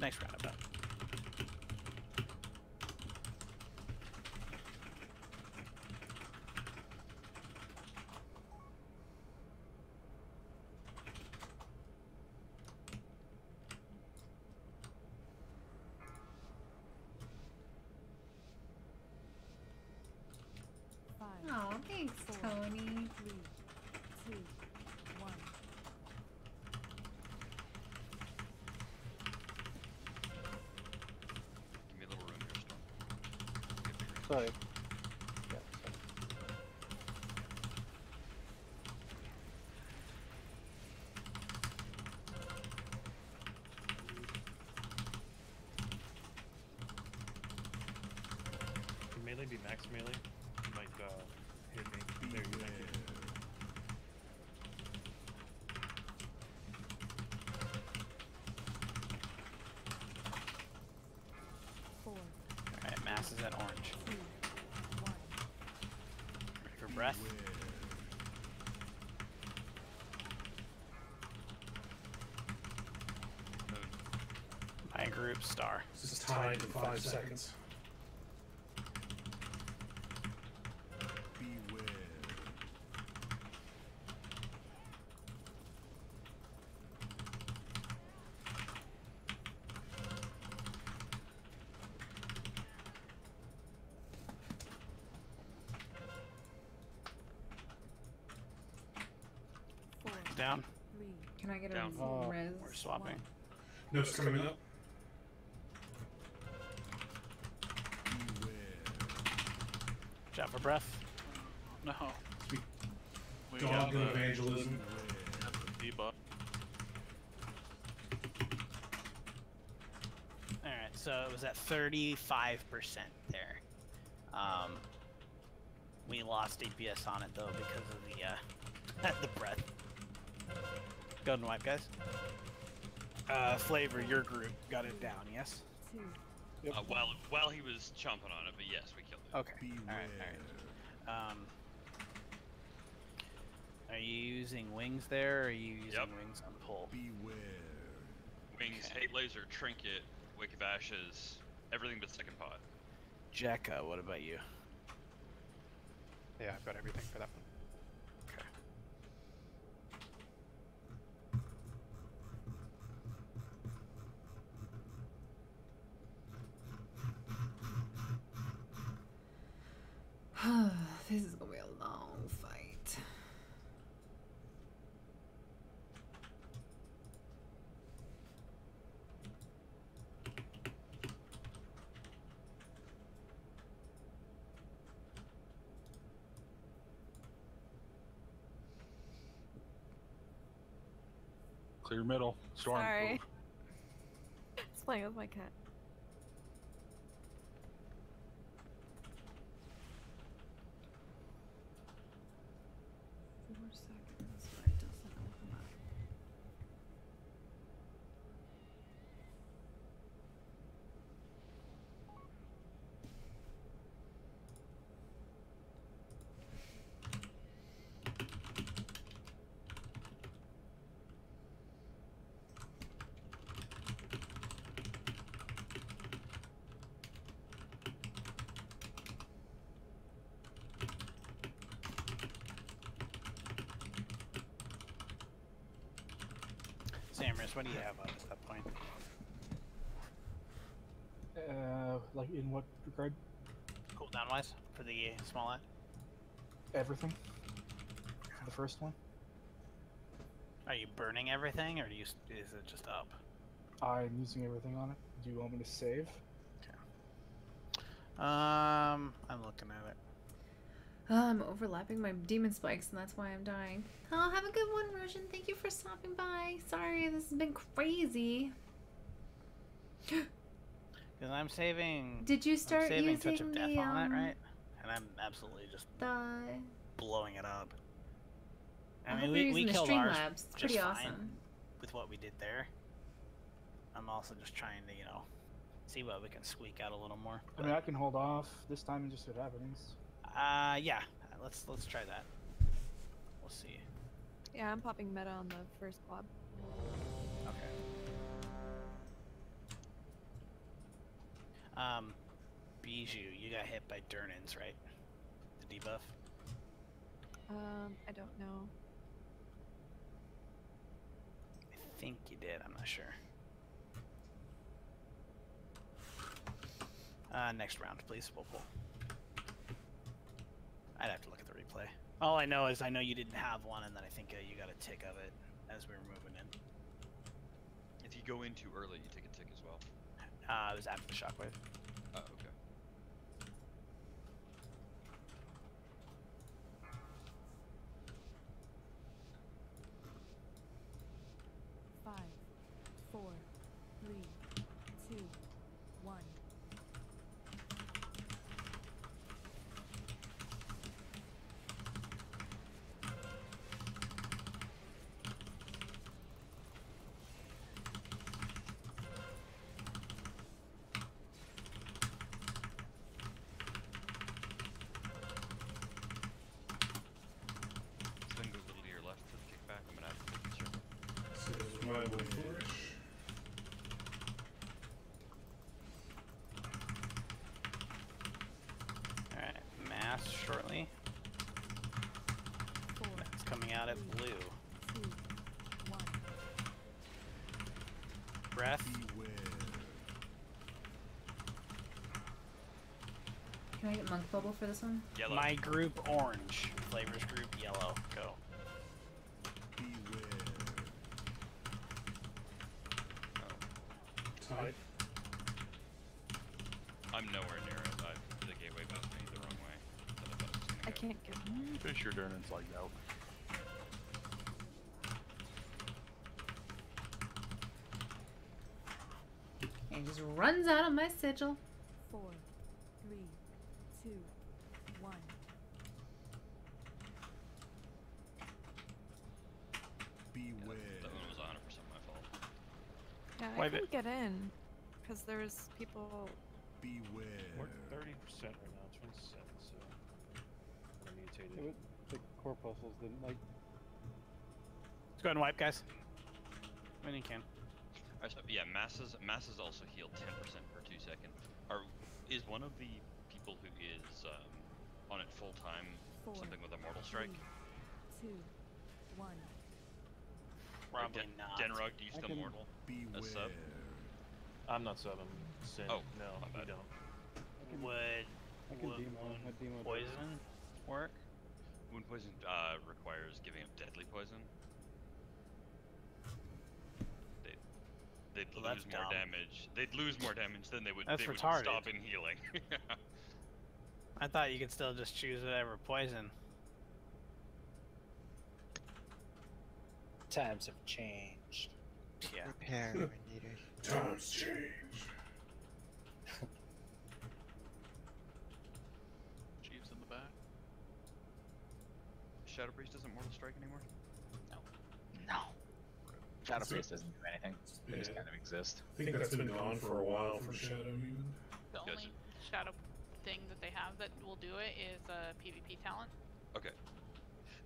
Next roundabout. Oh, thanks, Tony. 3, 2, 1. Give me a little room here, Storm. Sorry. Can melee be max melee? You might hit me. There you go. Alright, mass is at orange. 2, 1. Ready for breath? My group star. This is tied to 5 seconds. Down. Can I get Down. a res? We're swapping. No, it's coming up. Watch out for breath. No. We Dog got and the evangelism. debuff. Alright, so it was at 35% there. We lost DPS on it though because of the the breath. Go and wipe, guys. Flavor, your group got it down, yes? 2. Yep. While he was chomping on it, but yes, we killed it. Okay. Alright. Are you using wings there, or are you using wings on pull? Wings, hate laser, trinket, wake of ashes, everything but second pod. Jekka, what about you? Yeah, I've got everything for that one. This is gonna be a long fight. Clear middle. Storm. Sorry. It's playing with my cat. Samuris, what do you have at that point? Like in what regard? Cooldown wise for the small ad? Everything. The first one. Are you burning everything, or do you, is it just up? I'm using everything on it. Do you want me to save? I'm looking at it. I'm overlapping my demon spikes, and that's why I'm dying. Oh, have a good one, Roshan. Thank you for stopping by. Sorry, this has been crazy. Because I'm saving. Did you start I'm saving using Touch of Death the, on it, right? And I'm absolutely just the... blowing it up. I I hope mean, you're we using the killed Streamlabs. ours It's just pretty fine awesome. with what we did there. I'm also just trying to, you know, see what we can squeak out a little more. I mean, I can hold off this time and just hit happenings. Yeah. Let's try that. We'll see. Yeah, I'm popping meta on the first quad. Okay. Bijou, you got hit by Durnans, right? The debuff? I don't know. I think you did, I'm not sure. Next round, please. We'll pull. I'd have to look at the replay. All I know is I know you didn't have one, and then I think you got a tick of it as we were moving in. If you go in too early, you take a tick as well. It was after the shockwave. Oh, okay. Five, 4, 3, 2, 1. Swing goes a little to your left for the kickback. I'm gonna have to take a circle. So revival flourish. Alright, mass shortly. That's coming out at blue. 2, 1. Breath. Can I get monk bubble for this one? Yellow. My group orange. Flavors group yellow. Go. Tide. I'm nowhere near it. The gateway bounced me the wrong way. So I thought it was gonna I go. can't get. Pretty sure Durnan's like out. And just runs out of my sigil. 4, 3, 2, 1. That one was 100% my fault. Yeah, I Wipe couldn't get in because there's people. We're 30% right now, 27, so we're mutated. Yeah, but the corpuscles didn't like. Let's go ahead and wipe, guys. When you can. Alright, so yeah, masses also heal 10% per 2 seconds. Is one of the people who is on it full time 4, something with a mortal strike? 2, 1. Probably not. Denrog, do you I still can mortal? A sub? I'm not sub, I'm Sin. Oh, no, my you bad. don't. Would I can demo. My demo poison work? Wound poison requires giving up deadly poison. They'd Well, lose that's more dumb. damage. They'd lose more damage than they would. That's they would retarded. stop in healing. I thought you could still just choose whatever poison. Times have changed. Yeah. Repair when needed. Times change. Jeeves in the back. Shadow Priest doesn't mortal strike anymore? No. Shadow So- Priest doesn't do anything. They just Yeah. kind of exist. I think that's been gone for a while for Shadow even. The Gotcha. only shadow thing that they have that will do it is a PvP talent. Okay.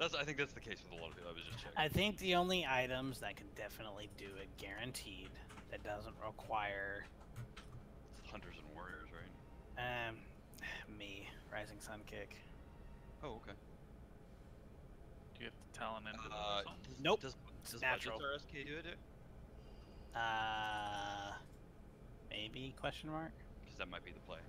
I think that's the case with a lot of people. I was just checking. I think the only items that can definitely do it guaranteed that doesn't require Hunters and warriors, right? me, Rising Sun Kick. Oh, okay. Do you have to talent into them or something? Nope. Does It's Budget's natural. RSK do it? Maybe question mark? Because that might be the play.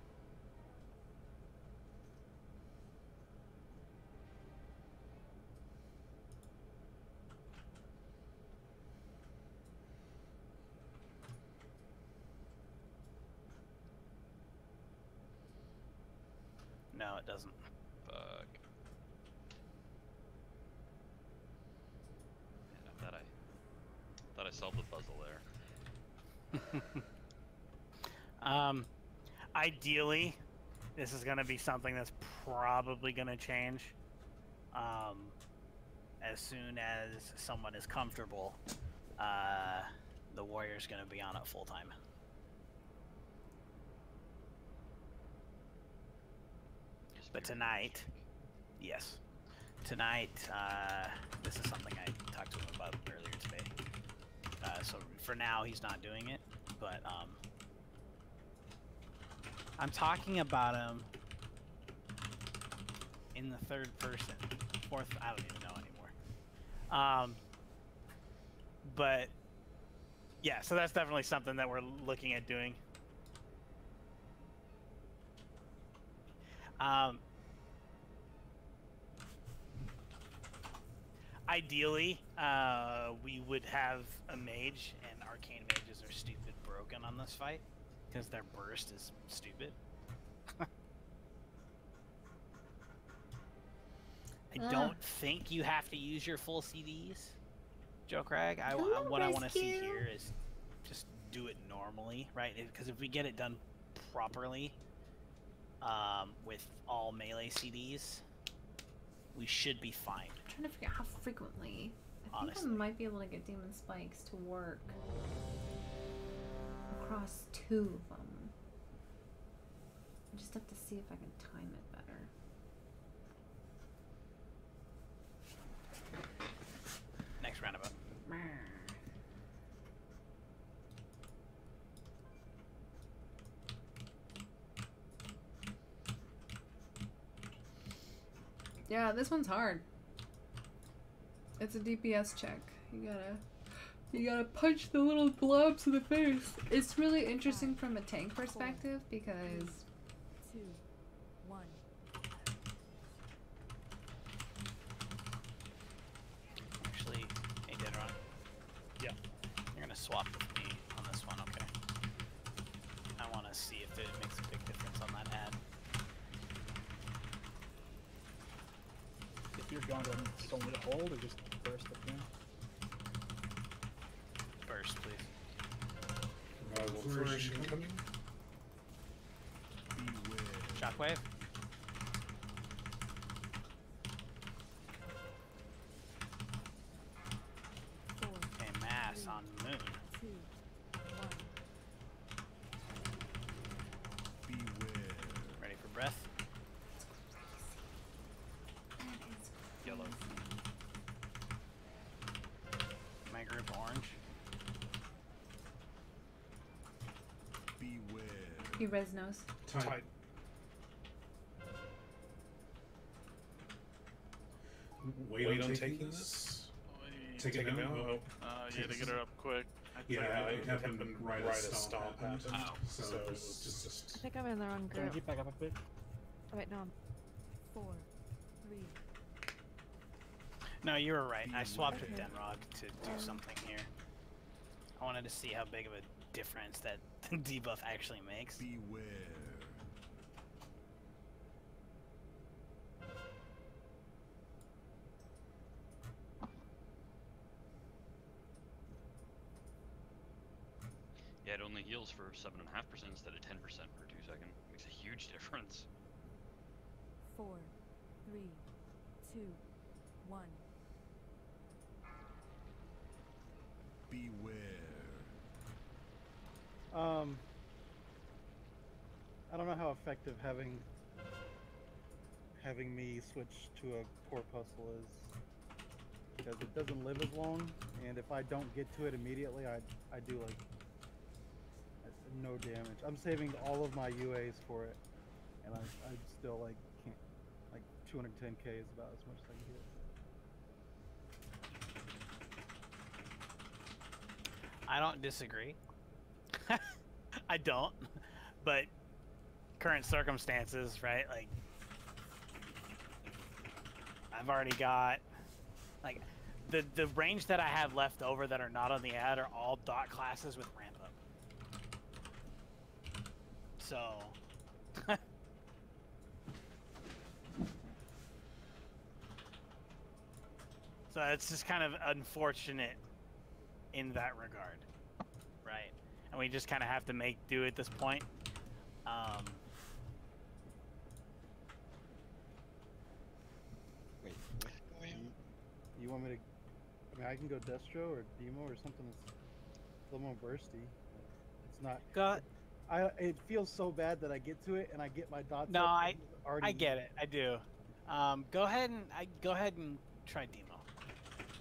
No, it doesn't. Fuck. Yeah, thought I solved the puzzle there. Ideally, this is going to be something that's probably going to change. As soon as someone is comfortable, the warrior's going to be on it full time. But tonight, yes, tonight, this is something I talked to him about earlier today. So for now, he's not doing it, but I'm talking about him in the third person. Fourth, I don't even know anymore. But yeah, so that's definitely something that we're looking at doing. Ideally, we would have a mage, and arcane mages are stupid broken on this fight because their burst is stupid. I don't think you have to use your full CDs, Joe Craig. What I want to see here is just do it normally, right? Because if we get it done properly, with all melee CDs, we should be fine. I'm trying to figure out how frequently. I think I might be able to get Demon Spikes to work across 2 of them. I just have to see if I can time it better. Next roundabout. Yeah, this one's hard. It's a DPS check. You gotta punch the little blobs in the face. It's really interesting from a tank perspective because 2, 1. Actually, hey Deadron. Yeah. You're gonna swap with me on this one, okay? I want to see if it makes a big difference on that ad. If you're going to still need a hold or just burst the pin? Burst, please. Flourish incoming. Shockwave. Okay, mass on moon. 2, 1. Ready for breath? Yellow. My group orange. he res knows. Tide. Wait on taking this. Take it now. Oh. You had to get her up quick. Yeah, it happened right as stomp happened. So it was just. I think I'm in the wrong Can group. I get back up a bit? Oh wait, no. 4, 3. No, you were right. I swapped with Denrog to do something here. I wanted to see how big of a difference that debuff actually makes. Beware. Yeah, it only heals for 7.5% instead of 10% per 2 seconds. Makes a huge difference. 4, 3, 2, 1. Beware. I don't know how effective having me switch to a corpuscle is, because it doesn't live as long, and if I don't get to it immediately, I do like no damage. I'm saving all of my UAs for it, and I still like can't, like 210k is about as much as I can get. I don't disagree. I don't, but current circumstances, right? Like, I've already got, like, the range that I have left over that are not on the ad are all dot classes with ramp up. So, so it's just kind of unfortunate in that regard, right? And we just kind of have to make do at this point. Wait, what's going on? You want me to? I mean, I can go Destro or Demo or something that's a little more bursty. It's not. God. It feels so bad that I get to it and I get my dots. No, up I and it's already... I get it. I do. Go ahead and try Demo.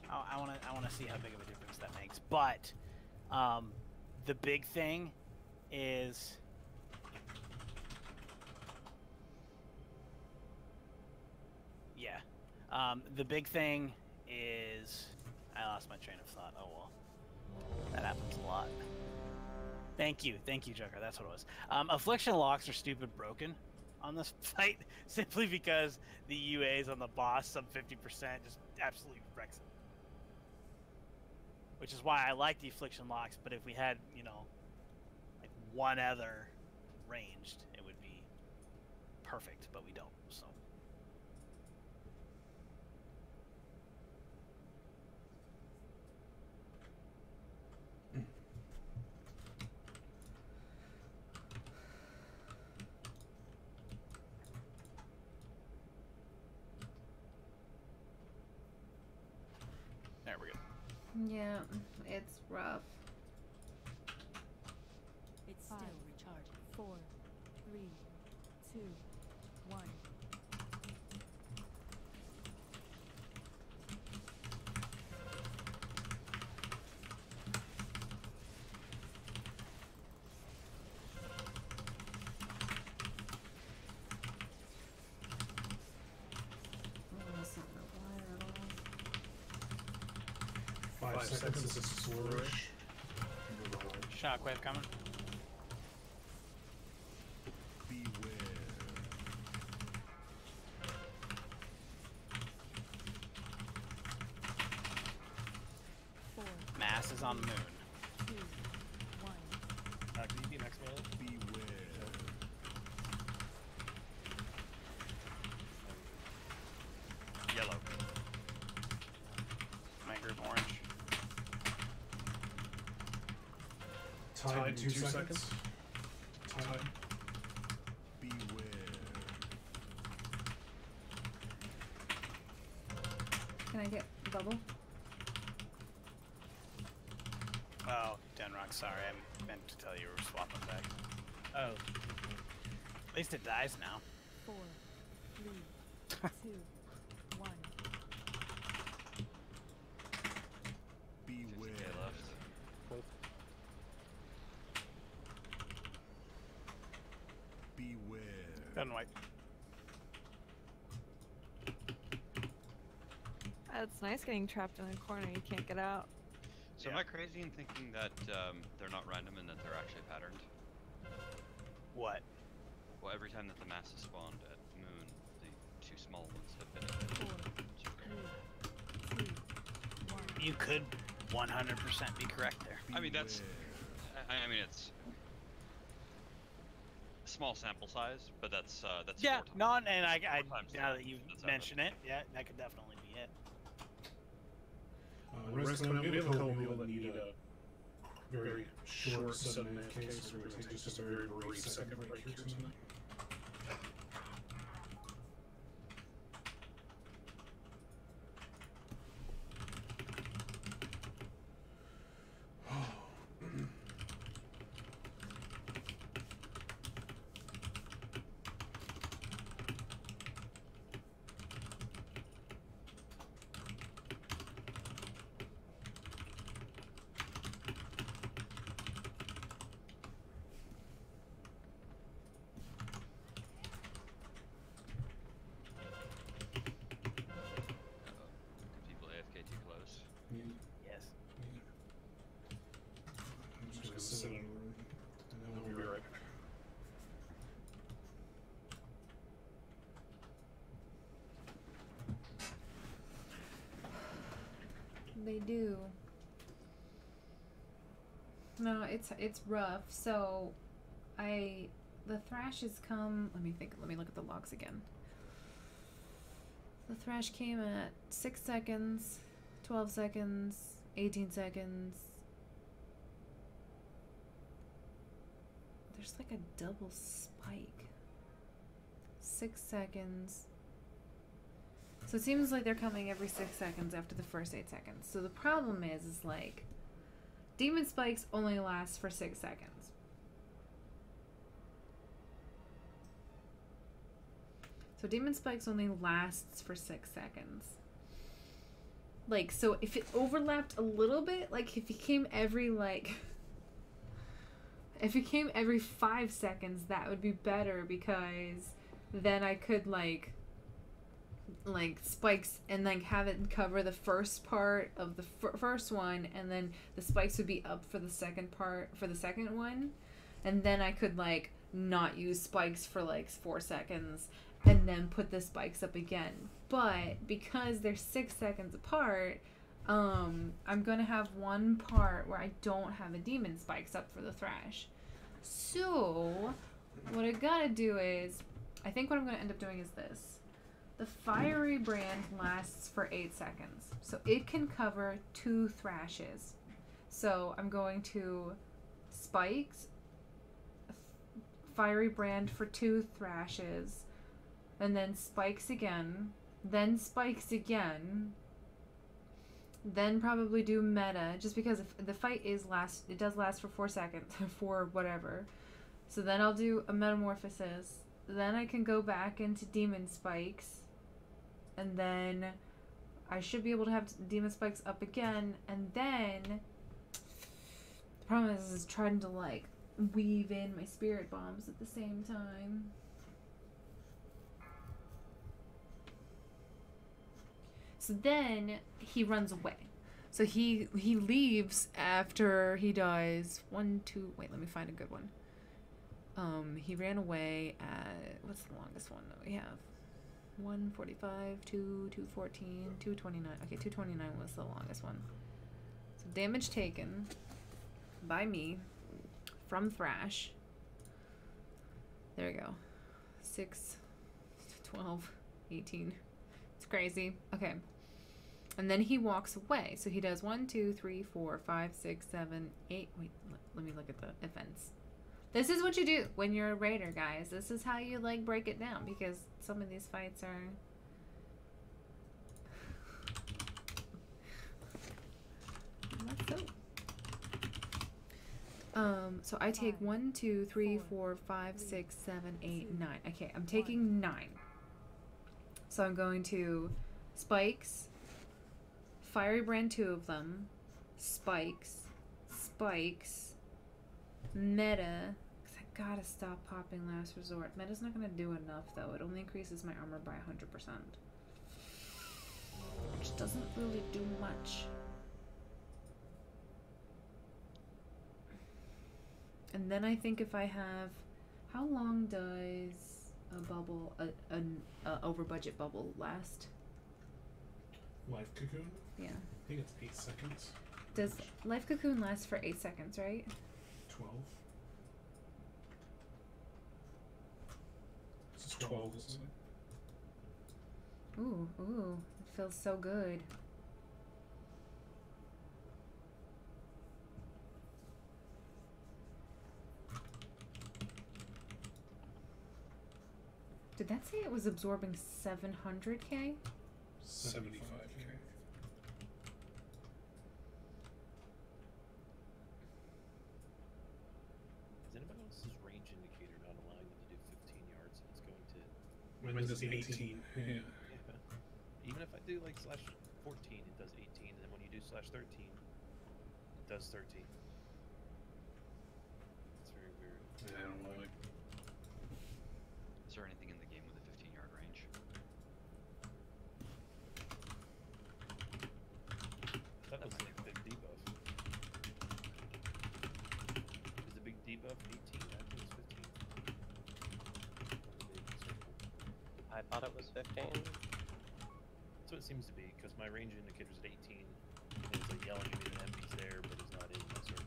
I wanna see how big of a difference that makes. But the big thing is The big thing is, I lost my train of thought. Oh well, that happens a lot. Thank you, Joker. That's what it was. Affliction locks are stupid broken on this fight simply because the UAs on the boss sub 50% just absolutely wrecks it. Which is why I like the affliction locks. But if we had, you know, like one other ranged, it would be perfect. But we don't. So. There we go. Yeah, it's rough. It's still recharging. 4, 3, 2, 1. Oh, that's not gonna fly at all. 5 seconds is flourish. Shockwave coming. Mass is on the moon. 2, 1. Can you be next melee? Yellow. My group orange. Tide 2 seconds. Tide. Can I get bubble? Oh, Denrock, sorry. I meant to tell you we're swapping back. Oh. At least it dies now. 4, 3, 2, 1. Beware. Left. Beware. Red and white. It's nice getting trapped in a corner. You can't get out. So am I crazy in thinking that they're not random and that they're actually patterned? What? Well, every time that the mass is spawned at Moon, the 2 small ones have been at You could 100% be correct there. I mean, that's... I mean, it's... a small sample size, but that's Yeah, 4 times. no, and I now that you That's mention it, yeah, that could definitely be it. We have a couple people that need a very short sudden case where it takes just a very brief second break or something. People AFK too close. Yes. I'm just gonna sit in a room, and then we'll be right back. They do. No, it's rough. So, the thrashes come. Let me think. Let me look at the logs again. The thrash came at 6 seconds, 12 seconds, 18 seconds. There's like a double spike. 6 seconds. So it seems like they're coming every 6 seconds after the first 8 seconds. So the problem is like, demon spikes only last for 6 seconds. So demon spikes only lasts for 6 seconds. Like, so if it overlapped a little bit, like if it came every if it came every 5 seconds, that would be better because then I could like like spikes and like have it cover the first part of the first one, and then the spikes would be up for the second part for the second one, and then I could like not use spikes for like 4 seconds and then put the spikes up again. But because they're 6 seconds apart, I'm gonna have one part where I don't have a demon spikes up for the thrash. So what I gotta do is, I think what I'm gonna end up doing is this. The fiery brand lasts for 8 seconds, so it can cover 2 thrashes. So I'm going to spikes, fiery brand for 2 thrashes, and then spikes again, then spikes again, then probably do meta, just because if the fight is it does last for 4 seconds, for whatever. So then I'll do a metamorphosis, then I can go back into demon spikes, and then I should be able to have demon spikes up again, and then the problem is trying to like weave in my spirit bombs at the same time. So then he runs away. So he leaves after he dies. 1, 2, wait, let me find a good one. He ran away at, what's the longest one that we have? 145, 2, 214, 229. Okay, 229 was the longest one. So damage taken by me from Thrash. There we go. 6, 12, 18. It's crazy. Okay. And then he walks away. So he does 1, 2, 3, 4, 5, 6, 7, 8. Wait, let me look at the events. This is what you do when you're a raider, guys. This is how you like break it down, because some of these fights are not so. So I take 1, 2, 3, 4, 5, 6, 7, 8, 9. Okay, I'm taking 9. So I'm going to spikes, fiery brand 2 of them, spikes, meta. Cause I gotta stop popping last resort. Meta's not gonna do enough though. It only increases my armor by 100%, which doesn't really do much. And then I think if I have, how long does a bubble, an over budget bubble last? Life cocoon? Yeah. I think it's 8 seconds. Does life cocoon last for 8 seconds, right? 12. It's 12, isn't it? Ooh, it feels so good. Did that say it was absorbing 700k? 75k. Is anybody else's range indicator not allowing them to do 15 yards? It's going to. When does 18? Yeah. Even if I do like /14, it does 18, and then when you do /13, it does 13. It's very weird. I don't like. Is there anything in the game with a 15-yard range? That was the big debuff. Is the big debuff 18? I think it's 15. I thought it was 15. That's what it seems to be, because my range indicator's at 18, and it's like yelling at me that enemy's there, but it's not in my circle.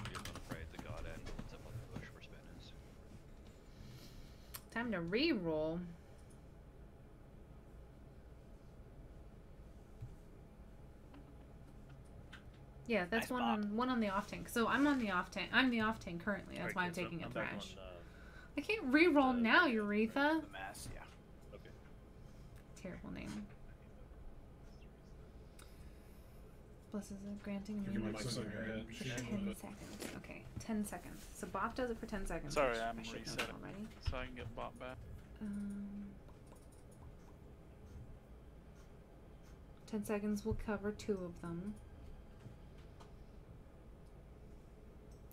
You're gonna pray to God and what's up on the bush where Sven is. Time to re-roll. Yeah, that's Nice one on the off tank. So I'm on the off tank. I'm the off tank currently. That's why I'm taking a back thrash. on, I can't re-roll now, Euretha. The mass, yeah. Okay. Terrible name. Blesses it, granting Your immunity mic's on your head. for You should 10 move it. seconds. Okay, 10 seconds. So Bop does it for 10 seconds. Sorry, which I'm I should know resetting already. so I can get bot back. 10 seconds will cover 2 of them.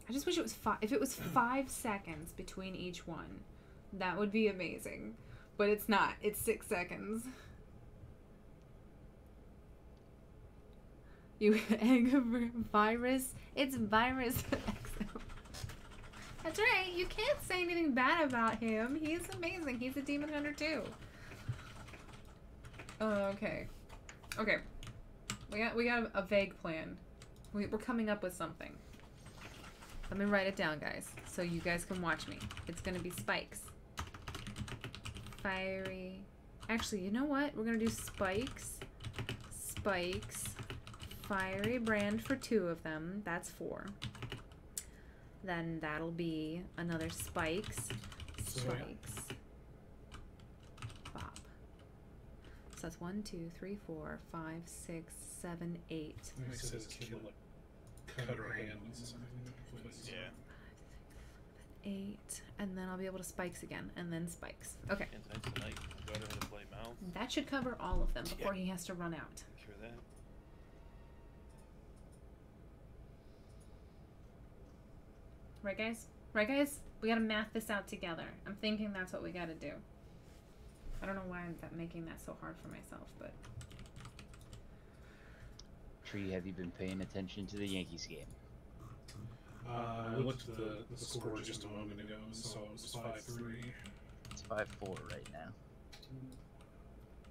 I just wish it was 5. If it was 5 seconds between each one, that would be amazing. But it's not. It's 6 seconds. You egg virus. It's virus. That's right. You can't say anything bad about him. He's amazing. He's a demon hunter too. Okay. Okay. We got a vague plan. We're coming up with something. Let me write it down, guys, so you guys can watch me. It's gonna be spikes. Fiery. Actually, you know what? We're gonna do spikes. Spikes. Fiery brand for 2 of them. That's 4. Then that'll be another spikes. Spikes. Bop. So that's 1, 2, 3, 4, 5, 6, 7, 8. It says kill it. Cut her hand or something. Yeah. 8, and then I'll be able to spikes again, and then spikes. Okay. Tonight, go ahead and play mouse. That should cover all of them before he has to run out. Sure that. Right, guys? Right, guys? We gotta math this out together. I'm thinking that's what we gotta do. I don't know why I'm making that so hard for myself, but... Tree, have you been paying attention to the Yankees game? I looked at the score just a moment ago and saw it was 5-3. It's 5-4 right now.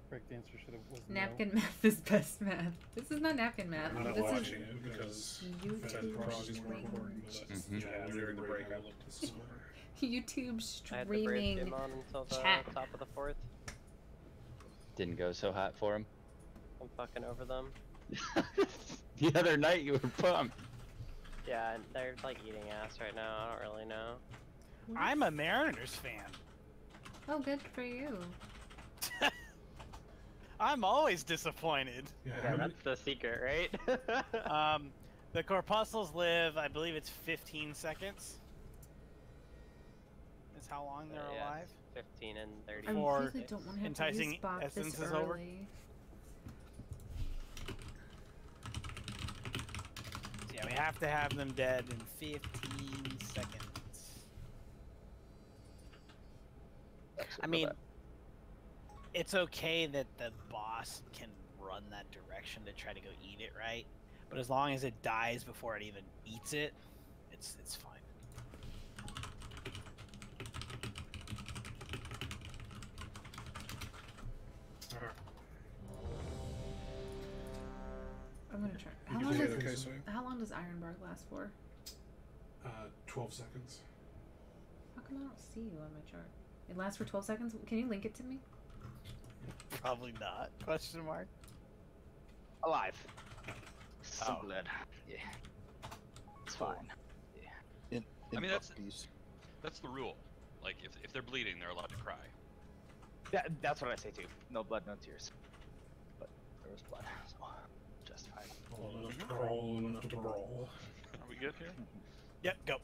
Correct answer should have was Napkin math is best math. This is not napkin math. I'm not This watching is it because YouTube process more important, but yeah, during the break I looked at the score. YouTube I had the Braves streaming game on until the chat. top of the 4th. Didn't go so hot for him. I'm fucking over them. The other night you were pumped. Yeah, and they're like eating ass right now. I don't really know. I'm a Mariners fan. Oh, good for you. I'm always disappointed. Yeah, that's the secret, right? The corpuscles live, I believe it's 15 seconds. Is how long they're yeah, alive. 15 and 30. I really don't want to have enticing to use this essence is early. over. So yeah, we have to have them dead in 15 seconds. I mean, it's okay that the boss can run that direction to try to go eat it, right? But as long as it dies before it even eats it, it's fine. I'm gonna try. How long does Iron Bark last for? 12 seconds. How come I don't see you on my chart? It lasts for 12 seconds? Can you link it to me? Probably not. Question mark. Alive. So Oh. glad. Yeah. It's fine. Yeah. I mean, that's the rule. Like, if they're bleeding, they're allowed to cry. That's what I say too. No blood, no tears. But there was blood, so just fine. All enough to crawl, enough to brawl. Are we good here? Yep, go.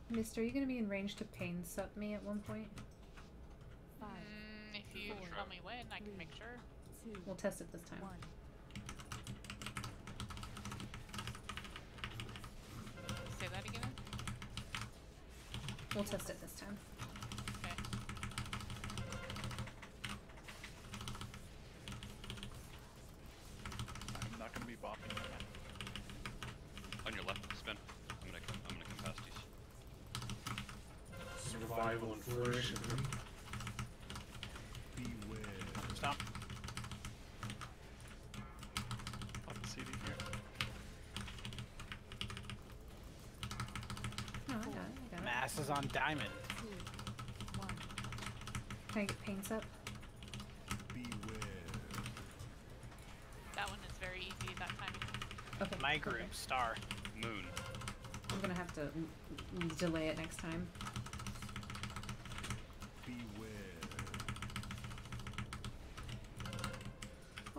Mister, are you gonna be in range to pain sup me at one point? If you tell me when, I can make sure. We'll test it this time. Say that again? We'll test it this time. Okay. I'm not gonna be bopping. On your left, spin. I'm gonna come past you. Survival and flourishing. Stop. Pop the CD here. No, I got it. Mass is on diamond. Can I get pain sup? That one is very easy that time. Okay. My group, star. Moon. I'm gonna have to delay it next time.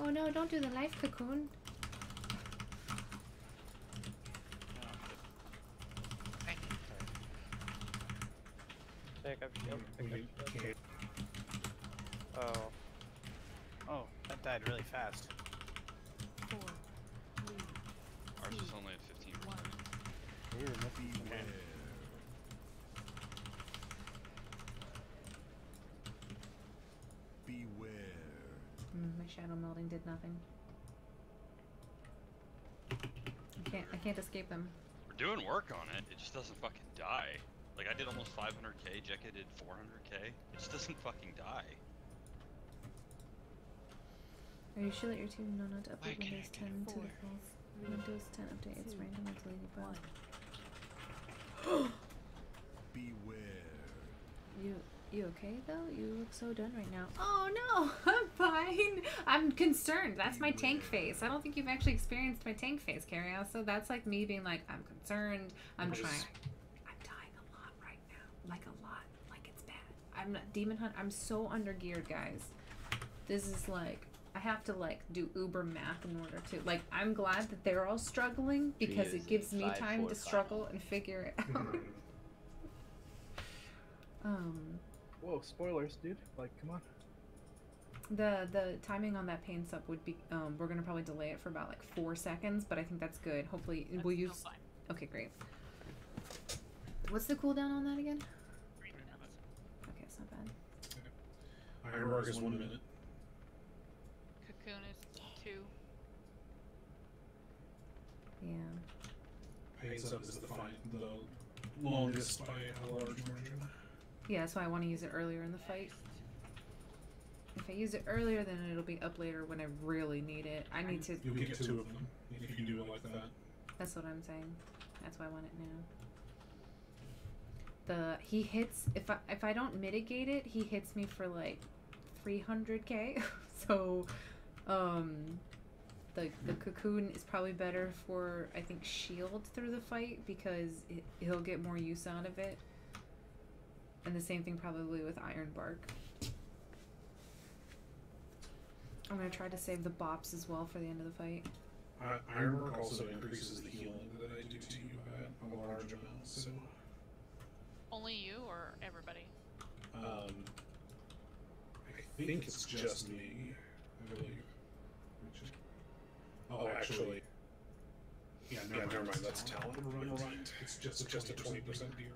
Oh no, don't do the life cocoon. Pick up shield. Pick up shield. Oh. Oh, that died really fast. 4, Ours is only at 15%. We were missing some money. My shadow melding did nothing. I can't escape them. We're doing work on it. It just doesn't fucking die. Like I did almost 500k. Jekka did 400k. It just doesn't fucking die. Are you sure that your team know not to update Windows 10 to default? Windows 10 updates randomly deleted files. You okay though? You look so done right now. Oh no, I'm fine. I'm concerned. That's my tank face. I don't think you've actually experienced my tank face, Carrion. So that's like me being like, I'm concerned. I'm trying. I'm dying a lot right now. Like a lot. Like it's bad. I'm not Demon Hunt. I'm so undergeared, guys. This is like, I have to like do uber math in order to like. I'm glad that they're all struggling because it gives me time to struggle and figure it out. Whoa, spoilers, dude. Like, come on. The timing on that pain sub would be we're gonna probably delay it for about like 4 seconds, but I think that's good. Hopefully we'll use. Okay, great. What's the cooldown on that again? 3 minutes. Okay, it's not bad. Iron Bark is 1 minute. Cocoon is 2. Yeah. Pain sub is the longest by a large margin. Yeah, that's why I want to use it earlier in the fight. If I use it earlier, then it'll be up later when I really need it. I need to. You'll get 2 of them if you do it like that. That's what I'm saying. That's why I want it now. He hits if I don't mitigate it, he hits me for like 300k. So, the cocoon is probably better for I think shield through the fight because he'll get more use out of it. And the same thing probably with Iron Bark. I'm gonna try to save the bops as well for the end of the fight. Iron Bark also increases the healing that I do to you at a large amount, so... Only you or everybody? I think it's just me, I believe. Oh, actually... Yeah, never mind, that's talent. Right. It's just a 20% deer.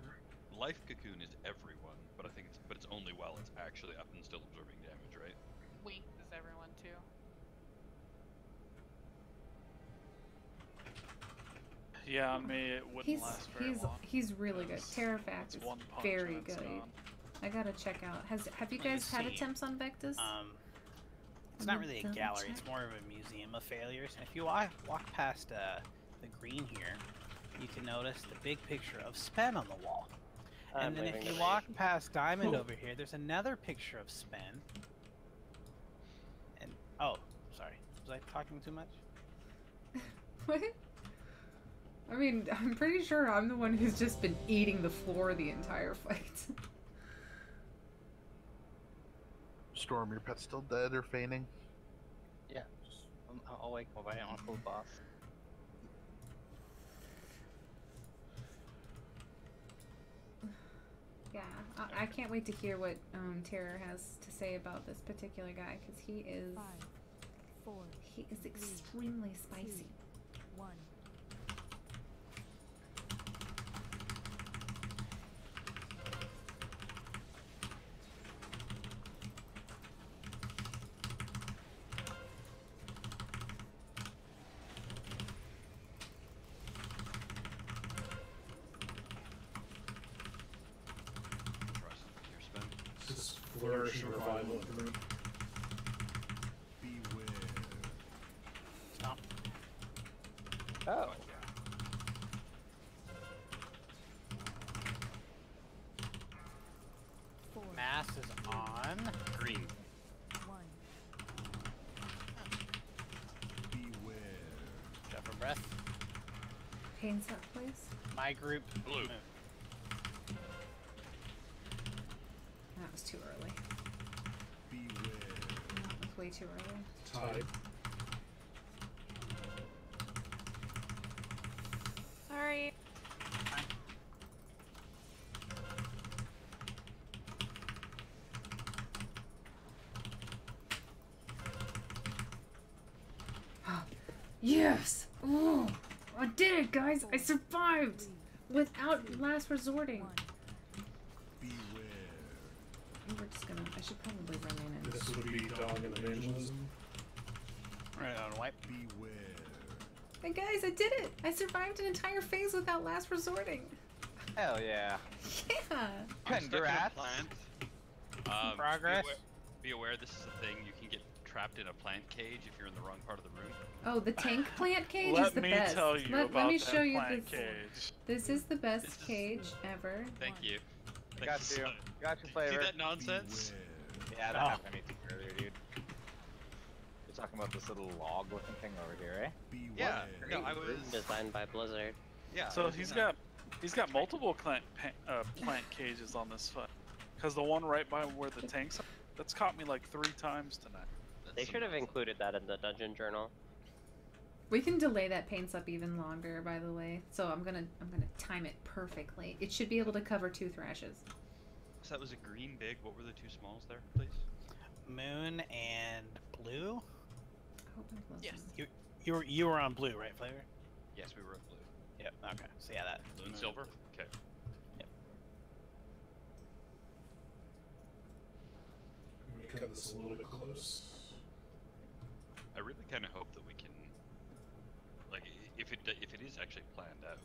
Life Cocoon is everyone, but I think it's only while it's actually up and still absorbing damage, right? Wink is everyone too. Yeah, on me it wouldn't last very long. He's really good. Terrafact is very good. I gotta check out. Have you guys had attempts on Vectus? It's not really a gallery. It's more of a museum of failures. And if you walk past the green here, you can notice the big picture of Spen on the wall. And then if you walk past Diamond over here, there's another picture of Spen. And oh, sorry, was I talking too much? What? I mean, I'm pretty sure I'm the one who's just been eating the floor the entire fight. Storm, your pet's still dead or feigning? Yeah, I'll wake up. I don't full boss. Yeah, I can't wait to hear what Terror has to say about this particular guy because he is extremely spicy. 1. Flourish and revival through. Stop. Oh. Mass is on. Green. 1. Drop a breath. Pain set, please. My group. Blue. That was too early. That was way too early. Tide. Sorry. Yes! Ooh! I did it, guys! I survived! Without last resorting. We're just gonna... I should probably run in and... This would be dog and evangelism. Right on, wipe. Hey guys, I did it! I survived an entire phase without last resorting. Hell yeah. Yeah! Congrats. Progress. Be aware, this is a thing. You can get trapped in a plant cage if you're in the wrong part of the room. Oh, the tank plant cage Let is the me best. tell you let about me that show you plant this. cage. This is the best cage ever. Thank you. Got you. Got your flavor. See that nonsense? Yeah, that happened to me too earlier, dude. You're talking about this little log-looking thing over here, eh? Yeah. No, I was Designed by Blizzard. Yeah. So he's got multiple plant cages on this foot. Cause the one right by where the tanks are, that's caught me like 3 times tonight. They should have included that in the dungeon journal. We can delay that paints up even longer, by the way. So I'm gonna time it perfectly. It should be able to cover 2 thrashes. So that was a green big. What were the 2 smalls there, please? Moon and blue. I hope I'm close. Yes. You were on blue, right, Flavor? Yes, we were at blue. Yep. Okay. So yeah, that. Blue and silver. Okay. Yep. Let me cut this a little bit close. I really kind of hope that we can, like, if it is actually planned out.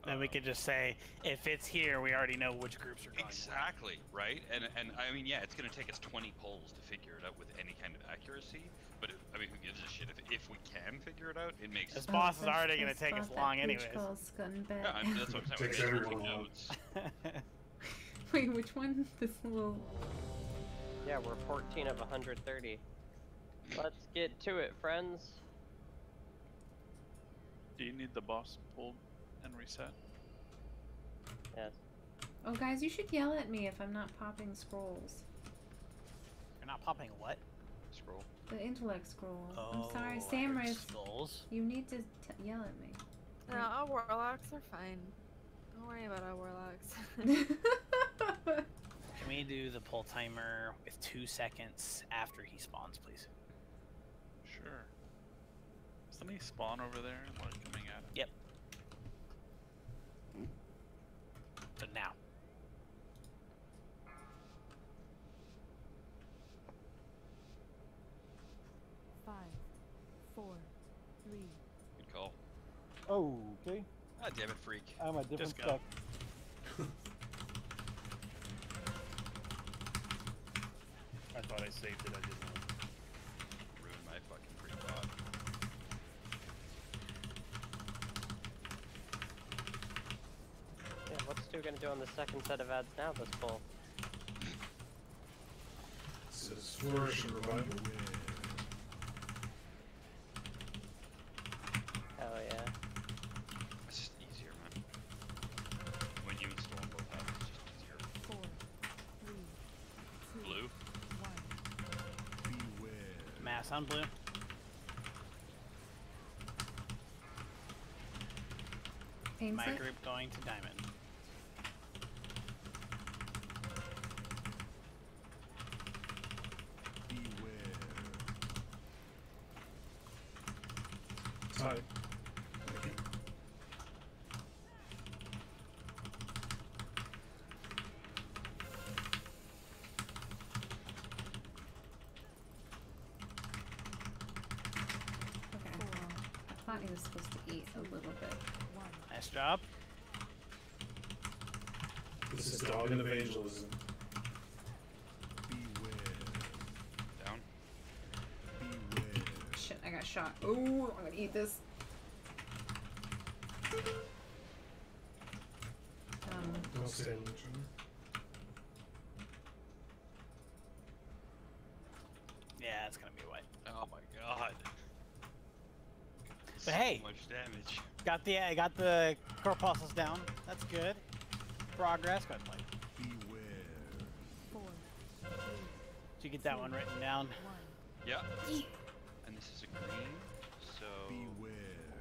Then we could just say, if it's here, we already know which groups are going. Exactly, right? And I mean, yeah, it's going to take us 20 polls to figure it out with any kind of accuracy. But I mean, who gives a shit? If we can figure it out, it makes. This boss is already going to take us long, anyways. Yeah, I mean, that's what I'm saying. Takes We're everyone taking long. notes. Wait, which one? This little... Yeah, we're 14 of 130. Let's get to it, friends. Do you need the boss pulled and reset? Yes. Oh, guys, you should yell at me if I'm not popping scrolls. You're not popping what? Scroll. The intellect scroll. Oh, I'm sorry, I heard Samurai. skulls. You need to yell at me. No, our warlocks are fine. Don't worry about our warlocks. Can we do the pull timer with 2 seconds after he spawns, please? Sure. Doesn't he spawn over there? Like coming at him? Yep. So now. Five, 4, 3. Good call. Oh, okay. Ah, damn it, freak. I'm a different Just go. spec. I thought I saved it, I didn't know. Ruined my fucking freak bot. Yeah, what's Stu gonna do on the second set of ads now this pull? This is Flourish and Revival. Hell yeah. It's just easier, man. When you install them both out, it's just easier. 4, 3, 2, Blue. 1. Mass on blue. Paints My it? group going to diamond. Side. Okay. I thought he was supposed to eat a little bit. Nice job. This is dog and evangelism. Down. Shit, I got shot. Ooh, I'm gonna eat this. Don't stay on each other. Yeah, it's gonna be white. Oh my god. But hey, So much damage. got the corpuscles down. That's good. Progress. Good play. 4, 3, Did you get that one written down? 1. Yeah. And this is a green, so what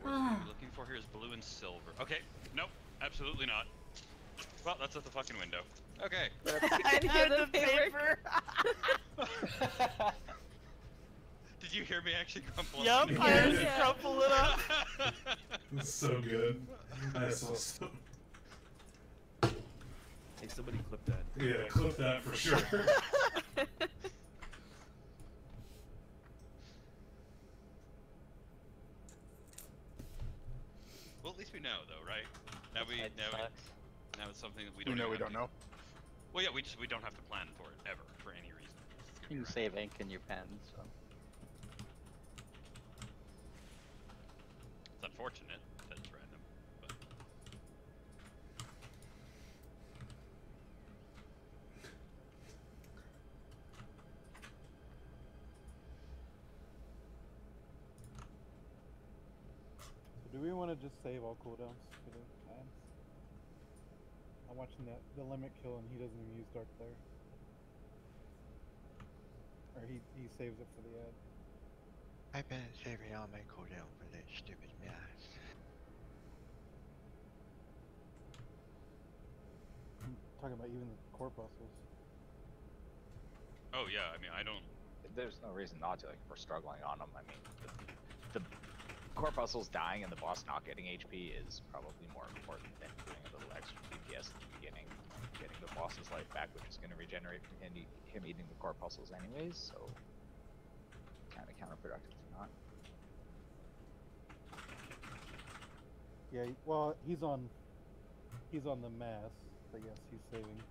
Ah. we're looking for here is blue and silver. Okay, nope, absolutely not. Well, that's at the fucking window. Okay. I hear the paper. Did you hear me actually crumple up? Yup, I heard you crumple it up. It's so good. I saw so. Hey, somebody clip that. Yeah, clip that for sure. Well, at least we know, though, right? Now it's something that we don't. We don't know. Well, yeah, we don't have to plan for it ever for any reason. You can save ink in your pen, so. It's unfortunate that it's random, but. Do we want to just save all cooldowns for the ads? I'm watching the limit kill and he doesn't even use Dark Flare. Or he saves it for the ad. I've been saving all my cooldown for that stupid mask. I'm talking about even the corpuscles. Oh yeah, I mean I don't. There's no reason not to. Like if we're struggling on them, I mean, the corpuscles dying and the boss not getting HP is probably more important than doing a little extra DPS at the beginning, getting the boss's life back, which is going to regenerate from him eating the corpuscles anyways. So kind of counterproductive to not. Yeah, well, he's on the mass, but yes, he's saving.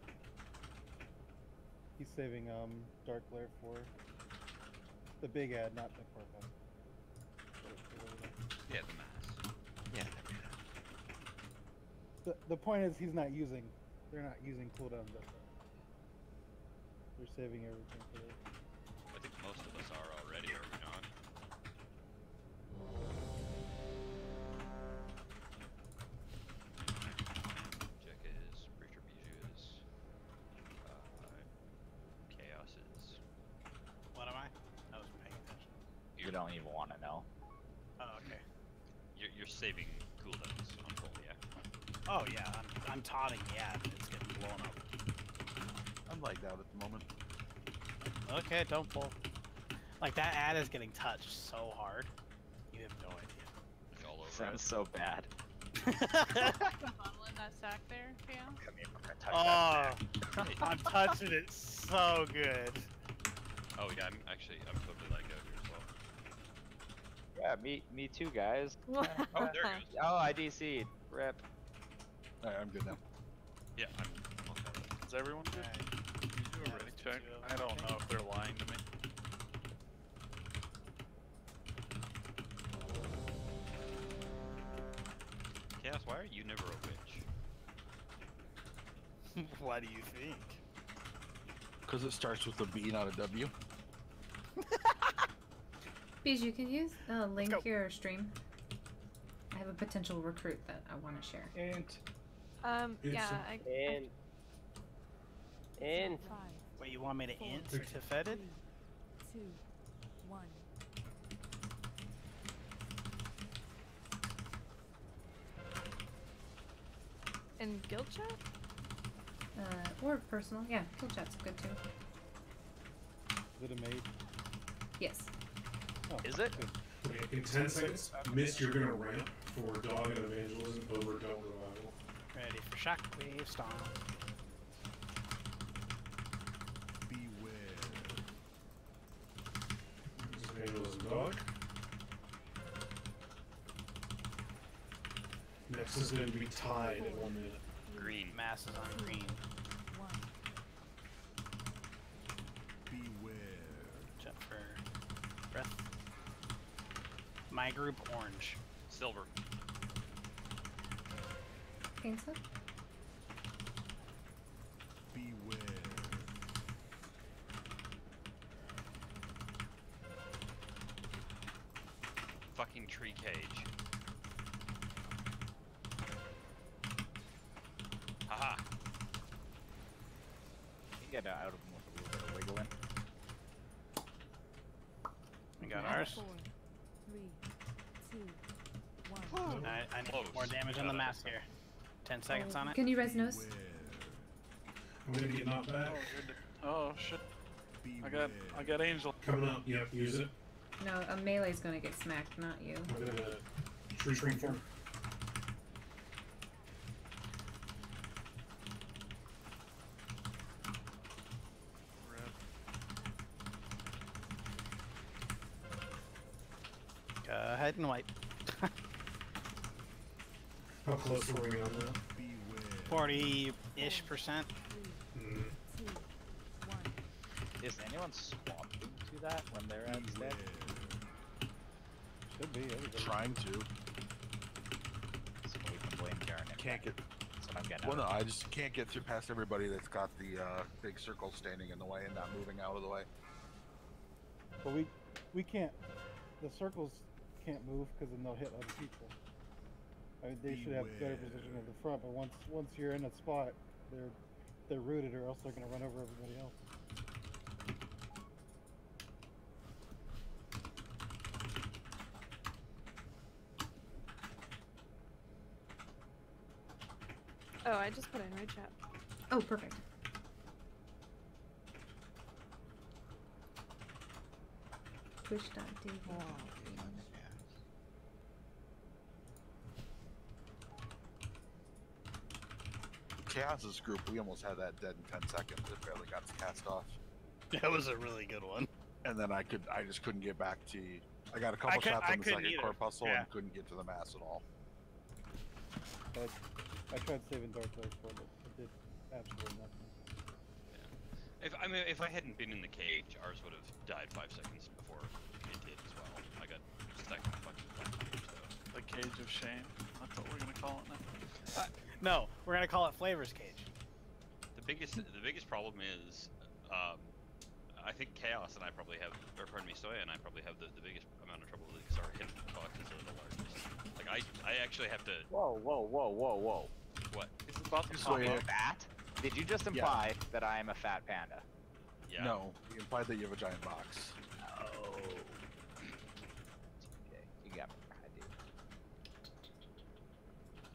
He's saving Dark Glare for the big ad, not the corpus. Yeah, the mass. Yeah. The point is they're not using cooldowns up there. They're saving everything for it. I think most of us are already, are we not? Jekkas, Preacher Bijous, Chaoses. What am I? I wasn't paying attention. You don't even want to know. Oh, okay. You're saving cooldowns on full, yeah. Oh yeah, I'm taunting the ad and it's getting blown up. I'm lagged out at the moment. Okay, don't pull. Like that ad is getting touched so hard. You have no idea. It's all over. Sounds so bad. Funneling that sack there, Chaos? Come here, we're gonna touch that. I'm touching it so good. Oh yeah, I'm totally lagged out here as well. Yeah, me too, guys. Oh, there it goes. Oh, I DC'd. Rip. Alright, I'm good now. Yeah, I'm okay. Is everyone good? Can you do a ready check? I don't know if they're lying to me. Chaos, why are you never a witch? What do you think? Because it starts with a B, not a W. Bijou, can you link your stream? I have a potential recruit that I want to share. And Yeah, In. Wait, you want me to int to Fetid? 2, 1. In guild chat? Or personal. Yeah, guild chat's good too. Is it a maid? Yes. Oh, Is it? Okay, in 10 seconds, Mist, you're gonna ramp for Dog and Evangelism over Don't Revival. Ready for shockwave stomp. Evangelism Dog. Next is going to be tied at 1 minute. Green. Mass is on green. 1. Jump for breath. My group orange. Silver. Ainsley? Fucking tree cage. Haha. You get out of them with a little bit of wiggling. We got ours. 4, 3, 2, 1. I need more damage on the mass here. 10 seconds on it. Can you res nose? I'm gonna get knocked back. Oh shit. I got Angel. Coming up. Yep, use it. No, a melee's gonna get smacked, not you. I'm gonna tree form. Go ahead and wipe. How close were we on that? 40-ish%. Is anyone swapping to that when they're at stead? Should be. Trying to. So we can blame Garen. Can't get. That's what I'm getting Well, at. no, I just can't get through past everybody that's got the big circle standing in the way and not moving out of the way. But we can't. The circles can't move because then they'll hit other people. I mean, they should have better position at the front, but once you're in a spot, they're rooted, or else they're gonna run over everybody else. Oh, I just put it in my chat. Oh, perfect. Twitch.tv. Chaos's group, we almost had that dead in 10 seconds. It barely got cast off. That was a really good one. And then I just couldn't get back to. I got a couple shots on the second corpuscle and couldn't get to the mass at all. I tried saving Dark Lord for it, but it did absolutely nothing. If I hadn't been in the cage, ours would have died 5 seconds before it did as well. I got stuck in a bunch of times, so. The cage of shame. That's what we're gonna call it now. No, we're gonna call it Flavors Cage. The biggest problem is, I think Chaos and I probably have, or pardon me, Soya and I probably have the biggest amount of trouble because our hit boxes are the largest. Like I actually have to. Whoa. What? Is it about to call me fat? Did you just imply that I am a fat panda? Yeah. No, you implied that you have a giant box. Oh. Okay, you got me. I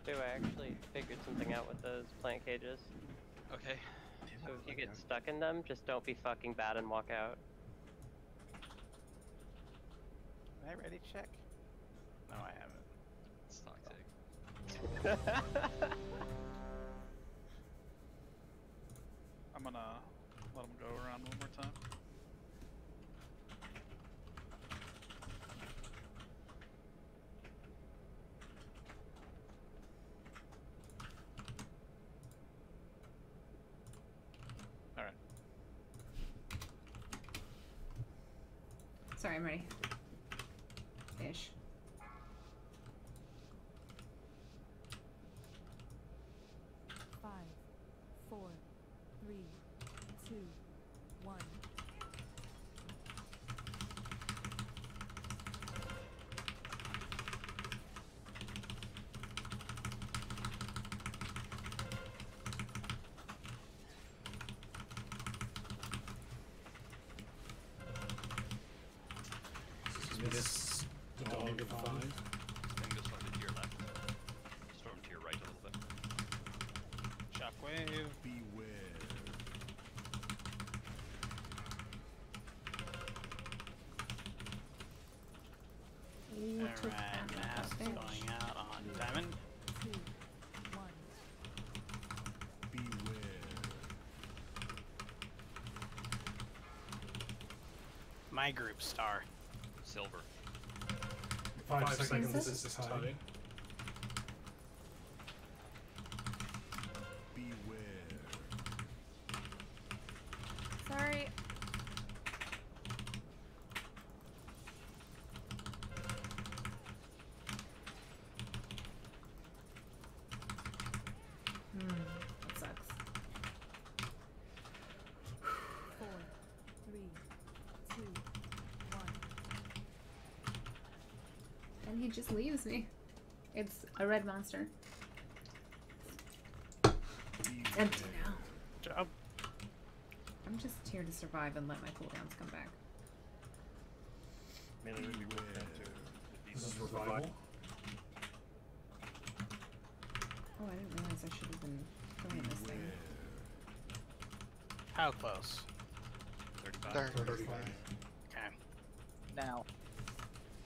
do. I actually figured something out with those plant cages. Okay. So if you get stuck in them, just don't be fucking bad and walk out. Am I ready to check? No, I haven't. It's toxic. I'm gonna let him go around one more time. Alright. Sorry, I'm ready. Ish. This dog at 5. Thing just landed to your left. Storm to your right a little bit. Shockwave. Beware. Alright, mass is going out on Diamond. My group star. Silver. 5 seconds is tied. Beware. Sorry. That sucks. 4, 3, 2, 1. And he just leaves me. It's a red monster. It's empty now. Job. I'm just here to survive and let my cooldowns come back. Melee would be Warcraft too. This is revival. Oh, I didn't realize I should have been killing this thing. How close? 35. 35. Okay. Now,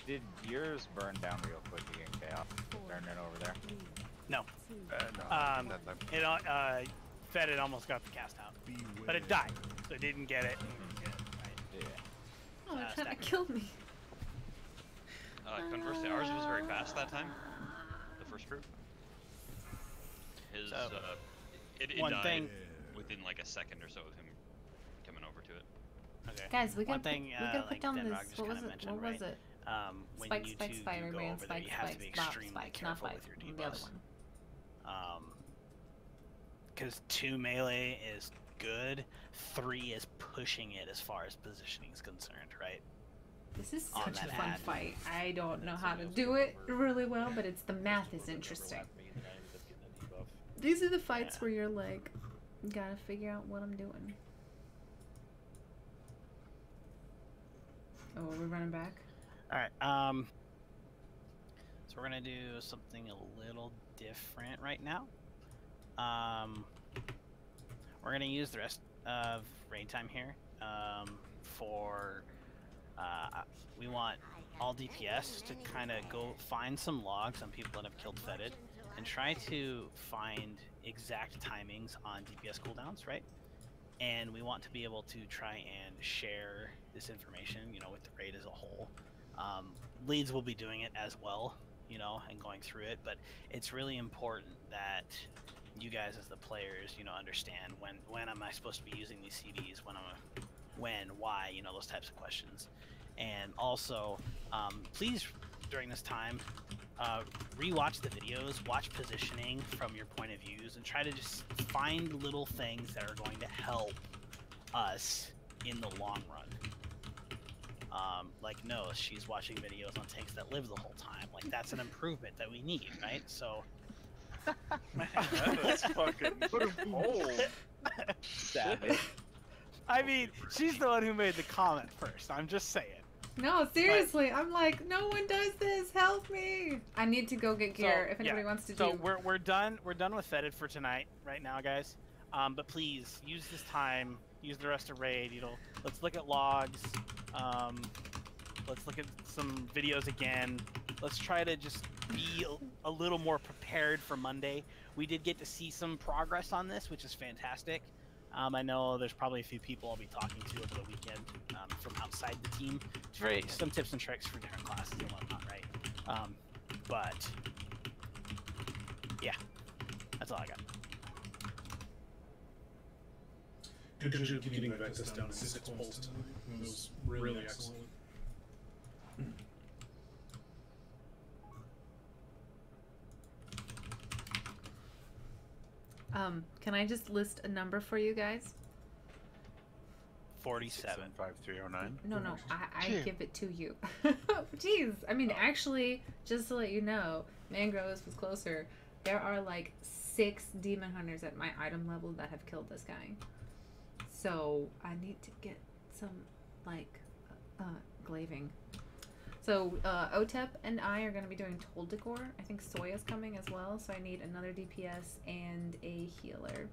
Did yours burn down real quick again, Chaos? Turn it over there. No. Fetid almost got the cast out, but it died, so it didn't get it. Yeah. Oh, they're trying to kill me. Conversely, ours was very fast that time. The first group. His it died within like a second or so of him coming over to it. Okay. Guys, we gotta like put down Denrock this. just What was kinda it? mentioned, What was right? it? When Spike, you spike, two do Spider-Man, go over there, spike, you have to be spike, not extremely spike, not careful spike. with your The other debuffs. one. Because 2 melee is good, 3 is pushing it as far as positioning is concerned, right? This is On such a that fun ad. fight. I don't know how to do it really well, but it's the math is interesting. These are the fights where you're like, gotta figure out what I'm doing. Oh, are we running back? Alright, so we're gonna do something a little different right now. We're gonna use the rest of raid time here for we want all DPS to kind of go find some logs on people that have killed Fetid and try to find exact timings on DPS cooldowns, right? And we want to be able to try and share this information, you know, with the raid as a whole. Leads will be doing it as well, you know, and going through it, but it's really important that you guys as the players, you know, understand when am I supposed to be using these CDs, why, you know, those types of questions. And also, please, during this time, re-watch the videos, watch positioning from your point of views, and try to just find little things that are going to help us in the long run. Like, no, she's watching videos on tanks that live the whole time. Like, that's an improvement that we need, right? So... Man, that's fucking cold. Savage. I mean, she's the one who made the comment first. I'm just saying. No, seriously, I'm like, no one does this. Help me! I need to go get gear. If anybody wants to do. So we're done. We're done with Fetid for tonight, right now, guys. But please use this time. Use the rest of raid. You know, let's look at logs. Let's look at some videos again. Let's try to just be a little more prepared for Monday. We did get to see some progress on this, which is fantastic. I know there's probably a few people I'll be talking to over the weekend from outside the team. Some tips and tricks for different classes and whatnot, right? But yeah, that's all I got. Good job getting the Vectus down to 6 pulse tonight. It was really excellent. Can I just list a number for you guys? 47. 5309. No, I give it to you. Jeez, I mean, actually, just to let you know, Mangroves was closer. There are like 6 demon hunters at my item level that have killed this guy. So I need to get some like glaving. So Otep and I are going to be doing Toll Decor. I think Soya's coming as well, so I need another DPS and a healer.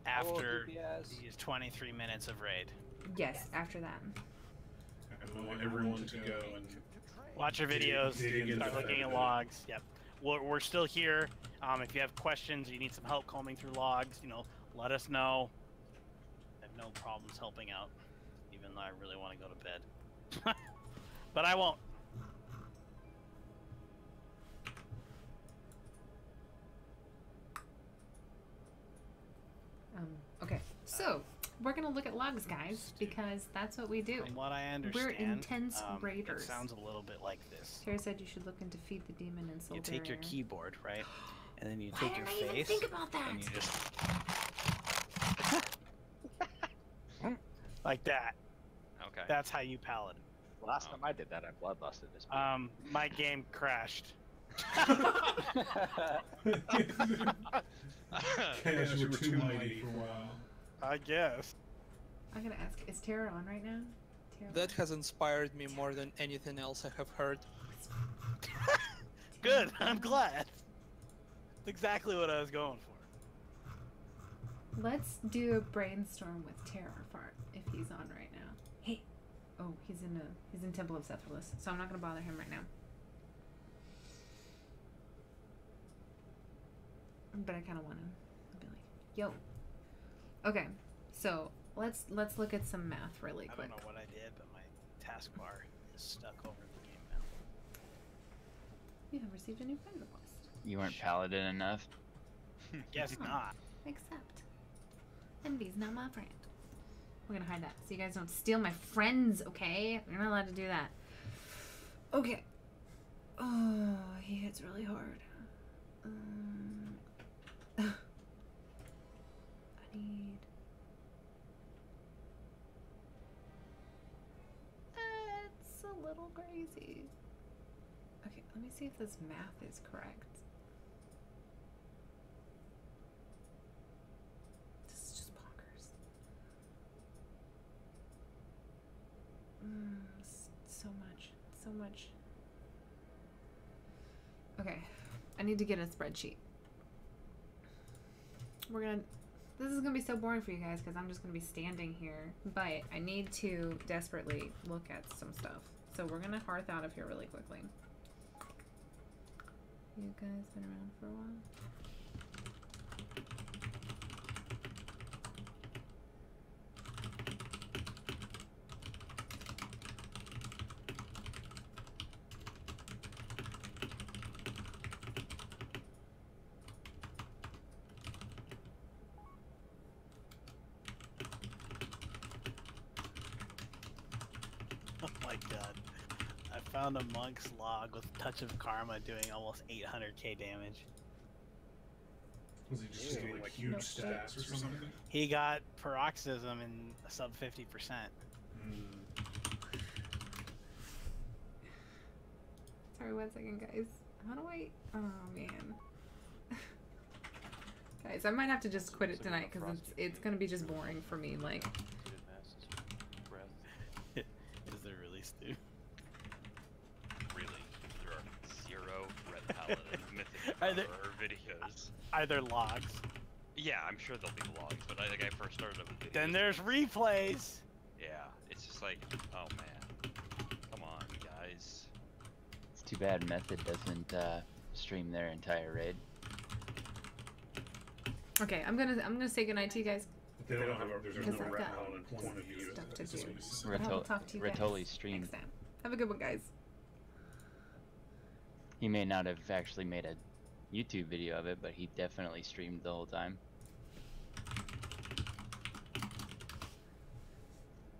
After these 23 minutes of raid. Yes, after that. I want everyone to go and watch your videos, dig into start looking at logs. Yep. We're still here. If you have questions, you need some help combing through logs, you know, let us know. I have no problems helping out, even though I really want to go to bed. But I won't. Okay, so we're gonna look at logs, guys, because that's what we do. From what I understand, we're intense raiders. It sounds a little bit like this. Tara said you should look into Feed the Demon and Soul You take your Barrier. keyboard, right? And then you take your Why face. didn't I even think about that? And you just like that. Okay. That's how you paladin. Last time I did that, I bloodlusted this. My game crashed. Chaos, you were too mighty for a while. I guess. I'm gonna ask, is Tara on right now? Tara? That has inspired me more than anything else I have heard. Good, I'm glad. That's exactly what I was going for. Let's do a brainstorm with Terror Fart if he's on right now. Hey. Oh, Oh, he's in Temple of Sephiroth, so I'm not gonna bother him right now. But I kind of want to be like, yo. Okay, so let's look at some math really quick. I don't know what I did, but my taskbar is stuck over the game now. You have received a new friend request. You weren't paladin enough. Guess not. Accept. Envy's not my friend. We're gonna hide that so you guys don't steal my friends, okay? You're not allowed to do that. Okay. Oh, he hits really hard. I need... That's a little crazy. Okay, let me see if this math is correct. This is just bonkers. So much. Okay, I need to get a spreadsheet. This is gonna be so boring for you guys because I'm just gonna be standing here, but I need to desperately look at some stuff. So we're gonna hearth out of here really quickly. You guys been around for a while? Oh my god. I found a monk's log with Touch of Karma doing almost 800k damage. Was he just getting like huge stats or something? He got paroxysm in sub 50%. Sorry, 1 second, guys. How do I... Oh, man. Guys, I might have to just quit it tonight because it's gonna be just boring for me, like... Is there really, Stu? Really, there are 0 Red Paladin Mythic Are there- horror videos. Are there logs? Yeah, I'm sure there'll be logs, but I think I first started with videos. Then there's replays! Yeah, it's just like, oh man. Come on, guys. It's too bad Method doesn't stream their entire raid. Okay, I'm gonna say goodnight to you guys. They don't have there's Because no I've Red got Paladin point of view. stuff to It's just do. gonna be But I will talk to you guys Ratoli streamed. next time. Have a good one, guys. He may not have actually made a YouTube video of it, but he definitely streamed the whole time.